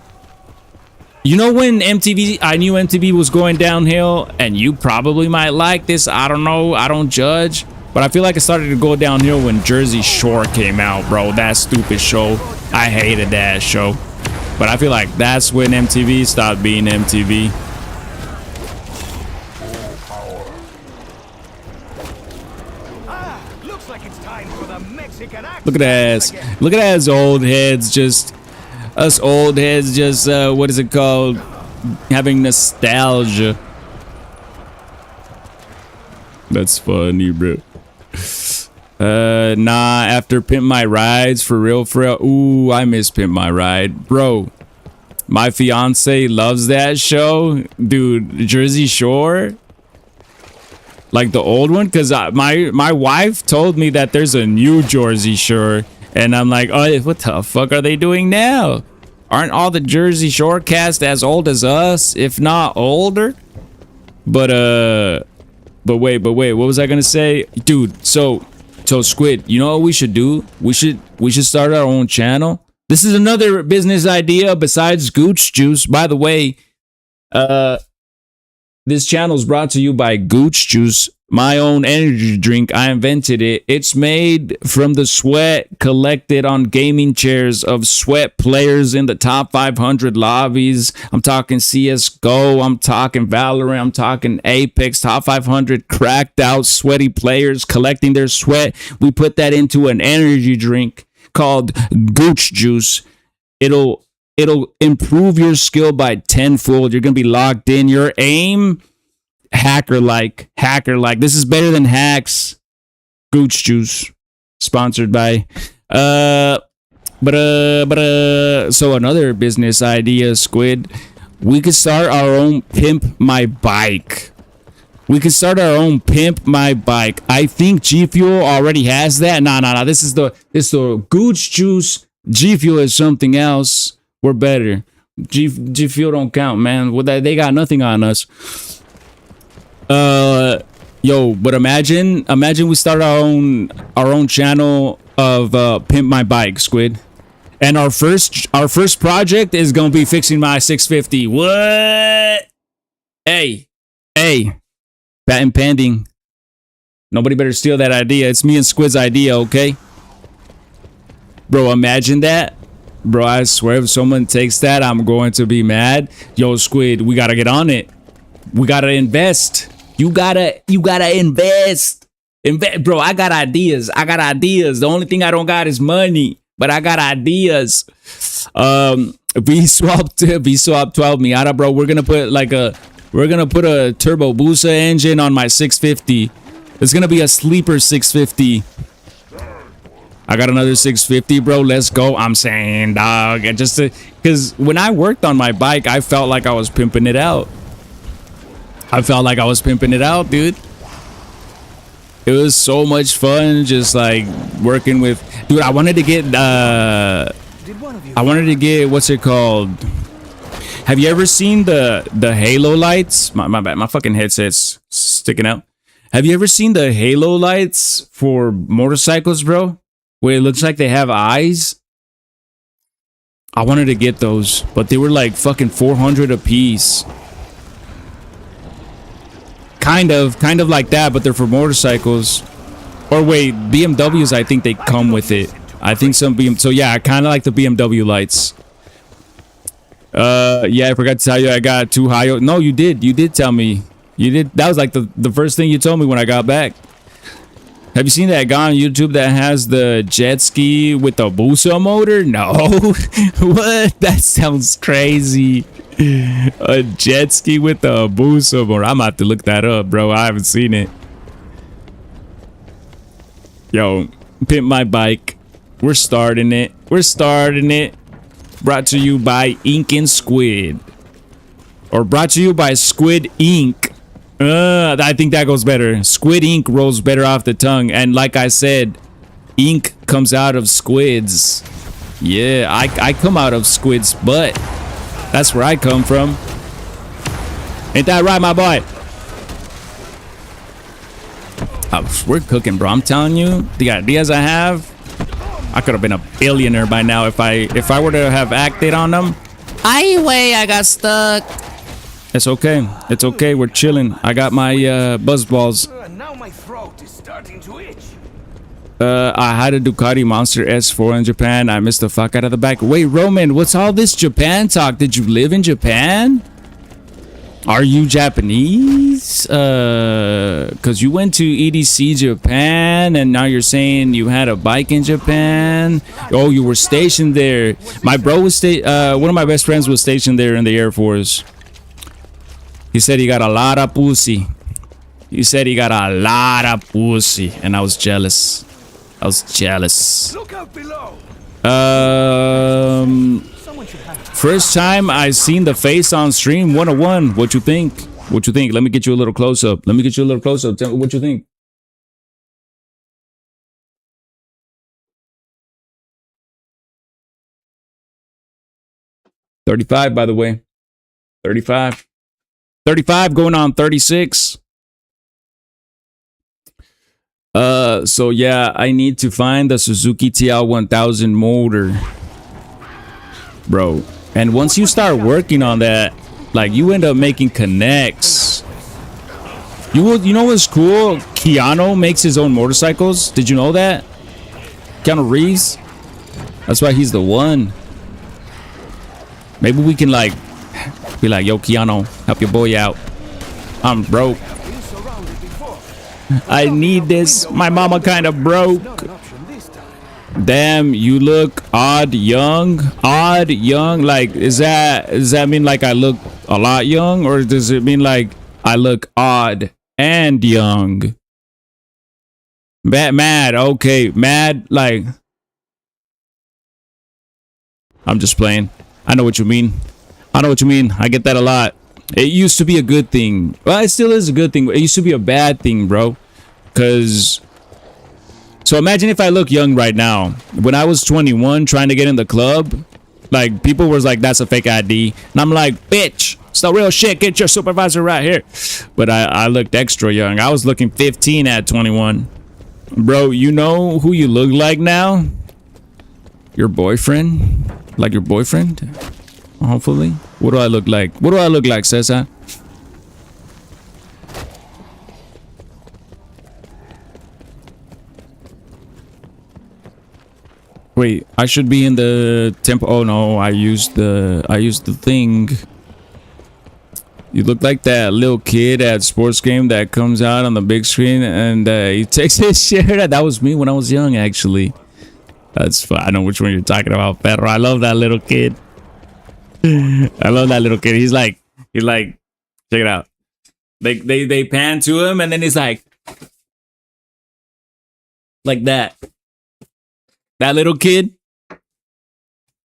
You know, when I knew MTV was going downhill, and you probably might like this, I don't know, I don't judge, but I feel like it started to go downhill when Jersey Shore came out, bro. That stupid show. I hated that show. But I feel like that's when MTV stopped being MTV.
Looks like it's time for the Mexican accent.
Look at us. Look at us old heads just... Us old heads just, what is it called? Having nostalgia. That's funny, bro. Nah, after Pimp My Rides, for real. Ooh, I miss Pimp My Ride. Bro, my fiance loves that show. Dude, Jersey Shore. Like the old one, because my wife told me that there's a new Jersey Shore. And I'm like, oh, what the fuck are they doing now? Aren't all the Jersey Shore cast as old as us, if not older? But wait, what was I gonna say? Dude, so Squid, you know what we should do? We should start our own channel. This is another business idea besides Gooch Juice. By the way, this channel is brought to you by Gooch Juice, my own energy drink. I invented it. It's made from the sweat collected on gaming chairs of sweat players in the top 500 lobbies. I'm talking CSGO. I'm talking Valorant. I'm talking Apex. Top 500 cracked out sweaty players collecting their sweat. We put that into an energy drink called Gooch Juice. It'll improve your skill by tenfold. You're gonna be locked in. Your aim, hacker like. This is better than hacks. Gooch Juice, sponsored by. So another business idea, Squid. We could start our own Pimp My Bike. I think G Fuel already has that. Nah. This is the Gooch Juice. G Fuel is something else. We're better. G Fuel don't count, man. Well, they got nothing on us. Yo, but imagine we start our own channel of Pimp My Bike, Squid. And our first project is gonna be fixing my 650. What? Hey, patent pending. Nobody better steal that idea. It's me and Squid's idea, okay? Bro, imagine that. Bro, I swear if someone takes that, I'm going to be mad. Yo, Squid, we gotta get on it. We gotta invest. You gotta invest. Bro, I got ideas. The only thing I don't got is money, but I got ideas. V swap 12 Miata, bro. We're gonna put a turbo Busa engine on my 650. It's gonna be a sleeper 650. I got another 650, bro. Let's go. I'm saying, dog. Just because when I worked on my bike, I felt like I was pimping it out. Dude. It was so much fun, just like working with, dude. I wanted to get what's it called? Have you ever seen the halo lights? My bad, my fucking headset's sticking out. Have you ever seen the halo lights for motorcycles, bro? Where it looks like they have eyes? I wanted to get those, but they were like fucking 400 a piece. Kind of like that, but they're for motorcycles. Or wait, BMWs, I think they come with it. I think some so yeah, I kind of like the BMW lights. Yeah, I forgot to tell you, I got 2 high. No, you did tell me. You did. That was like the first thing you told me when I got back. Have you seen that guy on YouTube that has the jet ski with the Busa motor? No. What? That sounds crazy. A jet ski with the Busa motor. I'm about to look that up, bro. I haven't seen it. Yo, pimp my bike. We're starting it. Brought to you by Ink and Squid. Or brought to you by Squid Ink. I think that goes better. Squid ink rolls better off the tongue. And like I said, ink comes out of squids. Yeah, I come out of squids' butt. That's where I come from. Ain't that right, my boy? Oh, we're cooking, bro. I'm telling you, the ideas I have, I could have been a billionaire by now if I were to have acted on them. I got stuck. It's okay. It's okay. We're chilling. I got my buzz balls.
Now my throat is starting to itch.
I had a Ducati Monster S4 in Japan. I missed the fuck out of the back. Wait, Roman, what's all this Japan talk? Did you live in Japan? Are you Japanese? Cause you went to EDC Japan and now you're saying you had a bike in Japan. Oh, you were stationed there. My bro was one of my best friends was stationed there in the Air Force. He said he got a lot of pussy. And I was jealous.
Look out below.
First time I seen the face on stream 101. What you think? Let me get you a little close up. Tell me what you think. $35, by the way. 35 going on 36. So yeah, I need to find the Suzuki TL 1000 motor, bro. And once you start working on that, like, you end up making connects. You know what's cool? Keanu makes his own motorcycles. Did you know that? Keanu Reeves. That's why he's the one. Maybe we can like be like, yo, Keanu, help your boy out. I'm broke. I need this. My mama kind of broke. Damn, you look odd young. Like, does that mean like I look a lot young, or does it mean like I look odd and young? Mad. Okay, mad. Like, I'm just playing. I know what you mean. I get that a lot. It used to be a good thing. Well, it still is a good thing. It used to be a bad thing, bro. Cause so imagine if I look young right now. When I was 21 trying to get in the club, like, people was like, that's a fake ID. And I'm like, bitch, it's the real shit. Get your supervisor right here. But I looked extra young. I was looking 15 at 21. Bro, you know who you look like now? Your boyfriend? Like your boyfriend? Hopefully. What do I look like, Cesar? Wait, I should be in the temple. Oh no, I used the thing. You look like that little kid at sports game that comes out on the big screen and he takes his shirt. That was me when I was young, actually. That's fun. I know which one you're talking about, Pedro. I love that little kid. I love that little kid. He's like, check it out. They pan to him and then he's like that. That little kid.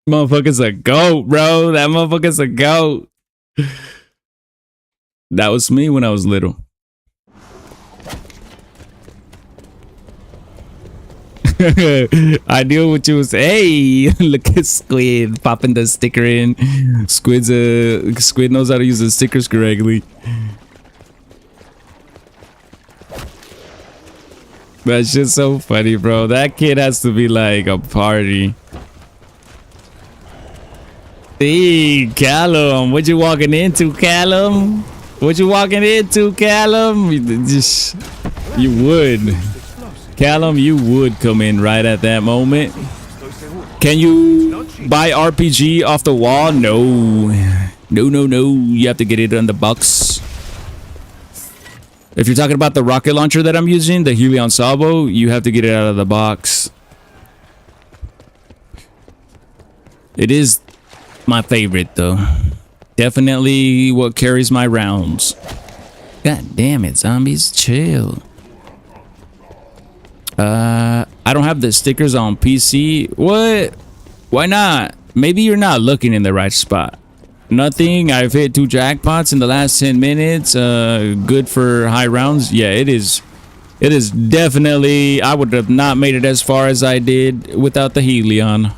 Motherfucker's a goat, bro. That motherfucker's a goat. That was me when I was little. I knew what you was. Hey, look at Squid popping the sticker in. Squid knows how to use the stickers correctly. That's just so funny, bro. That kid has to be like a party. Hey, Callum, what you walking into, Callum? What you walking into, Callum? You would. Callum, you would come in right at that moment. Can you buy RPG off the wall? No. No. You have to get it on the box. If you're talking about the rocket launcher that I'm using, the Helion Salvo, you have to get it out of the box. It is my favorite, though. Definitely what carries my rounds. God damn it, zombies. Chill. I don't have the stickers on PC. What? Why not? Maybe you're not looking in the right spot. Nothing. I've hit 2 jackpots in the last 10 minutes. Good for high rounds. Yeah, it is. It is definitely. I would have not made it as far as I did without the Helion.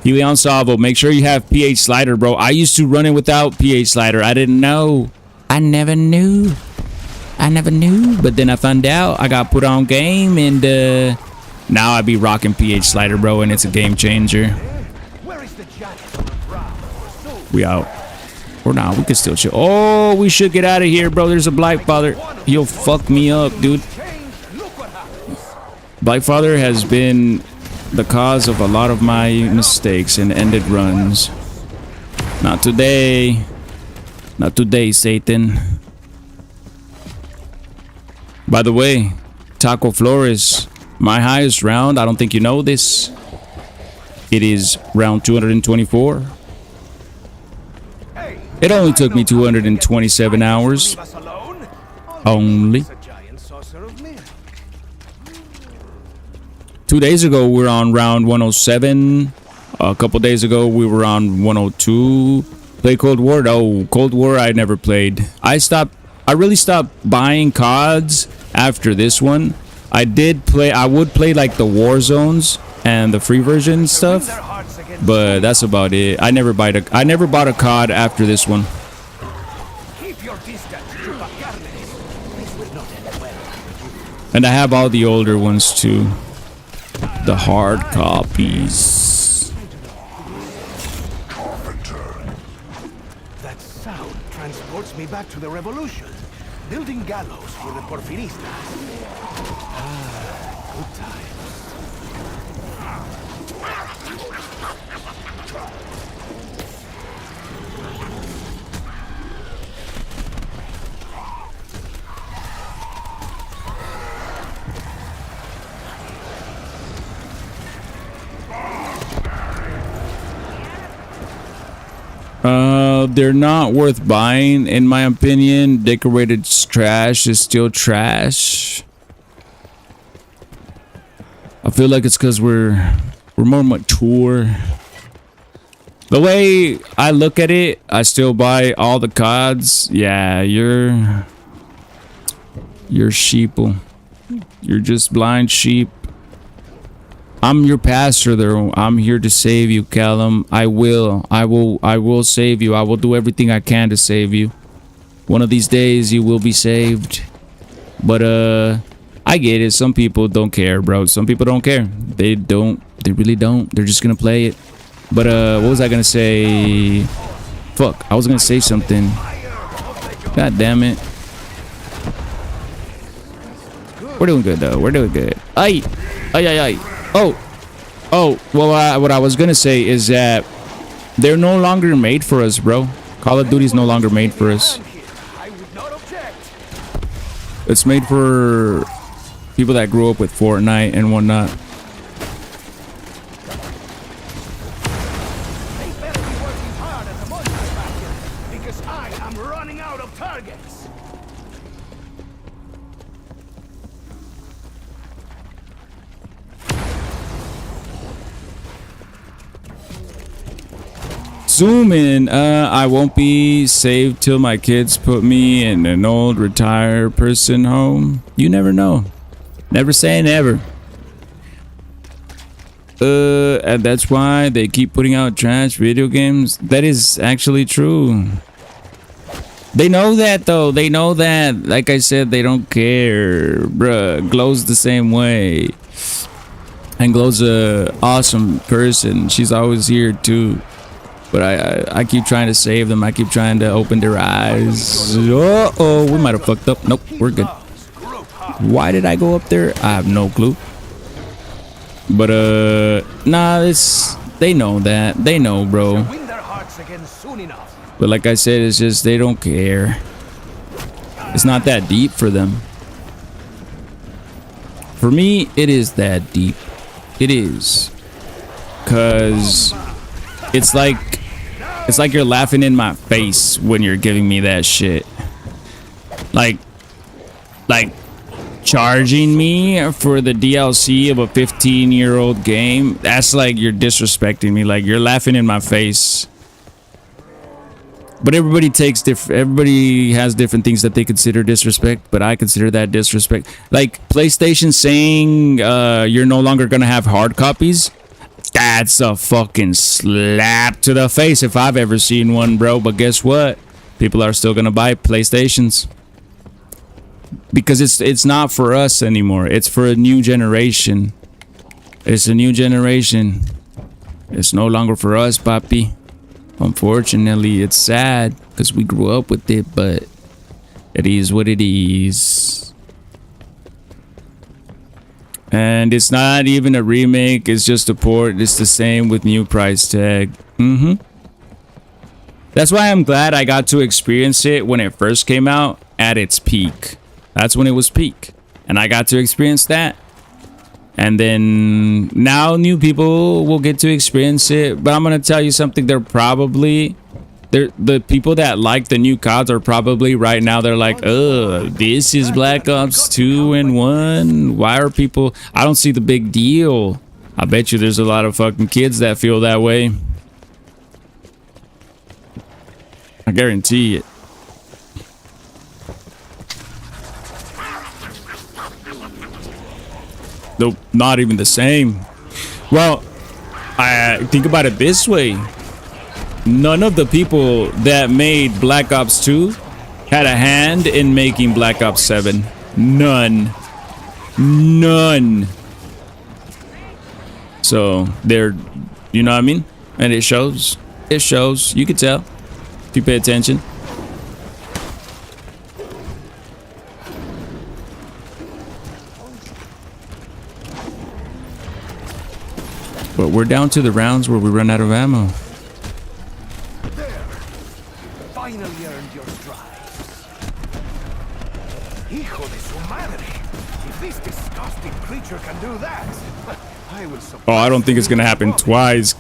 Helion Salvo. Make sure you have pH slider, bro. I used to run it without pH slider. I didn't know. I never knew. But then I found out. I got put on game, and now I be rocking pH slider, bro, and it's a game changer. We out. Or not, we can still chill. Oh, we should get out of here, bro. There's a Blightfather. He'll fuck me up, dude. Blightfather has been the cause of a lot of my mistakes and ended runs. Not today. Not today, Satan. By the way, Taco Flores, my highest round, I don't think you know this. It is round 224. It only took me 227 hours. Only. 2 days ago, we were on round 107. A couple days ago, we were on 102. Play Cold War? Oh, Cold War I never played. I really stopped buying CODs after this one. I would play like the war zones and the free version stuff, but that's about it. I never bought a COD after this one. And I have all the older ones too. The hard copies.
That sound transports me back to the revolution. Building gallows for the Porfiristas. Ah, good times.
They're not worth buying, in my opinion. Decorated trash is still trash. I feel like it's because we're more mature. The way I look at it, I still buy all the CODs. Yeah, you're sheeple. You're just blind sheep. I'm your pastor, though. I'm here to save you, Callum. I will save you. I will do everything I can to save you. One of these days, you will be saved. But, I get it. Some people don't care, bro. Some people don't care. They don't. They really don't. They're just gonna play it. But, what was I gonna say? Fuck. I was gonna say something. God damn it. We're doing good, though. We're doing good. Ay. Oh, well, what I was gonna say is that they're no longer made for us, bro. Call of Duty is no longer made for us.
I would not object.
It's made for people that grew up with Fortnite and whatnot.
They better be working hard at the monster factory because I am running out of targets.
Zoom in. I won't be saved till my kids put me in an old retired person home. You never know. Never say never. And that's why they keep putting out trash video games. That is actually true. They know that though. They know that. Like I said, they don't care. Bruh, Glow's the same way. And Glow's a awesome person. She's always here too. But I keep trying to save them. I keep trying to open their eyes. Uh-oh, we might have fucked up. Nope, we're good. Why did I go up there? I have no clue. But nah, they know that. They know, bro.
Win their hearts again soon enough.
But like I said, it's just they don't care. It's not that deep for them. For me, it is that deep. It is. Cause it's like you're laughing in my face when you're giving me that shit. Like charging me for the DLC of a 15-year-old game. That's like you're disrespecting me. Like you're laughing in my face. But everybody has different things that they consider disrespect, but I consider that disrespect. Like PlayStation saying you're no longer gonna have hard copies. That's a fucking slap to the face if I've ever seen one, bro. But guess what? People are still gonna buy PlayStations because it's not for us anymore. It's for a new generation. It's a new generation. It's no longer for us, papi. Unfortunately, it's sad because we grew up with it, but it is what it is. And it's not even a remake, it's just a port. It's the same with new price tag. That's why I'm glad I got to experience it when it first came out at its peak. That's when it was peak. And I got to experience that. And then now new people will get to experience it. But I'm going to tell you something. The people that like the new CODs are probably right now. They're like, this is Black Ops 2 and 1. Why are people... I don't see the big deal. I bet you there's a lot of fucking kids that feel that way. I guarantee it. Nope, not even the same. Well, I think about it this way. None of the people that made Black Ops 2 had a hand in making Black Ops 7. None. None. So, they're... You know what I mean? And it shows. It shows. You can tell. If you pay attention. But we're down to the rounds where we run out of ammo.
There. Finally earned your stride. Hijo de su madre. If this disgusting creature can do that, I will surprise.
Oh, I don't think it's gonna happen twice.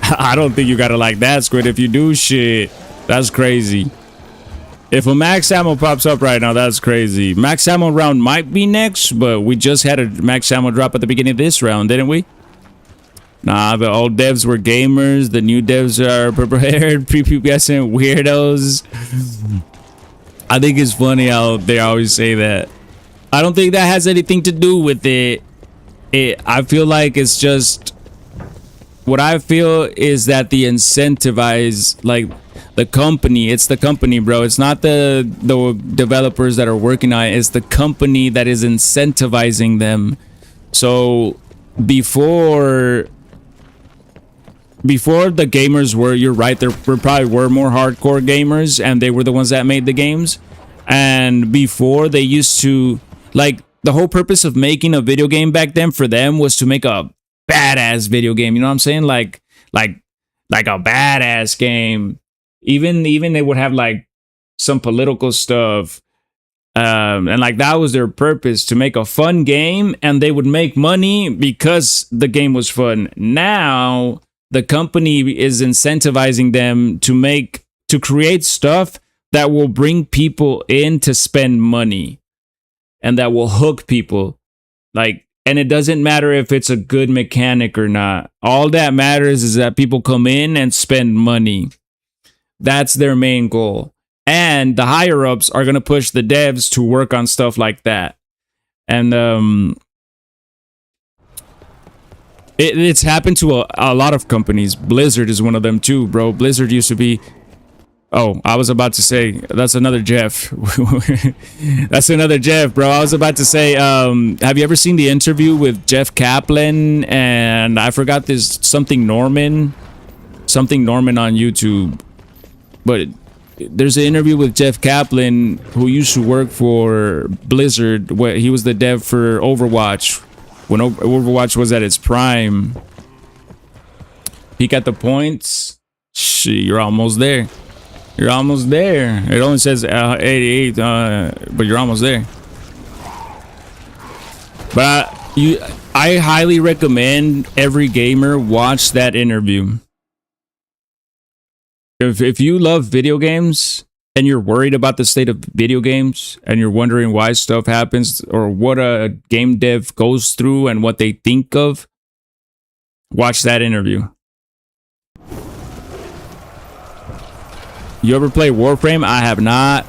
I don't think you gotta like that, Squid. If you do shit, that's crazy. If a max ammo pops up right now, that's crazy. Max ammo round might be next, but we just had a max ammo drop at the beginning of this round, didn't we? Nah, the old devs were gamers. The new devs are prepared, prepubescent weirdos. I think it's funny how they always say that. I don't think that has anything to do with it. I feel like it's just... What I feel is that the incentivize, like, the company. It's the company, bro. It's not the developers that are working on it. It's the company that is incentivizing them. So, before the gamers were, you're right, there probably were more hardcore gamers and they were the ones that made the games. And before, they used to, like, the whole purpose of making a video game back then for them was to make a badass video game. You know what I'm saying? Like a badass game. Even they would have like some political stuff. And like that was their purpose, to make a fun game, and they would make money because the game was fun. Now the company is incentivizing them to create stuff that will bring people in to spend money and that will hook people. Like, and it doesn't matter if it's a good mechanic or not. All that matters is that people come in and spend money. That's their main goal. And the higher ups are going to push the devs to work on stuff like that. And it's happened to a lot of companies. Blizzard is one of them too, bro. Blizzard used to be... Oh, I was about to say, that's another Jeff. That's another Jeff, bro. I was about to say, have you ever seen the interview with Jeff Kaplan? And I forgot this something Norman on YouTube. But there's an interview with Jeff Kaplan, who used to work for Blizzard. Where he was the dev for Overwatch when Overwatch was at its prime. Peek at the points. Shit, you're almost there. You're almost there. It only says 88, but you're almost there. But I highly recommend every gamer watch that interview. If you love video games and you're worried about the state of video games and you're wondering why stuff happens or what a game dev goes through and what they think of, watch that interview. You ever play Warframe? I have not.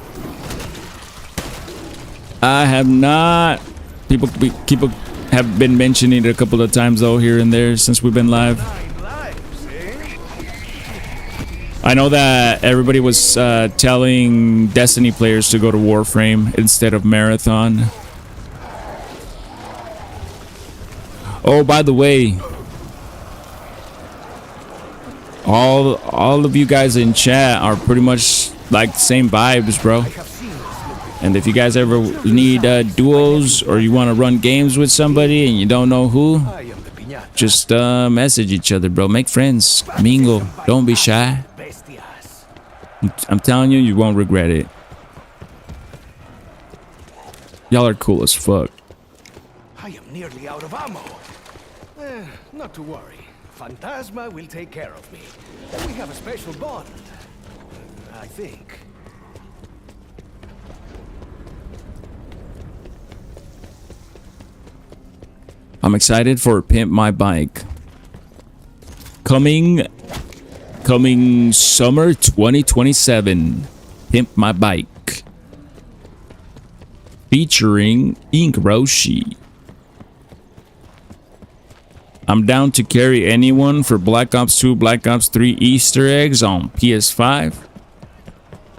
People have been mentioning it a couple of times though, here and there, since we've been live. I know that everybody was telling Destiny players to go to Warframe instead of Marathon. Oh, by the way, all of you guys in chat are pretty much like the same vibes, bro. And if you guys ever need duos or you want to run games with somebody and you don't know who, just message each other, bro. Make friends, mingle, don't be shy. I'm telling you, you won't regret it. Y'all are cool as fuck.
I am nearly out of ammo. Not to worry. Phantasma will take care of me. We have a special bond, I think.
I'm excited for Pimp My Bike. Coming summer 2027. Pimp My Bike. Featuring Ink Roshi. I'm down to carry anyone for Black Ops 2, Black Ops 3 Easter eggs on PS5.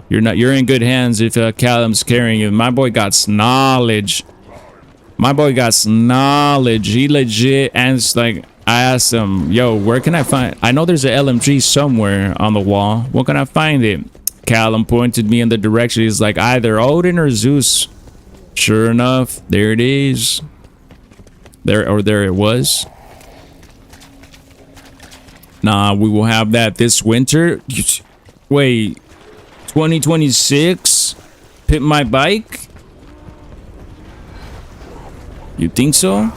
You're in good hands if Callum's carrying you. My boy got knowledge. My boy got knowledge. He legit, and it's like, I asked him, yo, where can I find... I know there's an LMG somewhere on the wall. Where can I find it? Callum pointed me in the direction. He's like, either Odin or Zeus. Sure enough, there it is. There it was. Nah, we will have that this winter. Wait, 2026? Pimp My Bike? You think so?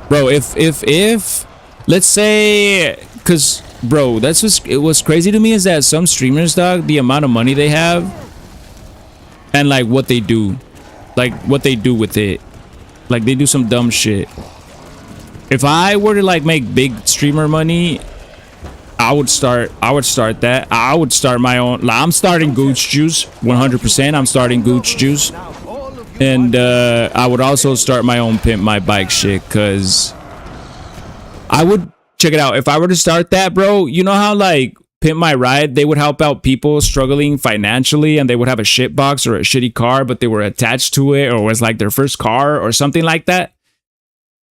Bro, if let's say, cause bro, that's just, it was crazy to me is that some streamers, dog, the amount of money they have and like what they do with it, like they do some dumb shit. If I were to like make big streamer money, I would start that. I would start my own. I'm starting Gooch Juice 100%. I'm starting Gooch Juice. And I would also start my own Pimp My Bike shit, because I would, check it out, if I were to start that, bro, you know how like Pimp My Ride, they would help out people struggling financially and they would have a shit box or a shitty car, but they were attached to it or was like their first car or something like that.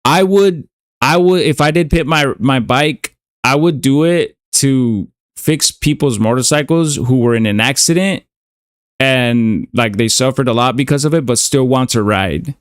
I would, if I did Pimp My Bike, I would do it to fix people's motorcycles who were in an accident and like they suffered a lot because of it, but still want to ride.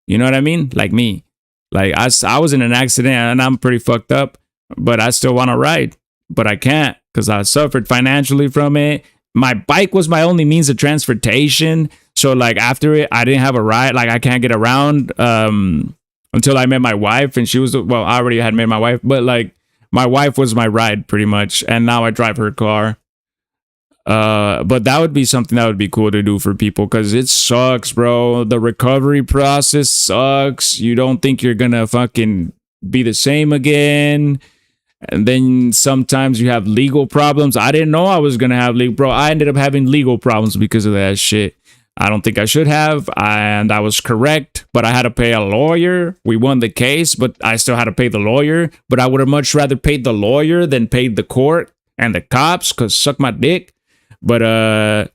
You know what I mean? Like me. Like I was in an accident and I'm pretty fucked up, but I still want to ride, but I can't because I suffered financially from it. My bike was my only means of transportation. So like after it, I didn't have a ride. Like I can't get around until I met my wife, and she was, well, I already had met my wife, but like my wife was my ride pretty much, and now I drive her car. But that would be something that would be cool to do for people, because it sucks, bro. The recovery process sucks. You don't think you're gonna fucking be the same again. And then sometimes you have legal problems. I didn't know I was gonna have legal, bro. I ended up having legal problems because of that shit. I don't think I should have, and I was correct, but I had to pay a lawyer. We won the case, but I still had to pay the lawyer. But I would have much rather paid the lawyer than paid the court and the cops, because suck my dick. But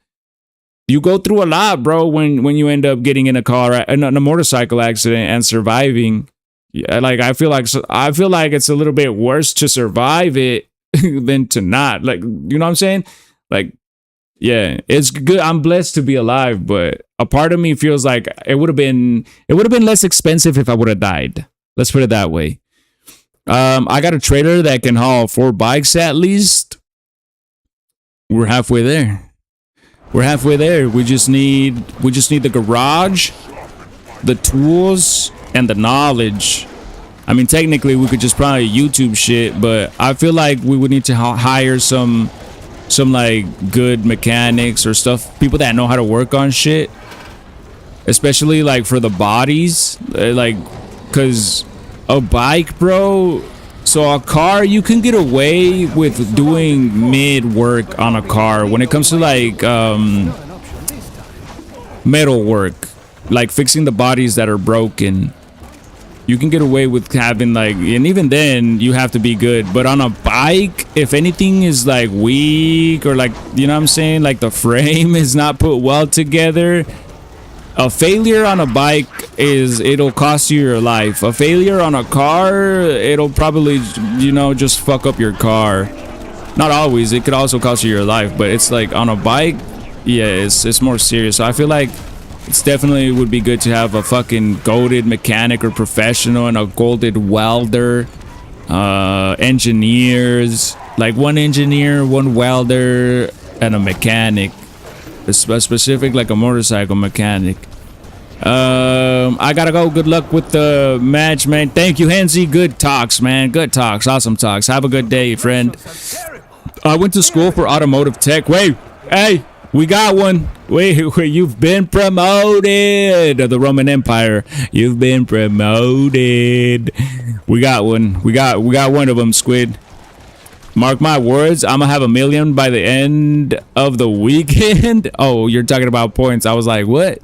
you go through a lot, bro, when you end up getting in a car, in a motorcycle accident and surviving. Yeah, like I feel like it's a little bit worse to survive it than to not. Like, you know what I'm saying? Like, yeah, it's good. I'm blessed to be alive, but a part of me feels like it would have been less expensive if I would have died. Let's put it that way. I got a trailer that can haul 4 bikes at least. We're halfway there. We just need the garage, the tools, and the knowledge. I mean, technically we could just probably YouTube shit, but I feel like we would need to hire some like good mechanics or stuff, people that know how to work on shit, especially like for the bodies, like, cause a bike, bro. So a car, you can get away with doing mid work on a car when it comes to like metal work, like fixing the bodies that are broken. You can get away with having like, and even then you have to be good. But on a bike, if anything is like weak or like, you know what I'm saying, like the frame is not put well together, a failure on a bike it'll cost you your life. A failure on a car, it'll probably, you know, just fuck up your car. Not always, it could also cost you your life, but it's like on a bike, yeah, it's more serious. So I feel like it's definitely would be good to have a fucking golded mechanic or professional and a golded welder, engineers, like 1 engineer, 1 welder, and a mechanic, a specific like a motorcycle mechanic. I gotta go. Good luck with the match, man. Thank you, Hensi. Good talks, man. Good talks. Awesome talks. Have a good day, friend. I went to school for automotive tech. Wait, hey. We got one. Wait, you've been promoted. The Roman Empire. You've been promoted. We got one. We got one of them, Squid. Mark my words, I'm gonna have 1 million by the end of the weekend. Oh, you're talking about points. I was like, what?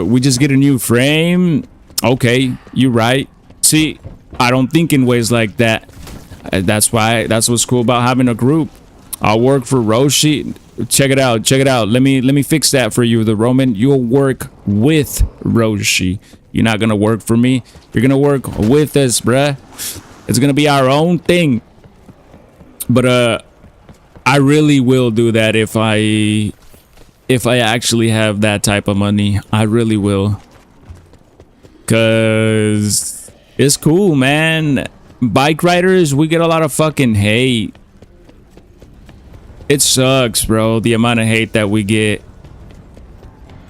We just get a new frame. Okay, you're right. See, I don't think in ways like that. That's what's cool about having a group. I'll work for Roshi. Check it out. Let me fix that for you, the Roman. You'll work with Roshi. You're not gonna work for me. You're gonna work with us, bruh. It's gonna be our own thing. But I really will do that if I actually have that type of money. I really will. Cause it's cool, man. Bike riders, we get a lot of fucking hate. It sucks, bro, the amount of hate that we get.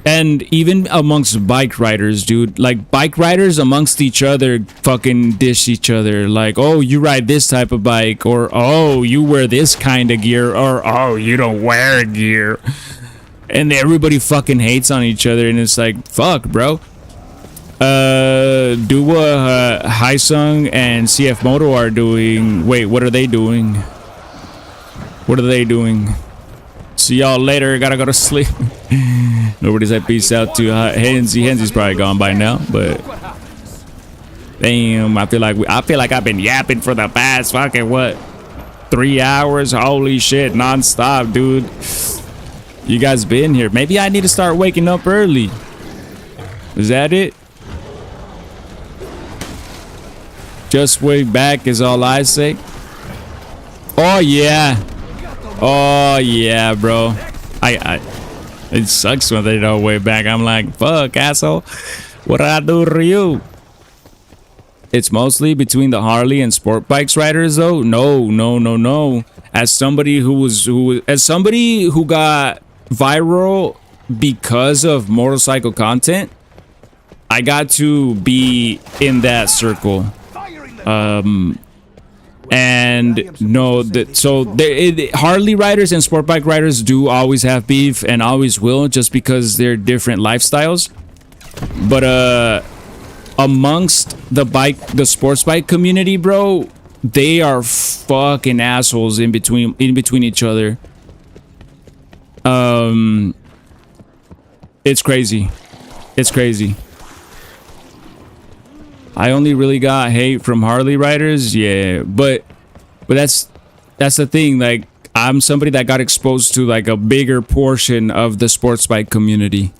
And even amongst bike riders, dude, like bike riders amongst each other fucking dish each other. Like, oh, you ride this type of bike, or oh, you wear this kind of gear, or oh, you don't wear gear. And everybody fucking hates on each other, and it's like, fuck, bro. Haisung and CF Moto are doing. Wait, what are they doing? What are they doing? See y'all later. Gotta go to sleep. Nobody said peace out to Hensi. Hensi's probably gone by now, but damn, I feel like I've been yapping for the past fucking what, 3 hours? Holy shit, non-stop, dude. You guys been here? Maybe I need to start waking up early. Is that it? Just way back is all I say. Oh yeah. Oh yeah, bro. It sucks when they don't way back. I'm like, fuck, asshole. What did I do to you? it's mostly between the Harley and sport bikes riders though. No. As somebody who got viral because of motorcycle content, I got to be in that circle. And no, Harley riders and sport bike riders do always have beef and always will, just because they're different lifestyles. But amongst the sports bike community, bro, they are fucking assholes in between each other. It's crazy. I only really got hate from Harley riders, yeah, but that's the thing. Like, I'm somebody that got exposed to like a bigger portion of the sports bike community,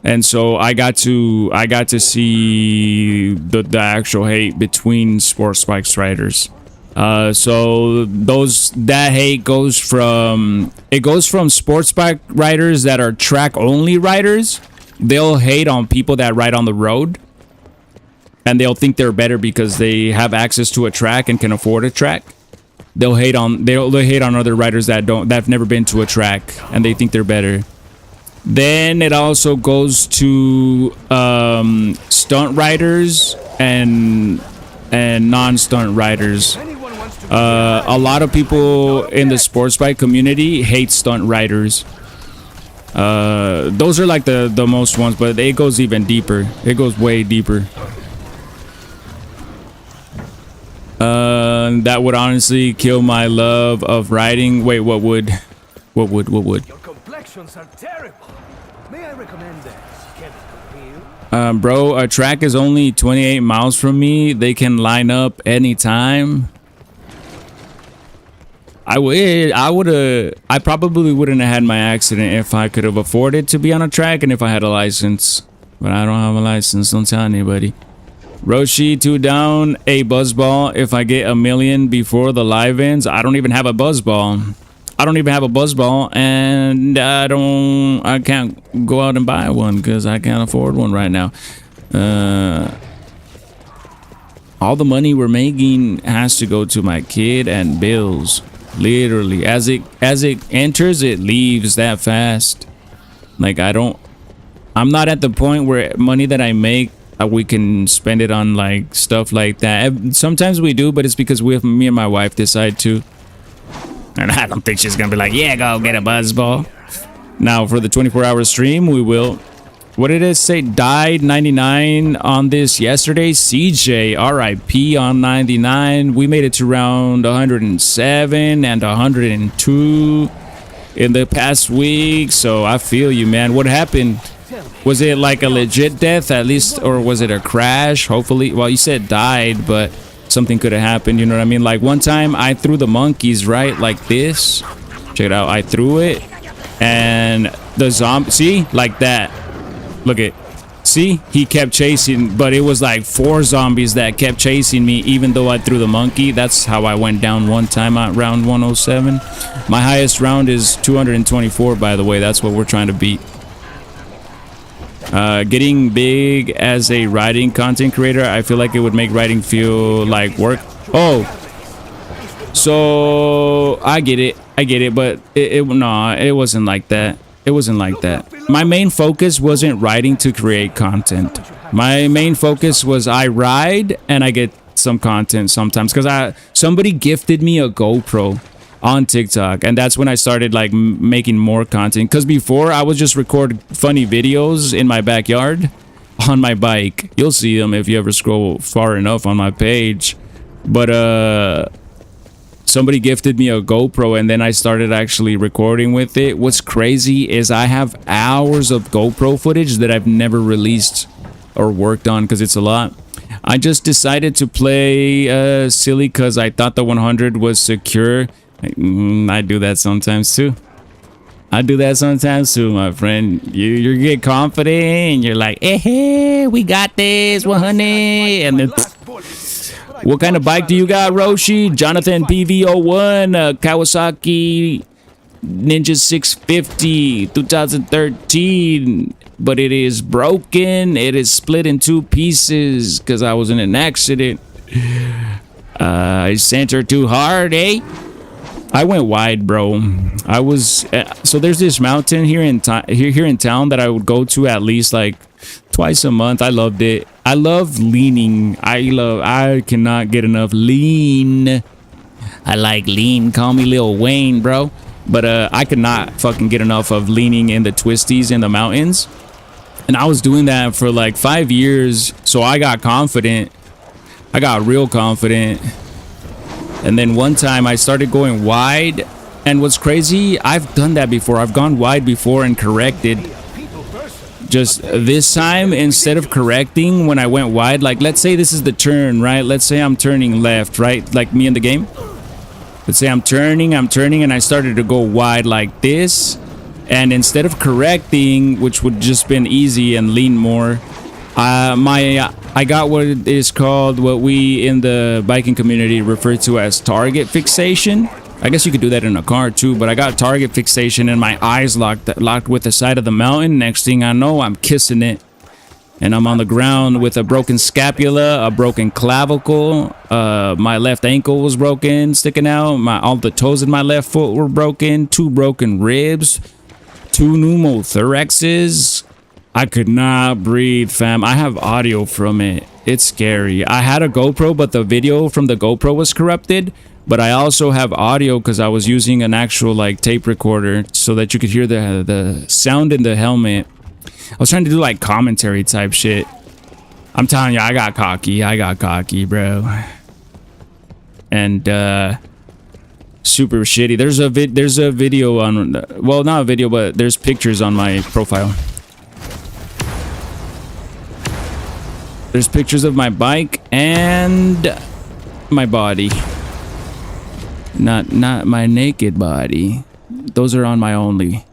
and so I got to see the actual hate between sports bikes riders. So that hate goes from sports bike riders that are track only riders. They'll hate on people that ride on the road. And they'll think they're better because they have access to a track and can afford a track. They'll hate on other riders that've never been to a track, and they think they're better. Then it also goes to stunt riders and non-stunt riders. A lot of people in the sports bike community hate stunt riders. Those are like the most ones, but it goes even deeper. It goes way deeper. That would honestly kill my love of riding. Wait, what would? Your
complexions are terrible. May I recommend this?
Bro, a track is only 28 miles from me. They can line up anytime. I probably wouldn't have had my accident if I could have afforded to be on a track and if I had a license. But I don't have a license. Don't tell anybody. Roshi, 2 down, a buzzball. If I get 1 million before the live ends, I don't even have a buzzball. And I can't go out and buy one because I can't afford one right now. All the money we're making has to go to my kid and bills. Literally, as it enters, it leaves that fast. Like, I'm not at the point where money that I make, we can spend it on like stuff like that. Sometimes we do, but it's because me and my wife decide to. And I don't think she's gonna be like, yeah, go get a buzzball. Now for the 24-hour stream, we will. What did it say? Died 99 on this yesterday. CJ, RIP on 99. We made it to round 107 and 102 in the past week. So I feel you, man. What happened? Was it like a legit death at least, or was it a crash? Hopefully. Well, you said died, but something could have happened. You know what I mean? Like one time I threw the monkeys, right? Like this. Check it out. I threw it and the zombie, see, like that. Look at, see, he kept chasing, but it was like 4 zombies that kept chasing me even though I threw the monkey. That's how I went down one time at round 107. My highest round is 224, by the way. That's what we're trying to beat. Getting big as a riding content creator, I feel like it would make riding feel like work. Oh, so I get it, but it wasn't like that. It wasn't like that. My main focus wasn't riding to create content. My main focus was I ride and I get some content sometimes because somebody gifted me a GoPro on TikTok, and that's when I started like making more content. Because before I would just record funny videos in my backyard on my bike. You'll see them if you ever scroll far enough on my page. But somebody gifted me a GoPro, and then I started actually recording with it. What's crazy is I have hours of GoPro footage that I've never released or worked on because it's a lot. I just decided to play silly because I thought the 100 was secure. I do that sometimes too. My friend. You get confident and you're like, hey, we got this 100. And then, what kind of bike do you got, Roshi? Jonathan PV01, Kawasaki Ninja 650, 2013. but it is broken. It is split in two pieces because I was in an accident. I centered too hard, eh? I went wide, bro. I was so there's this mountain here in town that I would go to at least like twice a month. I loved it. I love leaning. I cannot get enough lean. I like lean. Call me Lil Wayne, bro. But I could not fucking get enough of leaning in the twisties in the mountains. And I was doing that for like 5 years. So I got confident. I got real confident. And then one time I started going wide. And what's crazy, I've done that before. I've gone wide before and corrected. Just this time, instead of correcting when I went wide, like let's say this is the turn, right? Let's say I'm turning left, right? Like me in the game. Let's say I'm turning, and I started to go wide like this. And instead of correcting, which would just been easy and lean more, I got what is called, what we in the biking community refer to as target fixation. I guess you could do that in a car too, but I got target fixation and my eyes locked with the side of the mountain. Next thing I know, I'm kissing it. And I'm on the ground with a broken scapula, a broken clavicle. My left ankle was broken, sticking out. All the toes in my left foot were broken. 2 broken ribs. 2 pneumothoraxes. I could not breathe, fam. I have audio from it. It's scary. I had a GoPro, but the video from the GoPro was corrupted. But I also have audio because I was using an actual like tape recorder so that you could hear the sound in the helmet. I was trying to do like commentary type shit. I'm telling you, I got cocky, bro. And super shitty. There's a video on, well, not a video, but there's pictures on my profile. There's pictures of my bike and my body. Not my naked body. Those are on my only.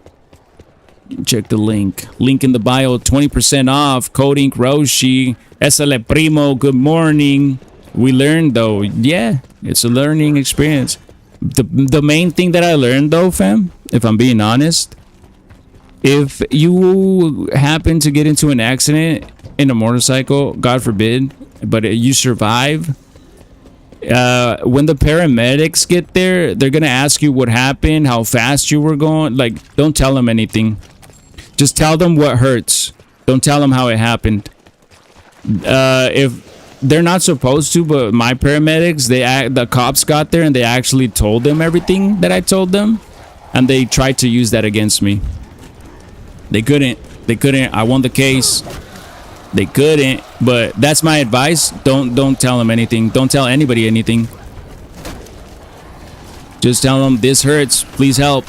Check the link. Link in the bio. 20% off. Code Ink Roshi. SL Primo. Good morning. We learned though. Yeah, it's a learning experience. The main thing that I learned though, fam, if I'm being honest, if you happen to get into an accident in a motorcycle, God forbid, but you survive, when the paramedics get there, they're gonna ask you what happened, how fast you were going. Like, don't tell them anything. Just tell them what hurts. Don't tell them how it happened. If they're not supposed to, but my paramedics, the cops got there and they actually told them everything that I told them, and they tried to use that against me. They couldn't. I won the case. They couldn't, but that's my advice. Don't tell them anything. Don't tell anybody anything. Just tell them this hurts. Please help.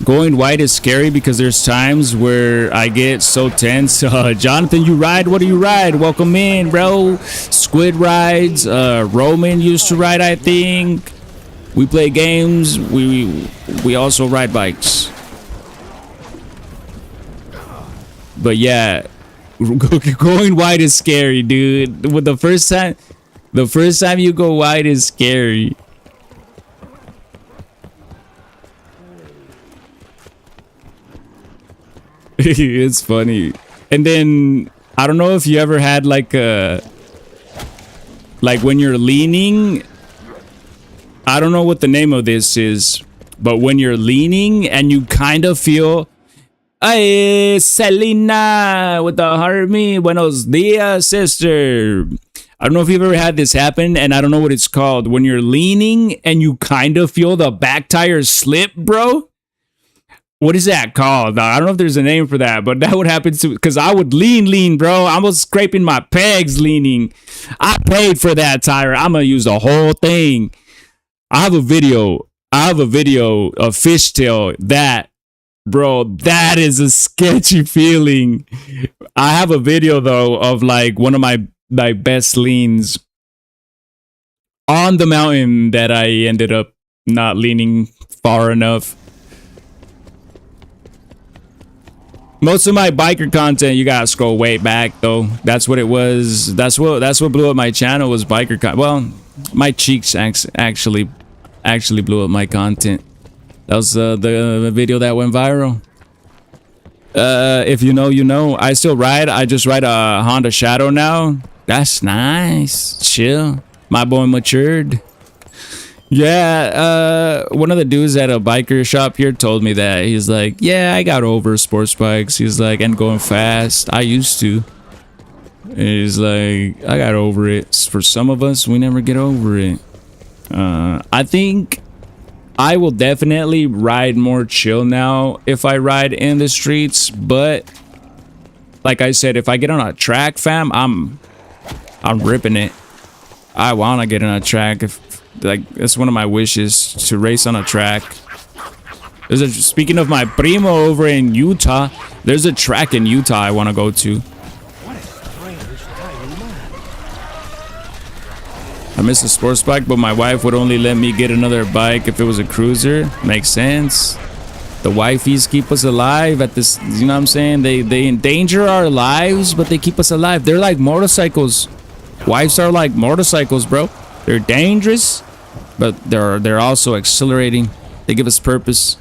Going white is scary because there's times where I get so tense. Jonathan, you ride? What do you ride? Welcome in, bro. Squid rides. Roman used to ride, I think. We play games. We also ride bikes. But yeah. Going wide is scary, dude. With the first time you go wide is scary. It's funny. And then I don't know if you ever had like when you're leaning, I don't know what the name of this is, but when you're leaning and you kind of feel, hey, Selena with the Harmy, buenos dias, sister. I don't know if you've ever had this happen, and I don't know what it's called. When you're leaning and you kind of feel the back tire slip, bro. What is that called? I don't know if there's a name for that, but that would happen to, because I would lean, bro. I was scraping my pegs leaning. I paid for that tire. I'm going to use the whole thing. I have a video of fishtail that, bro, that is a sketchy feeling. I have a video though of like one of my best leans on the mountain that I ended up not leaning far enough. Most of my biker content, you gotta scroll way back though. That's what it was. That's what blew up my channel, was biker content. Well, my cheeks actually blew up my content. That was the video that went viral. If you know, you know. I still ride. I just ride a Honda Shadow now. That's nice. Chill. My boy matured. Yeah, one of the dudes at a biker shop here told me that. He's like, yeah, I got over sports bikes. He's like, and going fast. I used to. He's like, I got over it. For some of us, we never get over it. I think I will definitely ride more chill now if I ride in the streets. But like I said, if I get on a track, fam, I'm ripping it. I want to get on a track. Like, that's one of my wishes, to race on a track. Speaking of my primo over in Utah, there's a track in Utah I want to go to. I miss a sports bike, but my wife would only let me get another bike if it was a cruiser. Makes sense. The wifeys keep us alive at this, you know what I'm saying? They endanger our lives, but they keep us alive. They're like motorcycles. Wives are like motorcycles, bro. They're dangerous, but they're also exhilarating. They give us purpose.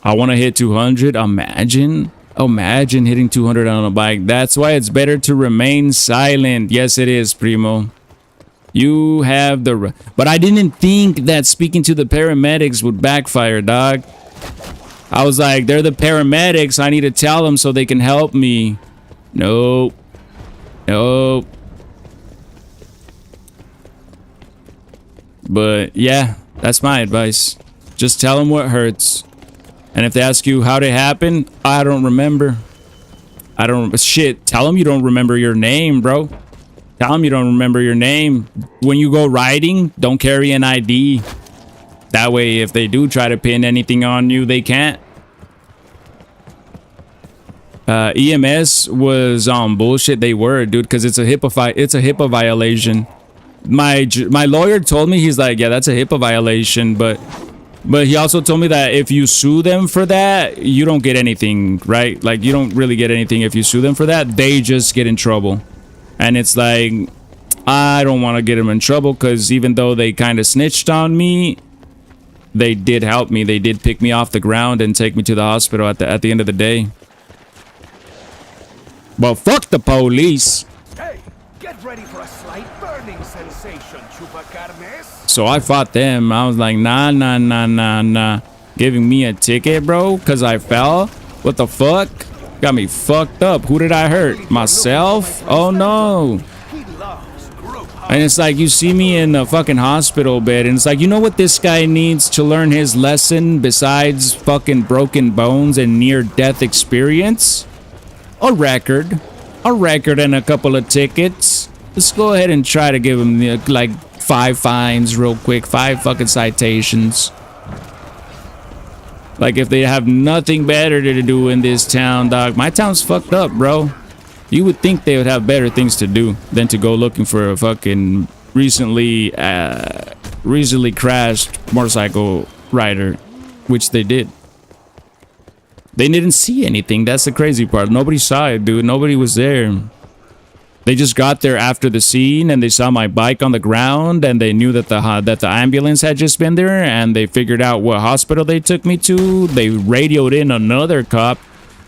I want to hit 200. Imagine hitting 200 on a bike. That's why it's better to remain silent. Yes, it is, primo. You have the... But I didn't think that speaking to the paramedics would backfire, dog. I was like, they're the paramedics. I need to tell them so they can help me. Nope. Nope. But yeah, that's my advice. Just tell them what hurts. And if they ask you how it happened, I don't remember. Shit, tell them you don't remember your name, bro. Tell them you don't remember your name. When you go riding, don't carry an ID. That way, if they do try to pin anything on you, they can't. EMS was on bullshit. They were, dude, because it's a HIPAA violation. My lawyer told me, he's like, yeah, that's a HIPAA violation, but he also told me that if you sue them for that, you don't get anything, right? Like, you don't really get anything if you sue them for that. They just get in trouble. And it's like, I don't want to get them in trouble, because even though they kind of snitched on me, they did help me. They did pick me off the ground and take me to the hospital at the end of the day. But fuck the police.
Hey, get ready for a slight burning sensation, chupacarnes.
So I fought them. I was like, nah. Giving me a ticket, bro, because I fell? What the fuck? Got me fucked up. Who did I hurt? Myself? Oh, no. And it's like, you see me in a fucking hospital bed, and it's like, you know what this guy needs to learn his lesson besides fucking broken bones and near-death experience? A record and a couple of tickets. Let's go ahead and try to give him like 5 fines real quick, 5 fucking citations. Like, if they have nothing better to do in this town, dog. My town's fucked up, bro. You would think they would have better things to do than to go looking for a fucking recently crashed motorcycle rider, which they did. They didn't see anything. That's the crazy part. Nobody saw it, dude. Nobody was there. They just got there after the scene, and they saw my bike on the ground, and they knew that the ambulance had just been there, and they figured out what hospital they took me to. They radioed in another cop.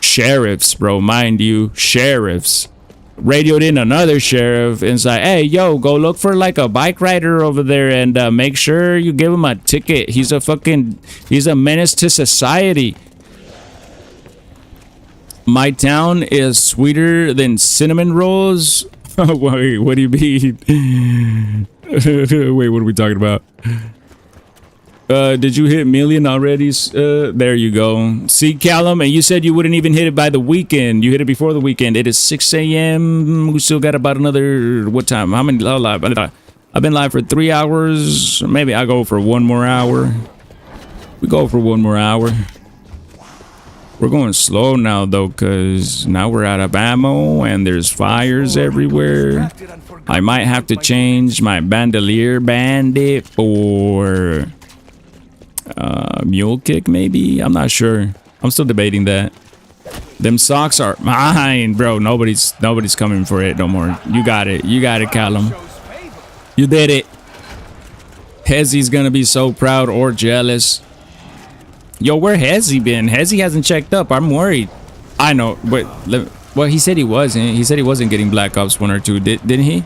Sheriffs, bro, mind you, sheriffs. Radioed in another sheriff and said, hey, yo, go look for like a bike rider over there and make sure you give him a ticket. He's a menace to society. My town is sweeter than cinnamon rolls. Wait, what do you mean? Wait, what are we talking about? Did you hit million already? There you go. See, Callum, and you said you wouldn't even hit it by the weekend. You hit it before the weekend. It is 6 a.m. We still got about another, what time? How many live? I've been live for 3 hours. Maybe I'll go for 1 more hour. We go for 1 more hour. We're going slow now, though, because now we're out of ammo and there's fires everywhere. I might have to change my bandolier bandit for mule kick, maybe? I'm not sure. I'm still debating that. Them socks are mine, bro. Nobody's coming for it no more. You got it. You got it, Callum. You did it. Hezzy's gonna be so proud or jealous. Yo, where has he been? He hasn't checked up. I'm worried. I know, but well, he said he wasn't. He said he wasn't getting Black Ops 1 or 2, didn't he?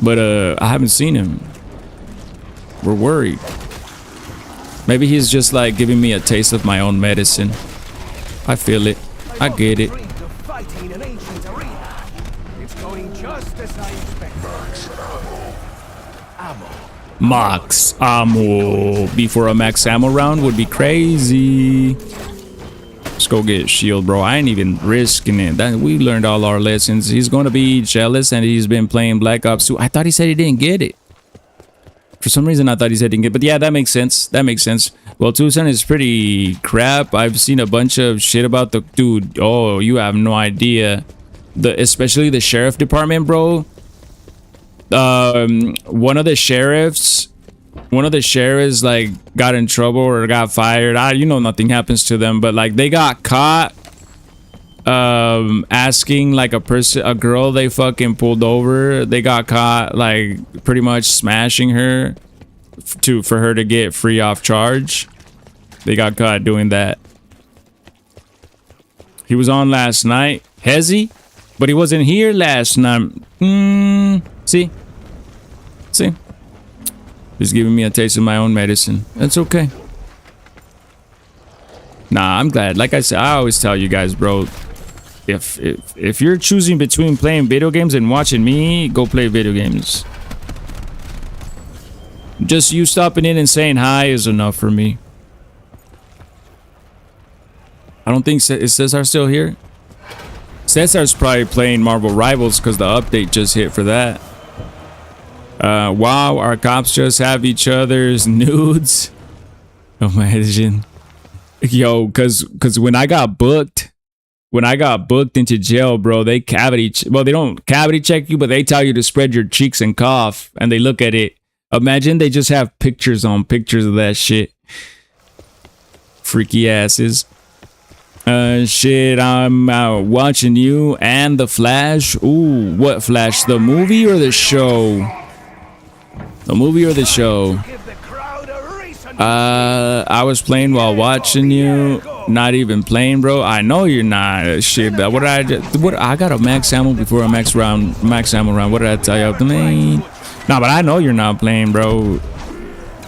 But I haven't seen him. We're worried. Maybe he's just like giving me a taste of my own medicine. I feel it. I get it.
It's going just as I expected. Ammo.
Max ammo. Before a max ammo round would be crazy. Let's go get a shield, bro. I ain't even risking it. We learned all our lessons. He's going to be jealous and he's been playing Black Ops 2. I thought he said he didn't get it. For some reason, I thought he said he didn't get it. But yeah, that makes sense. That makes sense. Well, Tucson is pretty crap. I've seen a bunch of shit about the dude. Oh, you have no idea. Especially the sheriff department, bro. One of the sheriffs like got in trouble or got fired. You know, nothing happens to them, but like they got caught asking like a girl they fucking pulled over. They got caught like pretty much smashing her for her to get free off charge. They got caught doing that. He was on last night. Hezzy? But he wasn't here last night. See? He's giving me a taste of my own medicine. That's okay. Nah, I'm glad. Like I said, I always tell you guys, bro. If you're choosing between playing video games and watching me, go play video games. Just you stopping in and saying hi is enough for me. I don't think is Cesar still here? Cesar's probably playing Marvel Rivals because the update just hit for that. Wow, our cops just have each other's nudes. Imagine. Yo, cause when I got booked into jail, bro, they don't cavity check you, but they tell you to spread your cheeks and cough, and they look at it. Imagine they just have pictures on pictures of that shit. Freaky asses. Shit, I'm watching you and The Flash. Ooh, what Flash? The movie or the show? The movie or the show? I was playing while watching you. Not even playing, bro. I know you're not. Shit, what did I got a max ammo before a max ammo round. What did I tell you? Man. Nah, but I know you're not playing, bro.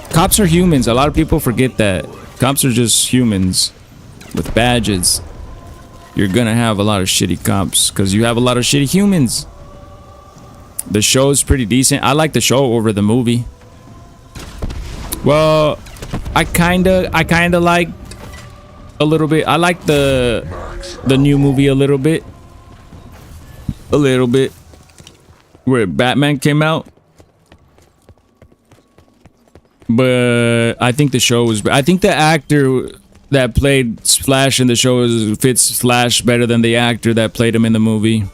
Cops are humans. A lot of people forget that. Cops are just humans with badges. You're gonna have a lot of shitty cops because you have a lot of shitty humans. The show is pretty decent. I like the show over the movie. Well, I kinda liked a little bit. I like the new movie a little bit. Where Batman came out. But I think the show was. I think the actor that played Flash in the show fits Flash better than the actor that played him in the movie.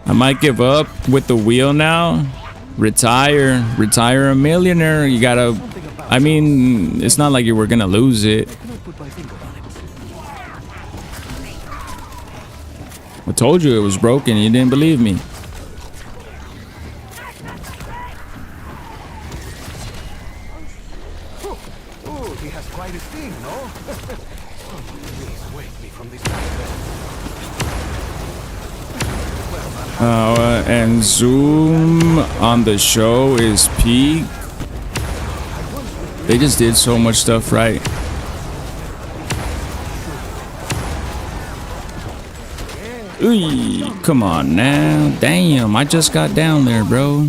I might give up with the wheel now. Retire a millionaire. You gotta. I mean, it's not like you were gonna lose it. I told you it was broken. You didn't believe me.
Oh, he has quite a thing, no? Please wake me from this nightmare.
And zoom on the show is peak. They just did so much stuff right. Ooh, come on now. Damn, I just got down there, bro.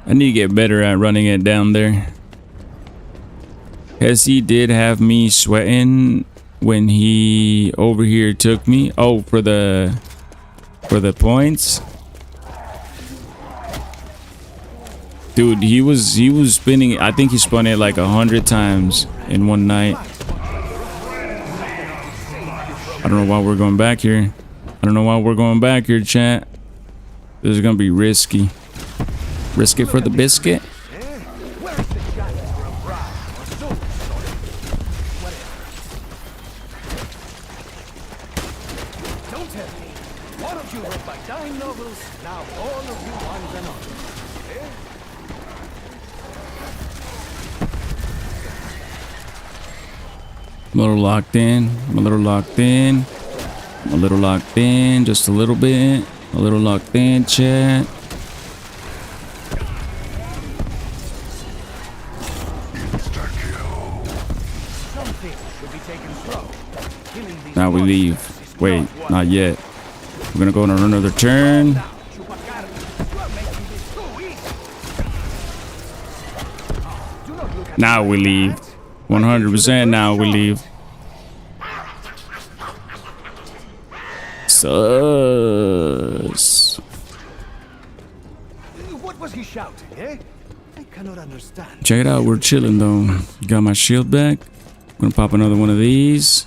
I need to get better at running it down there. Hesse did have me sweating when he over here took me. Oh, for the points. Dude, he was spinning. I think he spun it like 100 times in one night. I don't know why we're going back here. Chat. This is gonna be risky. Risk it for the biscuit.
One of you read my dime novels, now all of you want the novels. Eh?
I'm a little locked in. I'm a little locked in. I'm a little locked in. Just a little bit. A little locked in, chat. Now we leave. Wait, not yet. We're gonna go on another turn. Now we leave. 100% now we leave. Sus.
What was he shouting, eh? I cannot understand.
Check it out, we're chilling though. Got my shield back. Gonna pop another one of these.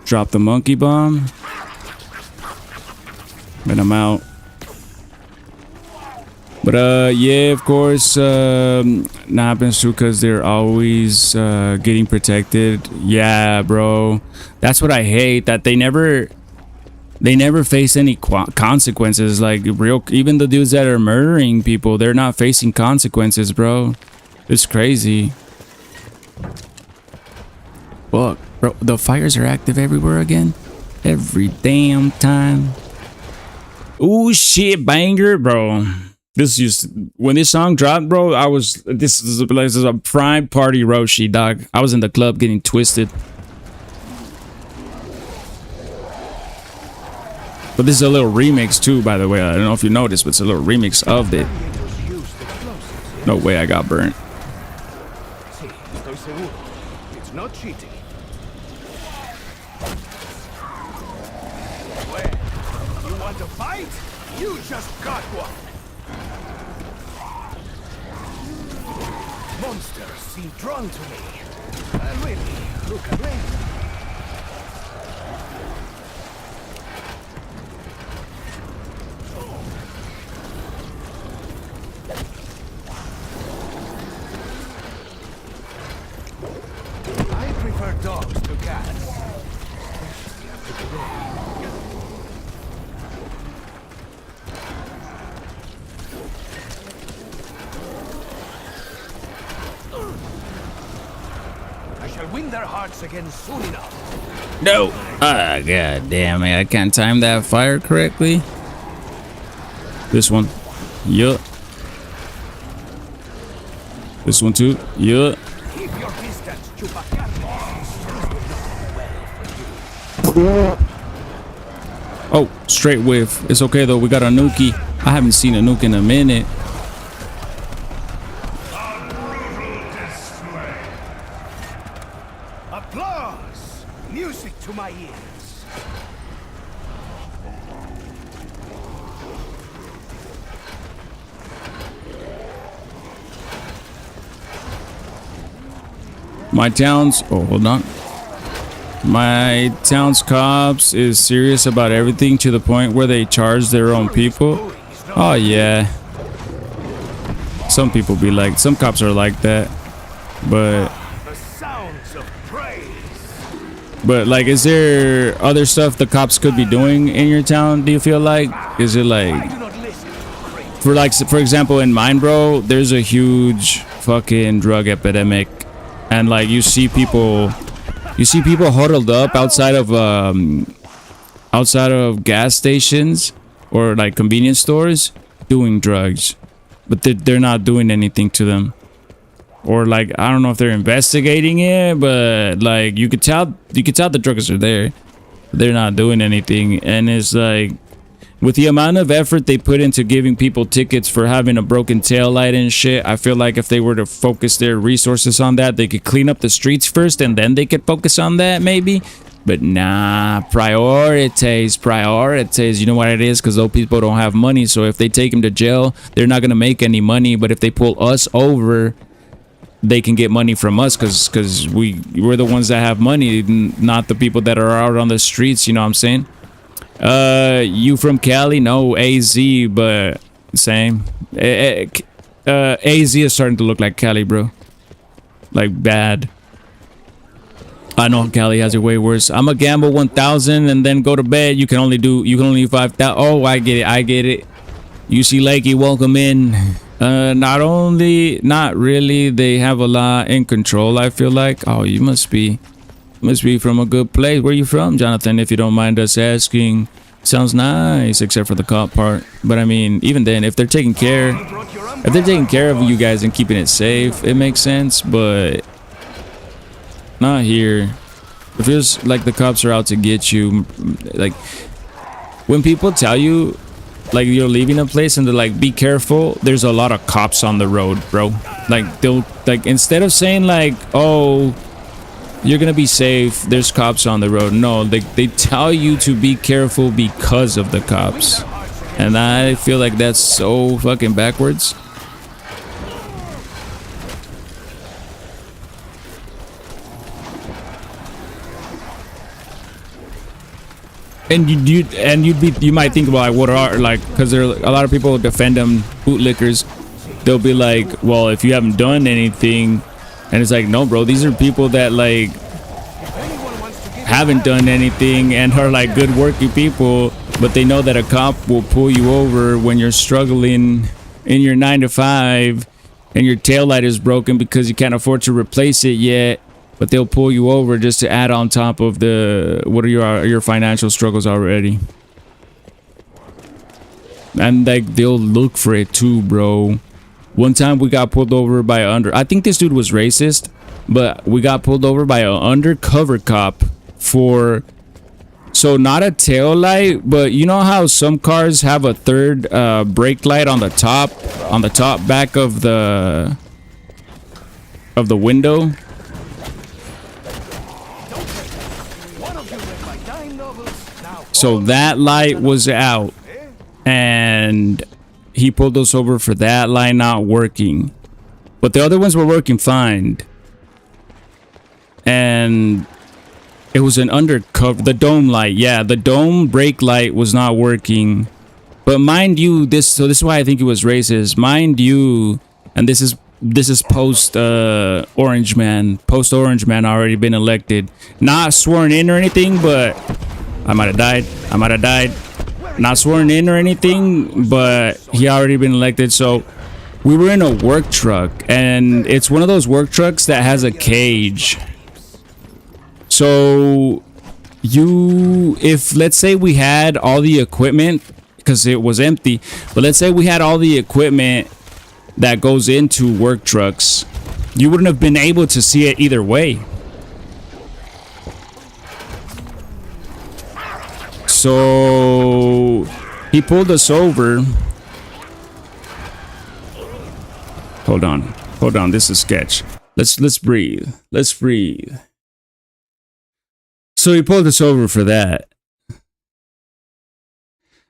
Drop the monkey bomb. And I'm out. But yeah, of course, happens too because they're always getting protected. Yeah, bro, that's what I hate. That they never face any consequences. Like even the dudes that are murdering people, they're not facing consequences, bro. It's crazy. Fuck, bro, the fires are active everywhere again, every damn time. Ooh, shit, banger, bro. This used when this song dropped, bro. This is a prime party Roshi, dog. I was in the club getting twisted. But this is a little remix too, by the way. I don't know if you noticed, but it's a little remix of it. No way, I got burnt.
It's not cheating. You want to fight? You just got one. Monsters seem drawn to me. Really, who can blame them? I prefer dogs to cats. Especially after today. I shall win their hearts again soon enough.
No. Ah, god damn it. I can't time that fire correctly. This one. Yup. This one too. Yup.
Keep your distance, Chupacabra.
Oh, straight whiff. It's okay though. We got a nuki. I haven't seen a nuke in a minute.
Applause! Music to my ears.
My town's... Oh, hold on. My town's cops is serious about everything to the point where they charge their own people. Oh, yeah. Some people be like... Some cops are like that. But... But like, is there other stuff the cops could be doing in your town? Do you feel like? Is it like, for example, in mine, bro, there's a huge fucking drug epidemic, and like you see people huddled up outside of gas stations or like convenience stores doing drugs, but they're not doing anything to them. Or like, I don't know if they're investigating it, but like you could tell the drugs are there. They're not doing anything. And it's like, with the amount of effort they put into giving people tickets for having a broken tail light and shit, I feel like if they were to focus their resources on that, they could clean up the streets first and then they could focus on that maybe. But nah, priorities. You know what it is? Because those people don't have money. So if they take them to jail, they're not going to make any money. But if they pull us over, they can get money from us because we're the ones that have money, not the people that are out on the streets. You know what I'm saying? You from Cali? No, AZ, but same. AZ is starting to look like Cali, bro. Like bad. I know Cali has it way worse. I'm a gamble 1,000 and then go to bed. You can only do 5,000. Oh, I get it. UC Lakey, welcome in. Not really. They have a lot in control, I feel like. Oh, you must be from a good place. Where you from, Jonathan, if you don't mind us asking? Sounds nice, except for the cop part. But I mean, even then, if they're taking care of you guys and keeping it safe, it makes sense, but not here. It feels like the cops are out to get you. Like, when people tell you, like, you're leaving a place and they're like, be careful, there's a lot of cops on the road, bro. Like, they'll, like, instead of saying, like, oh, you're gonna be safe, there's cops on the road. No, they tell you to be careful because of the cops. And I feel like that's so fucking backwards. And you might think about, like, what are, like, because there are a lot of people defend them bootlickers. They'll be like, well, if you haven't done anything. And it's like, no, bro, these are people that, like, haven't done anything and are, like, good working people, but they know that a cop will pull you over when you're struggling in your 9 to 5 and your taillight is broken because you can't afford to replace it yet, but they'll pull you over just to add on top of the what are your financial struggles already. And, like, they'll look for it too, bro. One time we got pulled over by I think this dude was racist, but we got pulled over by an undercover cop for, so not a tail light, but you know how some cars have a third brake light on the top back of the window. So that light was out, and he pulled us over for that light not working, but the other ones were working fine. And it was an undercover, the dome light. Yeah, the dome brake light was not working. But mind you, this is why I think it was racist. Mind you, and this is post Orange Man. Post Orange Man already been elected. Not sworn in or anything, but I might have died. Not sworn in or anything, but he already been elected. So we were in a work truck, and it's one of those work trucks that has a cage. So if let's say we had all the equipment, because it was empty, but let's say we had all the equipment that goes into work trucks, you wouldn't have been able to see it either way. So he pulled us over. Hold on, this is sketch. Let's breathe. So he pulled us over for that.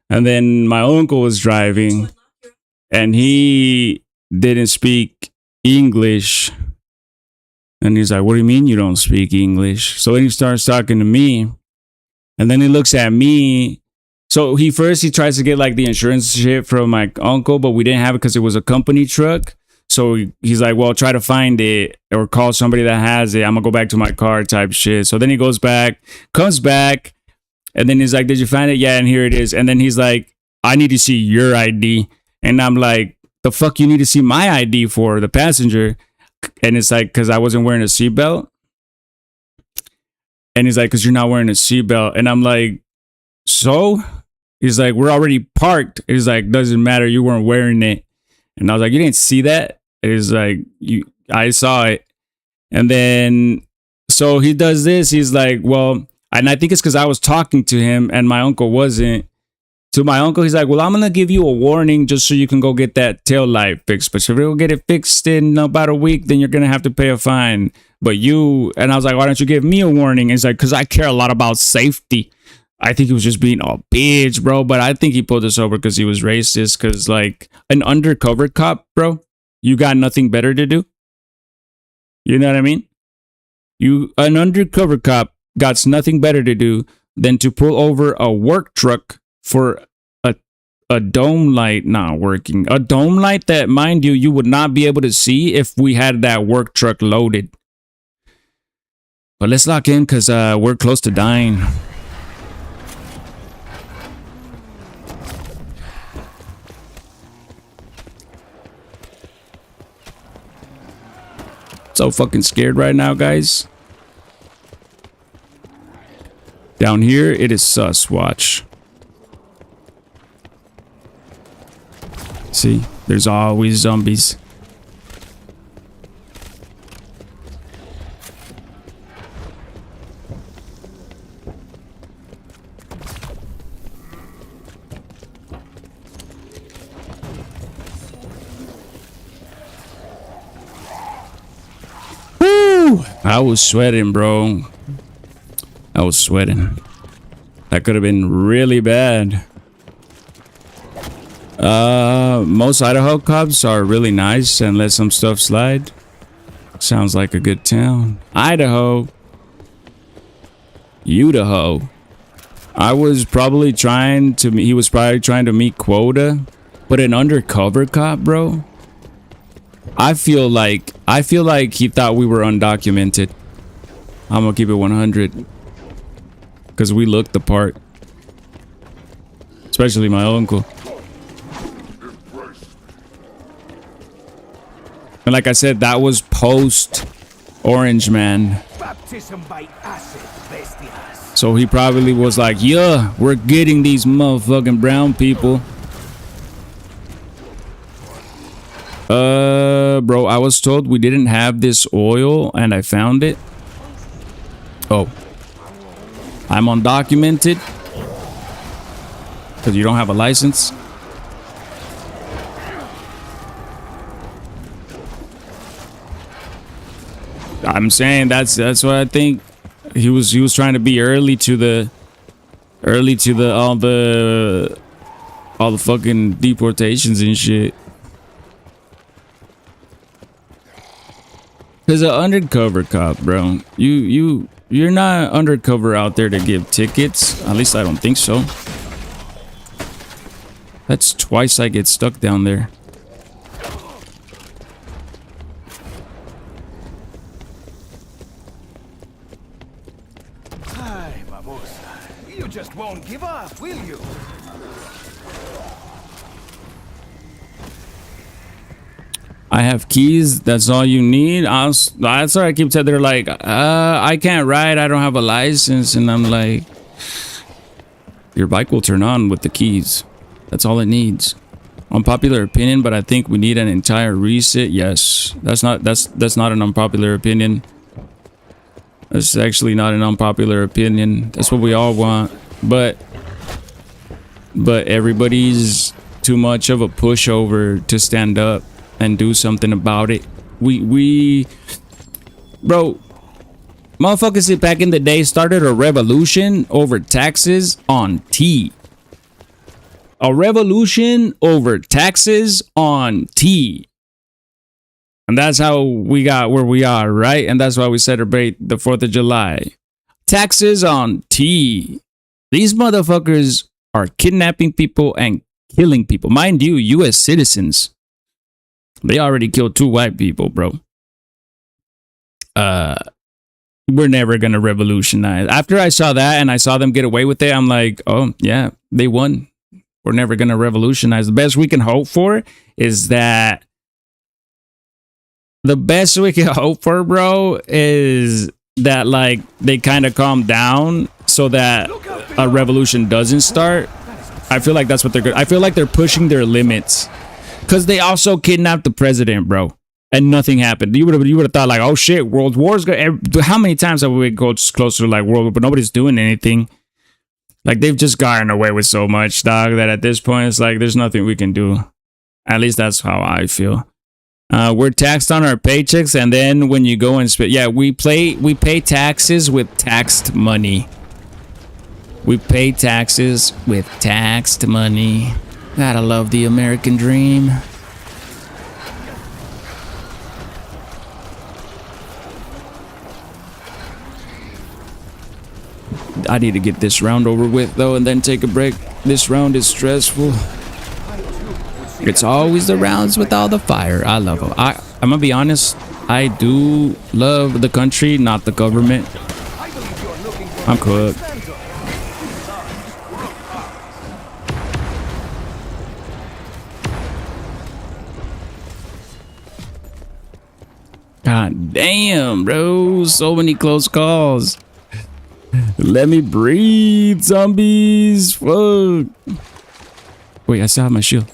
And then my uncle was driving, and he didn't speak English. And he's like, what do you mean you don't speak English? So then he starts talking to me. And then he looks at me. So he tries to get, like, the insurance shit from my uncle, but we didn't have it because it was a company truck. So he's like, well, try to find it or call somebody that has it. I'm gonna go back to my car type shit. So then he comes back, and then he's like, did you find it? Yeah, and here it is. And then he's like, I need to see your ID. And I'm like, the fuck you need to see my ID for, the passenger? And it's like, because I wasn't wearing a seatbelt. And he's like, because you're not wearing a seatbelt. And I'm like, so? He's like, we're already parked. He's like, doesn't matter, you weren't wearing it. And I was like, you didn't see that? He's like, I saw it. And then, so he does this. He's like, well, and I think it's because I was talking to him and my uncle wasn't. To my uncle, he's like, well, I'm going to give you a warning just so you can go get that tail light fixed. But if you don't get it fixed in about a week, then you're going to have to pay a fine. But and I was like, why don't you give me a warning? And he's like, because I care a lot about safety. I think he was just being a bitch, bro. But I think he pulled us over because he was racist. Because, like, an undercover cop, bro, you got nothing better to do. You know what I mean? An undercover cop got nothing better to do than to pull over a work truck for a dome light not working. A dome light that, mind you would not be able to see if we had that work truck loaded. But let's lock in because we're close to dying. So fucking scared right now, guys. Down here, it is sus. Watch. See, there's always zombies. Woo! I was sweating, bro. I was sweating. That could have been really bad. Most Idaho cops are really nice and let some stuff slide. Sounds like a good town. Idaho. Idaho. He was probably trying to meet quota, but an undercover cop, bro. I feel like he thought we were undocumented. I'm gonna keep it 100. Because we looked the part. Especially my uncle. And like I said, that was post Orange Man.
Baptism by acid, bestias.
So he probably was like, yeah, we're getting these motherfucking brown people. Bro, I was told we didn't have this oil and I found it. Oh. I'm undocumented. Because you don't have a license. I'm saying that's what I think. He was trying to be early to all the fucking deportations and shit. Cause an undercover cop, bro. You're not undercover out there to give tickets. At least I don't think so. That's twice I get stuck down there.
You just won't give up, will you?
I have keys. That's all you need. That's what I keep telling. They're like, I can't ride. I don't have a license. And I'm like, your bike will turn on with the keys. That's all it needs. Unpopular opinion, but I think we need an entire reset. Yes, that's not an unpopular opinion. That's actually not an unpopular opinion. That's what we all want. But everybody's too much of a pushover to stand up and do something about it. Bro, motherfuckers back in the day started a revolution over taxes on tea. A revolution over taxes on tea. And that's how we got where we are, right? And that's why we celebrate the 4th of July. Taxes on tea. These motherfuckers are kidnapping people and killing people. Mind you, U.S. citizens. They already killed 2 white people, bro. We're never gonna revolutionize. After I saw that and I saw them get away with it, I'm like, oh, yeah, they won. We're never gonna revolutionize. The best we can hope for is that bro, is that like they kind of calm down so that a revolution doesn't start. I feel like that's what they're good. I feel like they're pushing their limits because they also kidnapped the president, bro, and nothing happened. You would have thought like, oh shit, world wars. How many times have we go closer to like world war, but nobody's doing anything. Like they've just gotten away with so much, dog, that at this point it's like there's nothing we can do. At least that's how I feel. We're taxed on our paychecks, and then when you go and spend, yeah, we pay taxes with taxed money. We pay taxes with taxed money. Gotta love the American dream. I need to get this round over with though, and then take a break. This round is stressful. It's always the rounds with all the fire. I love them. I'm gonna be honest. I do love the country, not the government. I'm cooked. God damn, bro. So many close calls. Let me breathe, zombies. Fuck. Wait, I still have my shield.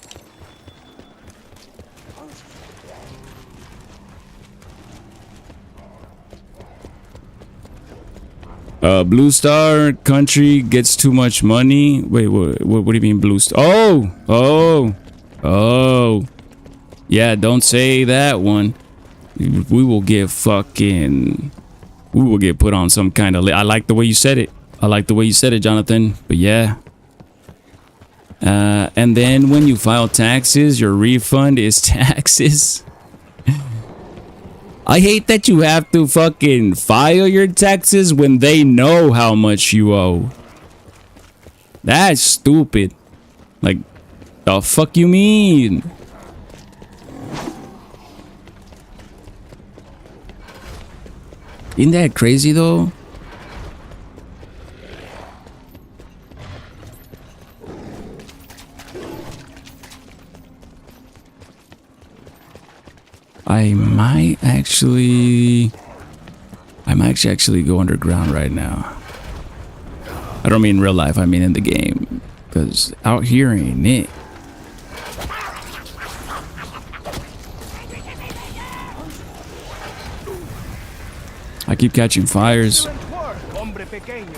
Blue Star country gets too much money. Wait, what do you mean Blue Star? Oh. Yeah, don't say that one. We will get fucking... We will get put on some kind of... I like the way you said it. Jonathan. But yeah. And then when you file taxes, your refund is taxes. I hate that you have to fucking file your taxes when they know how much you owe. That's stupid. Like, the fuck you mean? Isn't that crazy though? I might actually go underground right now. I don't mean in real life, I mean in the game. Because out here ain't it. I keep catching fires.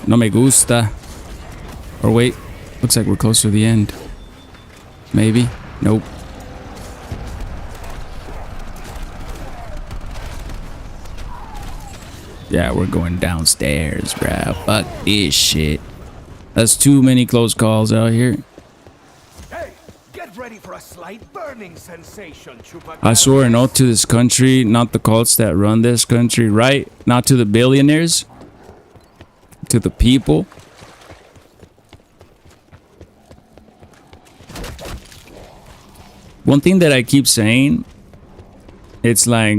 No me gusta. Or wait, looks like we're close to the end. Maybe. Nope. Yeah, we're going downstairs, bruh. Fuck this shit. That's too many close calls out here.
Hey, get ready for a slight burning sensation, Chupacabra.
I swore an oath to this country, not the cults that run this country, right? Not to the billionaires. To the people. One thing that I keep saying, it's like...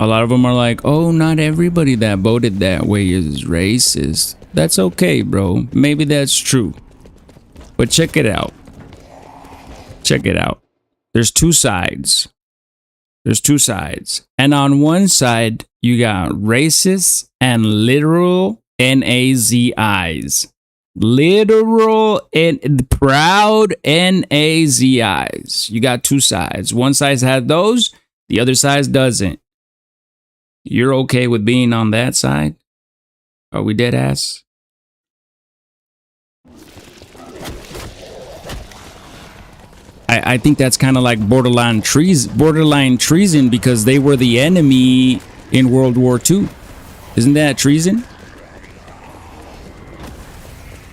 A lot of them are like, oh, not everybody that voted that way is racist. That's okay, bro. Maybe that's true. But check it out. Check it out. There's two sides. And on one side, you got racists and literal NAZIs. Literal and proud NAZIs. You got two sides. One side has those. The other side doesn't. You're okay with being on that side? Are we dead ass? I think that's kind of like borderline treason because they were the enemy in World War II. Isn't that treason?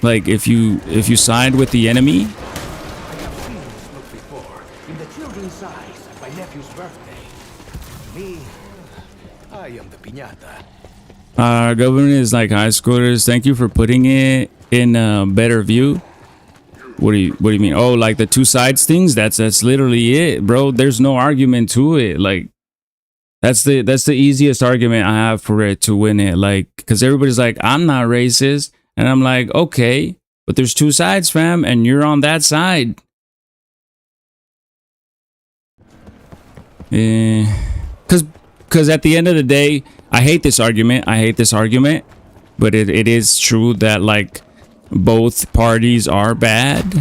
Like if you side with the enemy.
I have seen this look before in the children's eyes at my nephew's birthday. Me, I am the piñata.
Our government is like high schoolers. Thank you for putting it in a better view. What do you mean? Oh, like the two sides things? That's literally it, bro. There's no argument to it. Like that's the easiest argument I have for it to win it. Like, because everybody's like, I'm not racist, and I'm like, okay, but there's two sides, fam, and you're on that side. Because at the end of the day, I hate this argument. But it is true that like both parties are bad.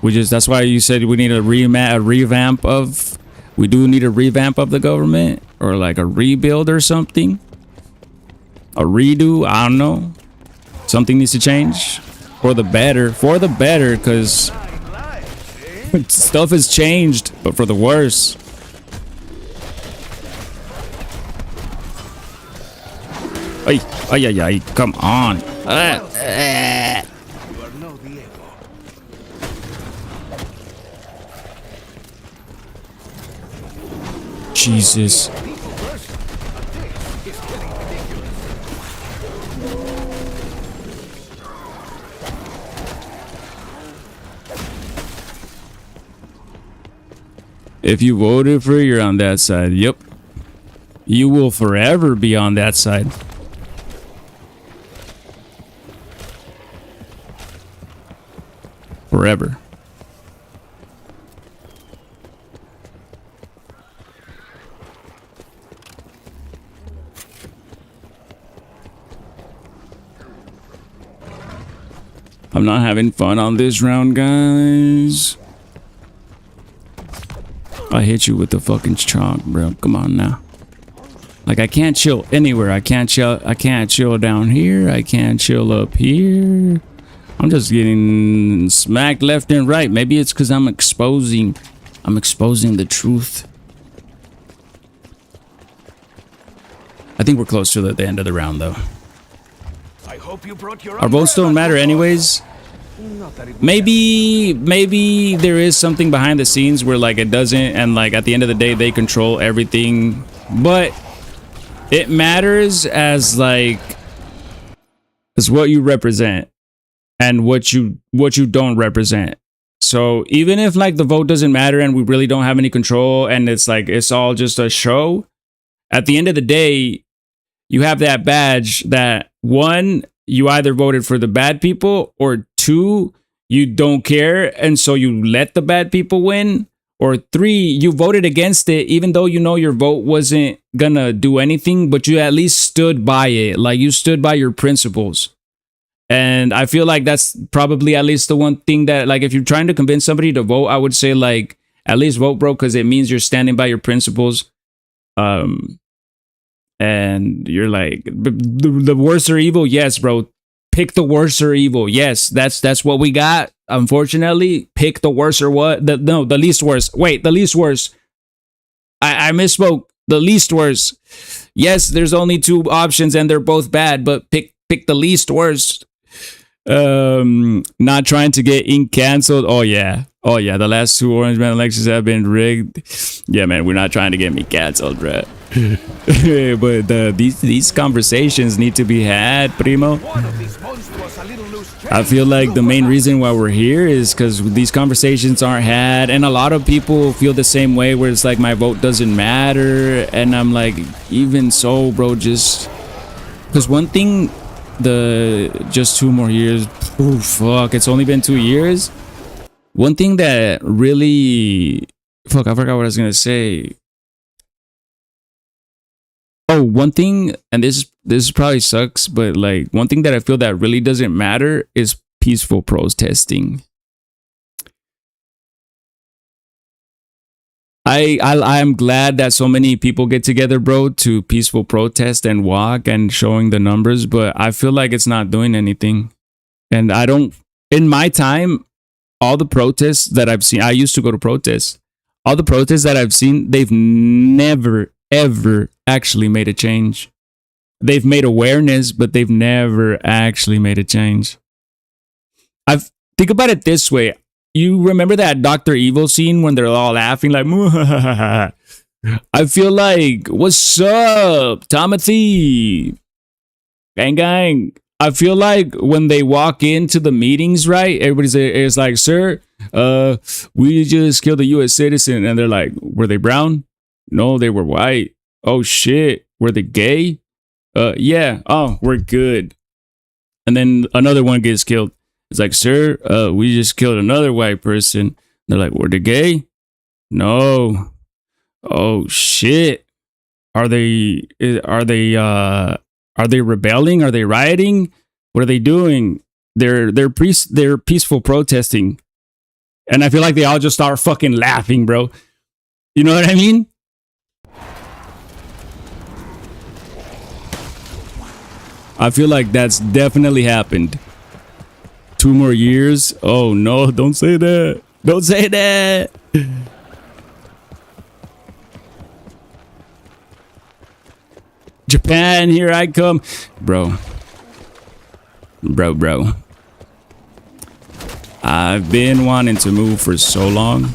That's why you said we need a revamp of. We do need a revamp of the government, or like a rebuild or something. A redo. I don't know. Something needs to change for the better. Because stuff has changed, but for the worse. Ay, come on.
You are no Diego.
Jesus. If you voted for it, you're on that side. Yep. You will forever be on that side. forever. I'm not having fun on this round, guys. I hit you with the fucking chalk, bro. Come on now. Like, I can't chill anywhere. I can't chill down here. I can't chill up here. I'm just getting smacked left and right. Maybe it's because I'm exposing the truth. I think we're close to the end of the round, though.
I hope you brought your
Our votes don't matter anyways. Maybe there is something behind the scenes where like it doesn't, and like at the end of the day they control everything, but it matters as like as what you represent and what you don't represent. So even if like the vote doesn't matter and we really don't have any control and it's like it's all just a show, at the end of the day you have that badge that one, you either voted for the bad people, or two, you don't care and so you let the bad people win, or three, you voted against it even though you know your vote wasn't gonna do anything, but you at least stood by it. Like you stood by your principles. And I feel like that's probably at least the one thing that, like, if you're trying to convince somebody to vote, I would say like at least vote, bro, because it means you're standing by your principles. And you're like the worst or evil. Yes, bro. Pick the worst or evil. Yes, that's what we got. Unfortunately, pick the worst or what? The least worst. Wait, the least worst. I misspoke. The least worst. Yes, there's only two options and they're both bad, but pick the least worst. Not trying to get ink canceled. Oh yeah. The last two Orange Man elections have been rigged. Yeah, man, we're not trying to get me canceled, bro. But these conversations need to be had, primo. I feel like the main reason why we're here is because these conversations aren't had, and a lot of people feel the same way, where it's like my vote doesn't matter, and I'm like, even so, bro, just because one thing, just 2 more years. Oh fuck, it's only been 2 years. One thing that really, fuck, I forgot what I was gonna say. Oh, one thing, and this probably sucks, but like one thing that I feel that really doesn't matter is peaceful protesting. I'm glad that so many people get together, bro, to peaceful protest and walk and showing the numbers, but I feel like it's not doing anything. And I don't, in my time, all the protests that I've seen, I used to go to protests. All the protests that I've seen, they've never, ever actually made a change. They've made awareness, but they've never actually made a change. Think about it this way. You remember that Dr. Evil scene when they're all laughing like, I feel like, what's up, Timothy? Gang. I feel like when they walk into the meetings, right? Everybody's is like, sir, we just killed a U.S. citizen. And they're like, were they brown? No, they were white. Oh, shit. Were they gay? Yeah. Oh, we're good. And then another one gets killed. It's like, sir, we just killed another white person. They're like, were they gay? No. Oh, shit. Are they rebelling? Are they rioting? What are they doing? They're peaceful protesting. And I feel like they all just start fucking laughing, bro. You know what I mean? I feel like that's definitely happened. 2 more years? Oh no, don't say that. Don't say that. Japan, here I come. Bro. I've been wanting to move for so long.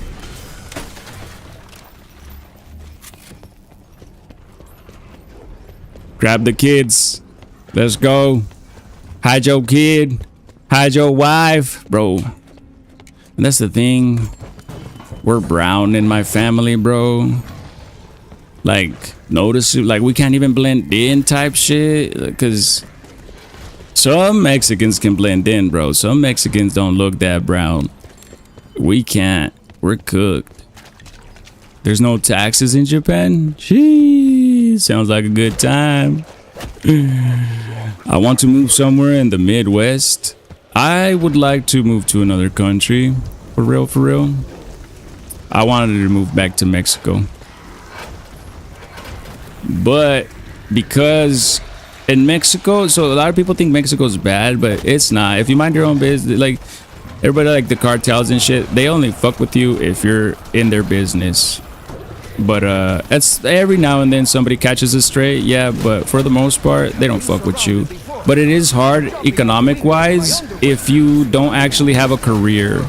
Grab the kids. Let's go. Hide your kid. Hide your wife. Bro. And that's the thing. We're brown in my family, bro. Like, notice, like, we can't even blend in type shit. Because some Mexicans can blend in, bro. Some Mexicans don't look that brown. We can't. We're cooked. There's no taxes in Japan? Gee, sounds like a good time. I want to move somewhere in the Midwest. I would like to move to another country. For real, for real. I wanted to move back to Mexico. But because in Mexico, so a lot of people think Mexico is bad, but it's not. If you mind your own business, like everybody, like the cartels and shit, they only fuck with you if you're in their business. But it's every now and then somebody catches a stray, yeah, but for the most part they don't fuck with you. But it is hard economic wise if you don't actually have a career.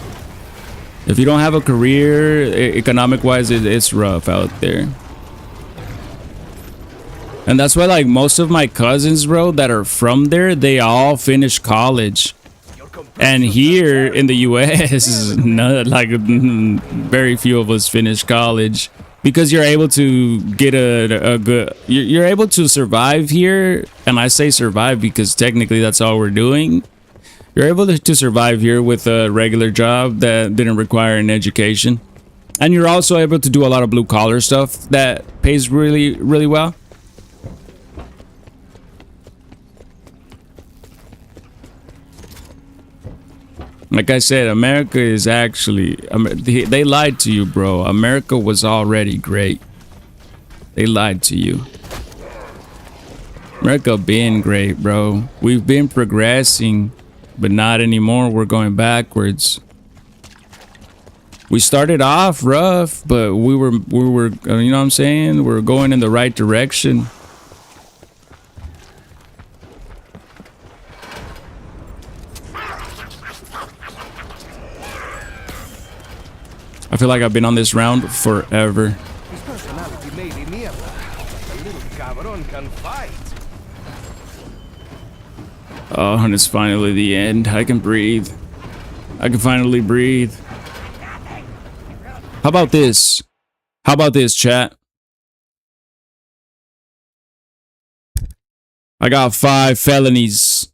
If you don't have a career, economic wise, it's rough out there. And that's why, like, most of my cousins, bro, that are from there, they all finish college. And here in the US, not, like, very few of us finish college. Because you're able to get a good... You're able to survive here. And I say survive because technically that's all we're doing. You're able to survive here with a regular job that didn't require an education. And you're also able to do a lot of blue-collar stuff that pays really, really well. Like I said, America is actually... They lied to you, bro. America was already great. They lied to you. America been great, bro. We've been progressing, but not anymore. We're going backwards. We started off rough, but we were, you know what I'm saying? We're going in the right direction. I feel like I've been on this round forever.
His personality may be mierda. The little cabron can fight.
Oh, and it's finally the end. I can breathe. I can finally breathe. How about this? How about this, chat? I got 5 felonies.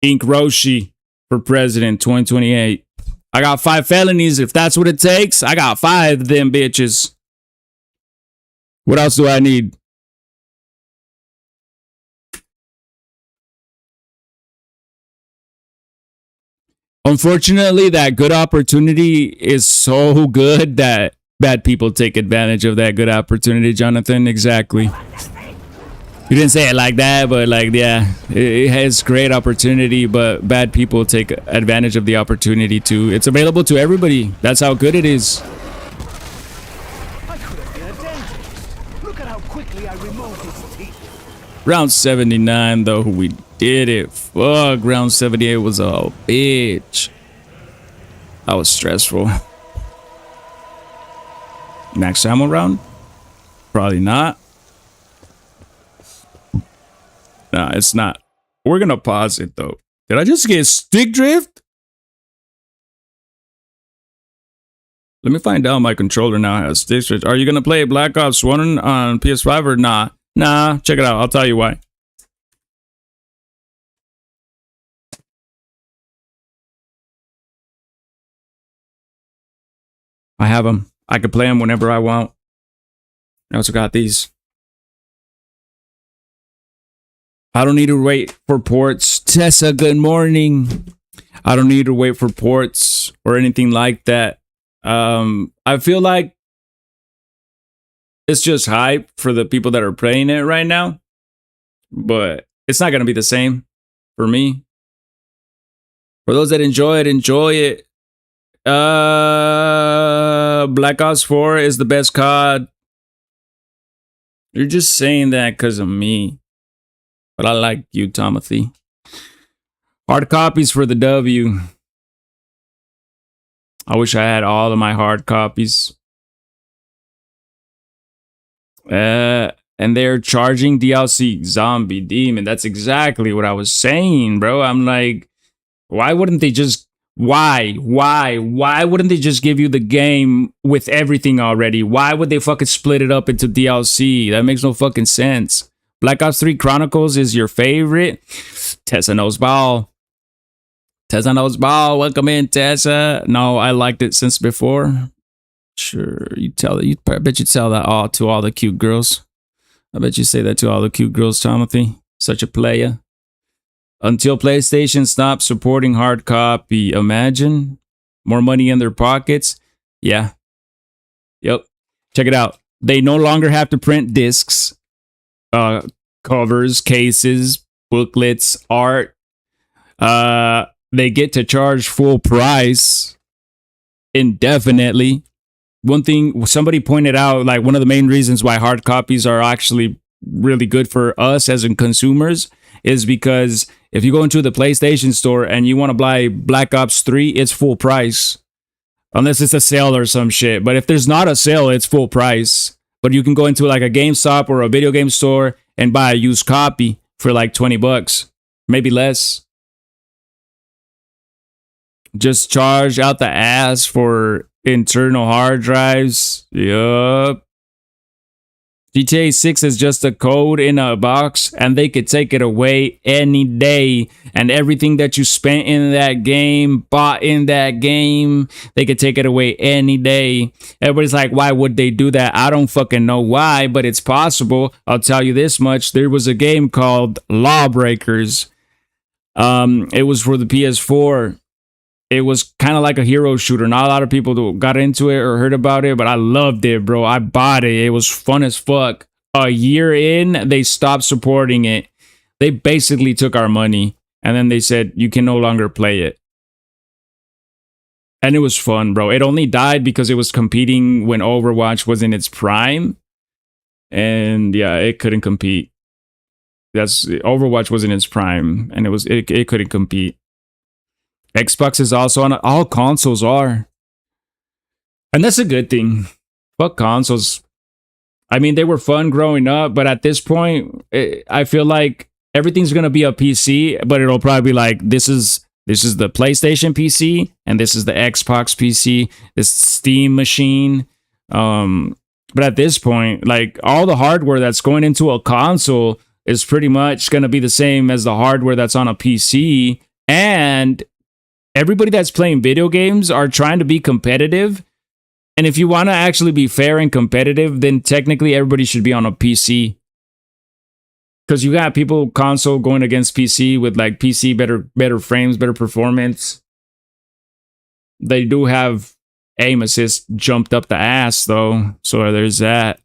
Ink Roshi for president 2028. I got 5 felonies. If that's what it takes, I got 5 of them bitches. What else do I need? Unfortunately, that good opportunity is so good that bad people take advantage of that good opportunity, Jonathan. Exactly. You didn't say it like that, but like, yeah, it has great opportunity, but bad people take advantage of the opportunity too. It's available to everybody. That's how good it is.
I could have been a dentist. Look at how quickly I removed his teeth.
Round 79, though, we did it. Fuck, round 78 was a bitch. That was stressful. Max ammo round? Probably not. Nah, it's not. We're gonna pause it though. Did I just get stick drift? Let me find out my controller now has stick drift. Are you gonna play Black Ops 1 on PS5 or nah? Nah, check it out. I'll tell you why. I have them. I can play them whenever I want. I also got these. I don't need to wait for ports. Tessa, good morning. I don't need to wait for ports or anything like that. I feel like it's just hype for the people that are playing it right now. But it's not going to be the same for me. For those that enjoy it, enjoy it. Black Ops 4 is the best COD. You're just saying that because of me. But I like you, Timothy. Hard copies for the W. I wish I had all of my hard copies. And they're charging DLC Zombie Demon. That's exactly what I was saying, bro. I'm like, why wouldn't they just... Why wouldn't they just give you the game with everything already? Why would they fucking split it up into DLC? That makes no fucking sense. Black Ops 3 Chronicles is your favorite. Tessa knows ball. Tessa knows ball. Welcome in, Tessa. No, I liked it since before. Sure, I bet you tell that all to all the cute girls. I bet you say that to all the cute girls, Timothy. Such a player. Until PlayStation stops supporting hard copy. Imagine more money in their pockets. Yeah. Yep. Check it out. They no longer have to print discs, covers, cases, booklets, art. They get to charge full price indefinitely. One thing somebody pointed out, like one of the main reasons why hard copies are actually really good for us as in consumers is because if you go into the PlayStation store and you want to buy Black Ops 3, it's full price. Unless it's a sale or some shit. But if there's not a sale, it's full price. But you can go into like a GameStop or a video game store and buy a used copy for like $20, maybe less. Just charge out the ass for internal hard drives. Yup. GTA 6 is just a code in a box and they could take it away any day. And everything that you spent in that game, bought in that game, they could take it away any day. Everybody's like, why would they do that? I don't fucking know why, but it's possible. I'll tell you this much. There was a game called Lawbreakers. It was for the PS4. It was kind of like a hero shooter. Not a lot of people got into it or heard about it, but I loved it, bro. I bought it. It was fun as fuck. A year in, they stopped supporting it. They basically took our money, and then they said, you can no longer play it. And it was fun, bro. It only died because it was competing when Overwatch was in its prime. And yeah, it couldn't compete. Overwatch was in its prime, and it couldn't compete. Xbox is also on all consoles are. And that's a good thing. Fuck consoles. I mean, they were fun growing up, but at this point, I feel like everything's going to be a PC, but it'll probably be like, this is the PlayStation PC, and this is the Xbox PC, this Steam machine. But at this point, like all the hardware that's going into a console is pretty much going to be the same as the hardware that's on a PC. And everybody that's playing video games are trying to be competitive. And if you want to actually be fair and competitive, then technically everybody should be on a PC. Because you got people console going against PC with like PC better frames, better performance. They do have aim assist jumped up the ass though. So there's that.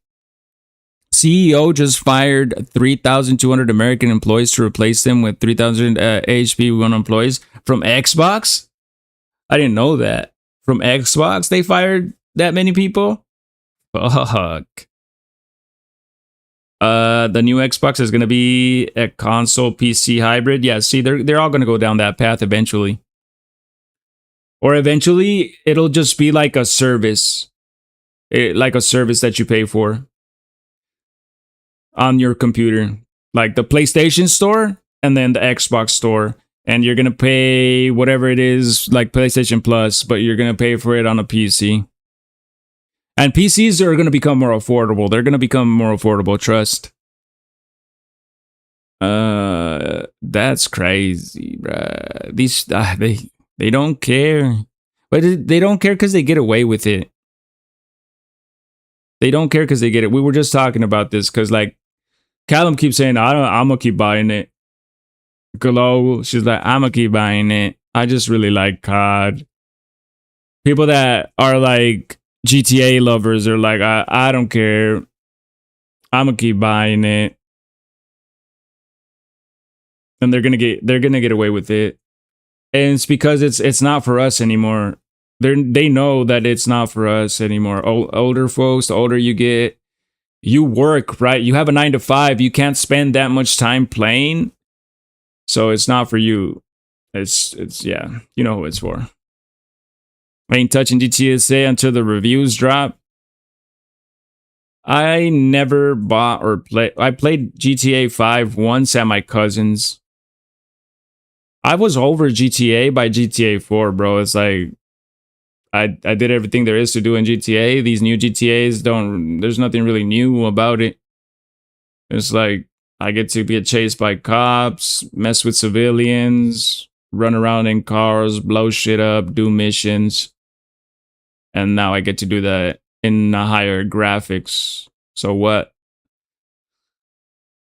CEO just fired 3,200 American employees to replace them with 3,000 HP1 employees from Xbox. I didn't know that. From Xbox, they fired that many people? Fuck. The new Xbox is going to be a console PC hybrid. Yeah, see, they're all going to go down that path eventually. Or eventually, it'll just be like a service. Like a service that you pay for on your computer, like the PlayStation store and then the Xbox store, and you're gonna pay whatever it is, like PlayStation Plus, but you're gonna pay for it on a PC. And PCs are gonna become more affordable. They're gonna become more affordable. Trust. That's crazy, bruh. These they don't care, but they don't care because they get away with it. They don't care because they get it. We were just talking about this because like Callum keeps saying, I'm gonna keep buying it. Glow, she's like, I'm gonna keep buying it. I just really like COD. People that are like GTA lovers are like, I don't care. I'm gonna keep buying it. And they're gonna get away with it. And it's because it's not for us anymore. They know that it's not for us anymore. Older folks, the older you get, you work, right? You have a 9 to 5. You can't spend that much time playing. So it's not for you. It's yeah, you know who it's for. I ain't touching GTSA until the reviews drop. I never bought or played. I played GTA 5 once at my cousin's. I was over GTA by GTA 4, bro. It's like I did everything there is to do in GTA. These new GTAs there's nothing really new about it. It's like I get to get chased by cops, mess with civilians, run around in cars, blow shit up, do missions. And now I get to do that in a higher graphics. So what?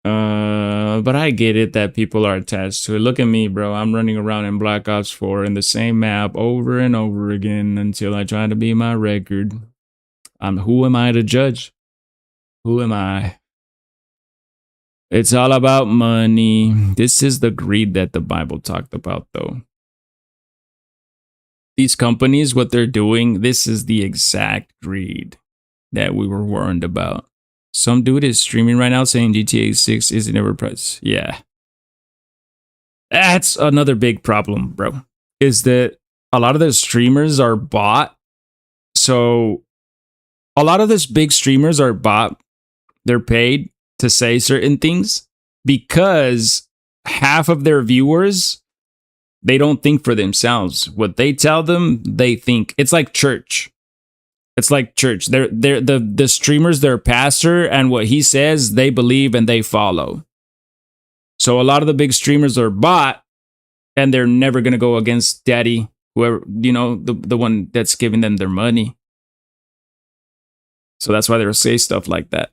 But I get it that people are attached to it. Look at me, bro. I'm running around in Black Ops 4 in the same map over and over again until I try to beat my record. Who am I to judge? Who am I? It's all about money. This is the greed that the Bible talked about, though. These companies, what they're doing, this is the exact greed that we were warned about. Some dude is streaming right now saying GTA 6 isn't overpriced. Yeah. That's another big problem, bro. Is that a lot of the streamers are bought. So a lot of these big streamers are bought. They're paid to say certain things because half of their viewers, they don't think for themselves. What they tell them, they think. It's like church. It's like church. They're the streamers, their pastor, and what he says, they believe and they follow. So a lot of the big streamers are bought, and they're never gonna go against daddy, whoever, you know, the one that's giving them their money. So that's why they'll say stuff like that.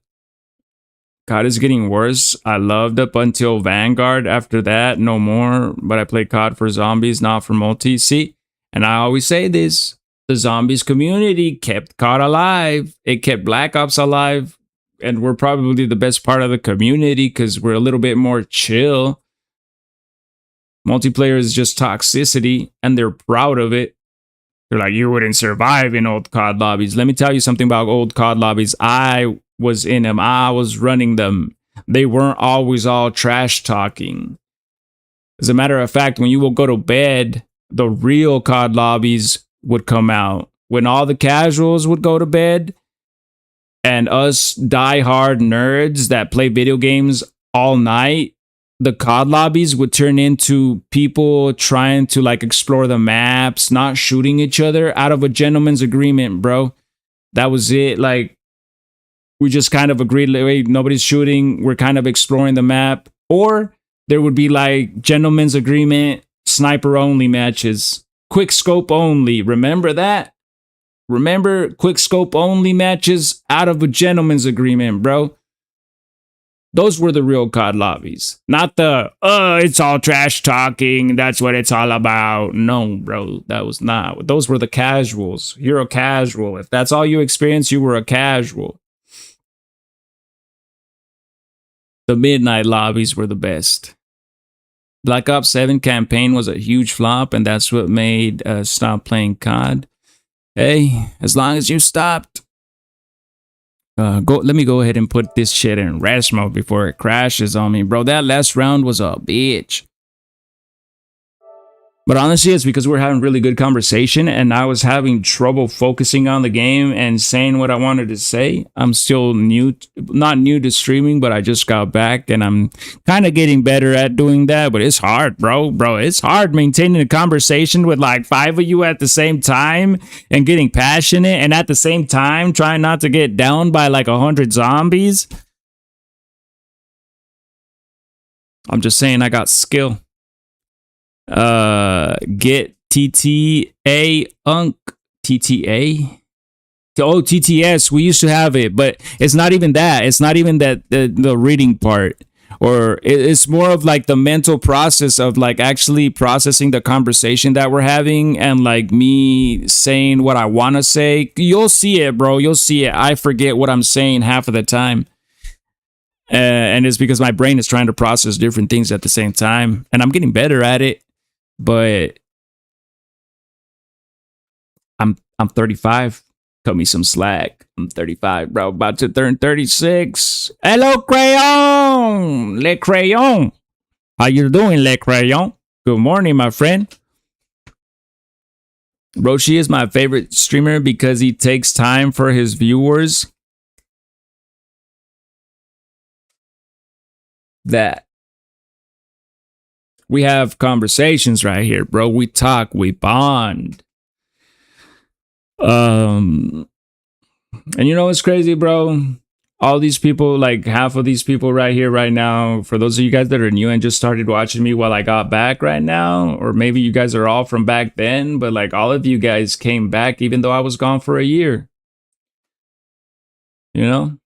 COD is getting worse. I loved up until Vanguard. After that, no more. But I play COD for zombies, not for multi. See, and I always say this. The zombies community kept COD alive. It kept Black Ops alive. And we're probably the best part of the community because we're a little bit more chill. Multiplayer is just toxicity, and they're proud of it. They're like, you wouldn't survive in old COD lobbies. Let me tell you something about old COD lobbies. I was in them. I was running them. They weren't always all trash talking. As a matter of fact, when you will go to bed, the real COD lobbies would come out. When all the casuals would go to bed, and us diehard nerds that play video games all night, the COD lobbies would turn into people trying to like explore the maps, not shooting each other out of a gentleman's agreement, bro. That was it. Like, we just kind of agreed, like, wait, nobody's shooting. We're kind of exploring the map. Or there would be like gentleman's agreement, sniper only matches, quick scope only. Remember that? Remember quick scope only matches out of a gentleman's agreement, bro. Those were the real COD lobbies. Not the, it's all trash talking. That's what it's all about. No, bro, that was not. Those were the casuals. You're a casual. If that's all you experienced, you were a casual. The midnight lobbies were the best. Black Ops 7 campaign was a huge flop, and that's what made us stop playing COD. Hey, as long as you stopped. Let me go ahead and put this shit in rest mode before it crashes on me, bro. That last round was a bitch. But honestly, it's because we're having really good conversation and I was having trouble focusing on the game and saying what I wanted to say. I'm still not new to streaming, but I just got back and I'm kind of getting better at doing that. But it's hard, bro. It's hard maintaining a conversation with like 5 of you at the same time and getting passionate and at the same time trying not to get down by like 100 zombies. I'm just saying I got skill. Get TTA Unk TTA. Oh, TTS. We used to have it, but it's not even that. It's not even that the reading part, or it's more of like the mental process of like actually processing the conversation that we're having and like me saying what I want to say. You'll see it, bro. You'll see it. I forget what I'm saying half of the time. And it's because my brain is trying to process different things at the same time, and I'm getting better at it. But I'm 35. Cut me some slack. I'm 35, bro. About to turn 36. Hello, Crayon. Le Crayon. How you doing, Le Crayon? Good morning, my friend. Roshi is my favorite streamer because he takes time for his viewers. That. We have conversations right here, bro. We talk, we bond. And you know what's crazy, bro? all these people, like half of these people right here, right now, for those of you guys that are new and just started watching me while I got back right now, or maybe you guys are all from back then, but like all of you guys came back even though I was gone for a year. You know?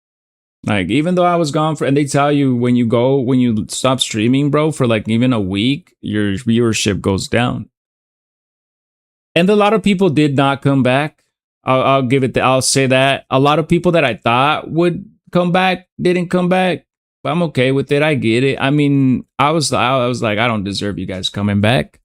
Like, even though I was gone for, and they tell you when you stop streaming, bro, for like even a week, your viewership goes down. And a lot of people did not come back. I'll give it, I'll say that. A lot of people that I thought would come back didn't come back. But I'm okay with it. I get it. I mean, I was like, I don't deserve you guys coming back.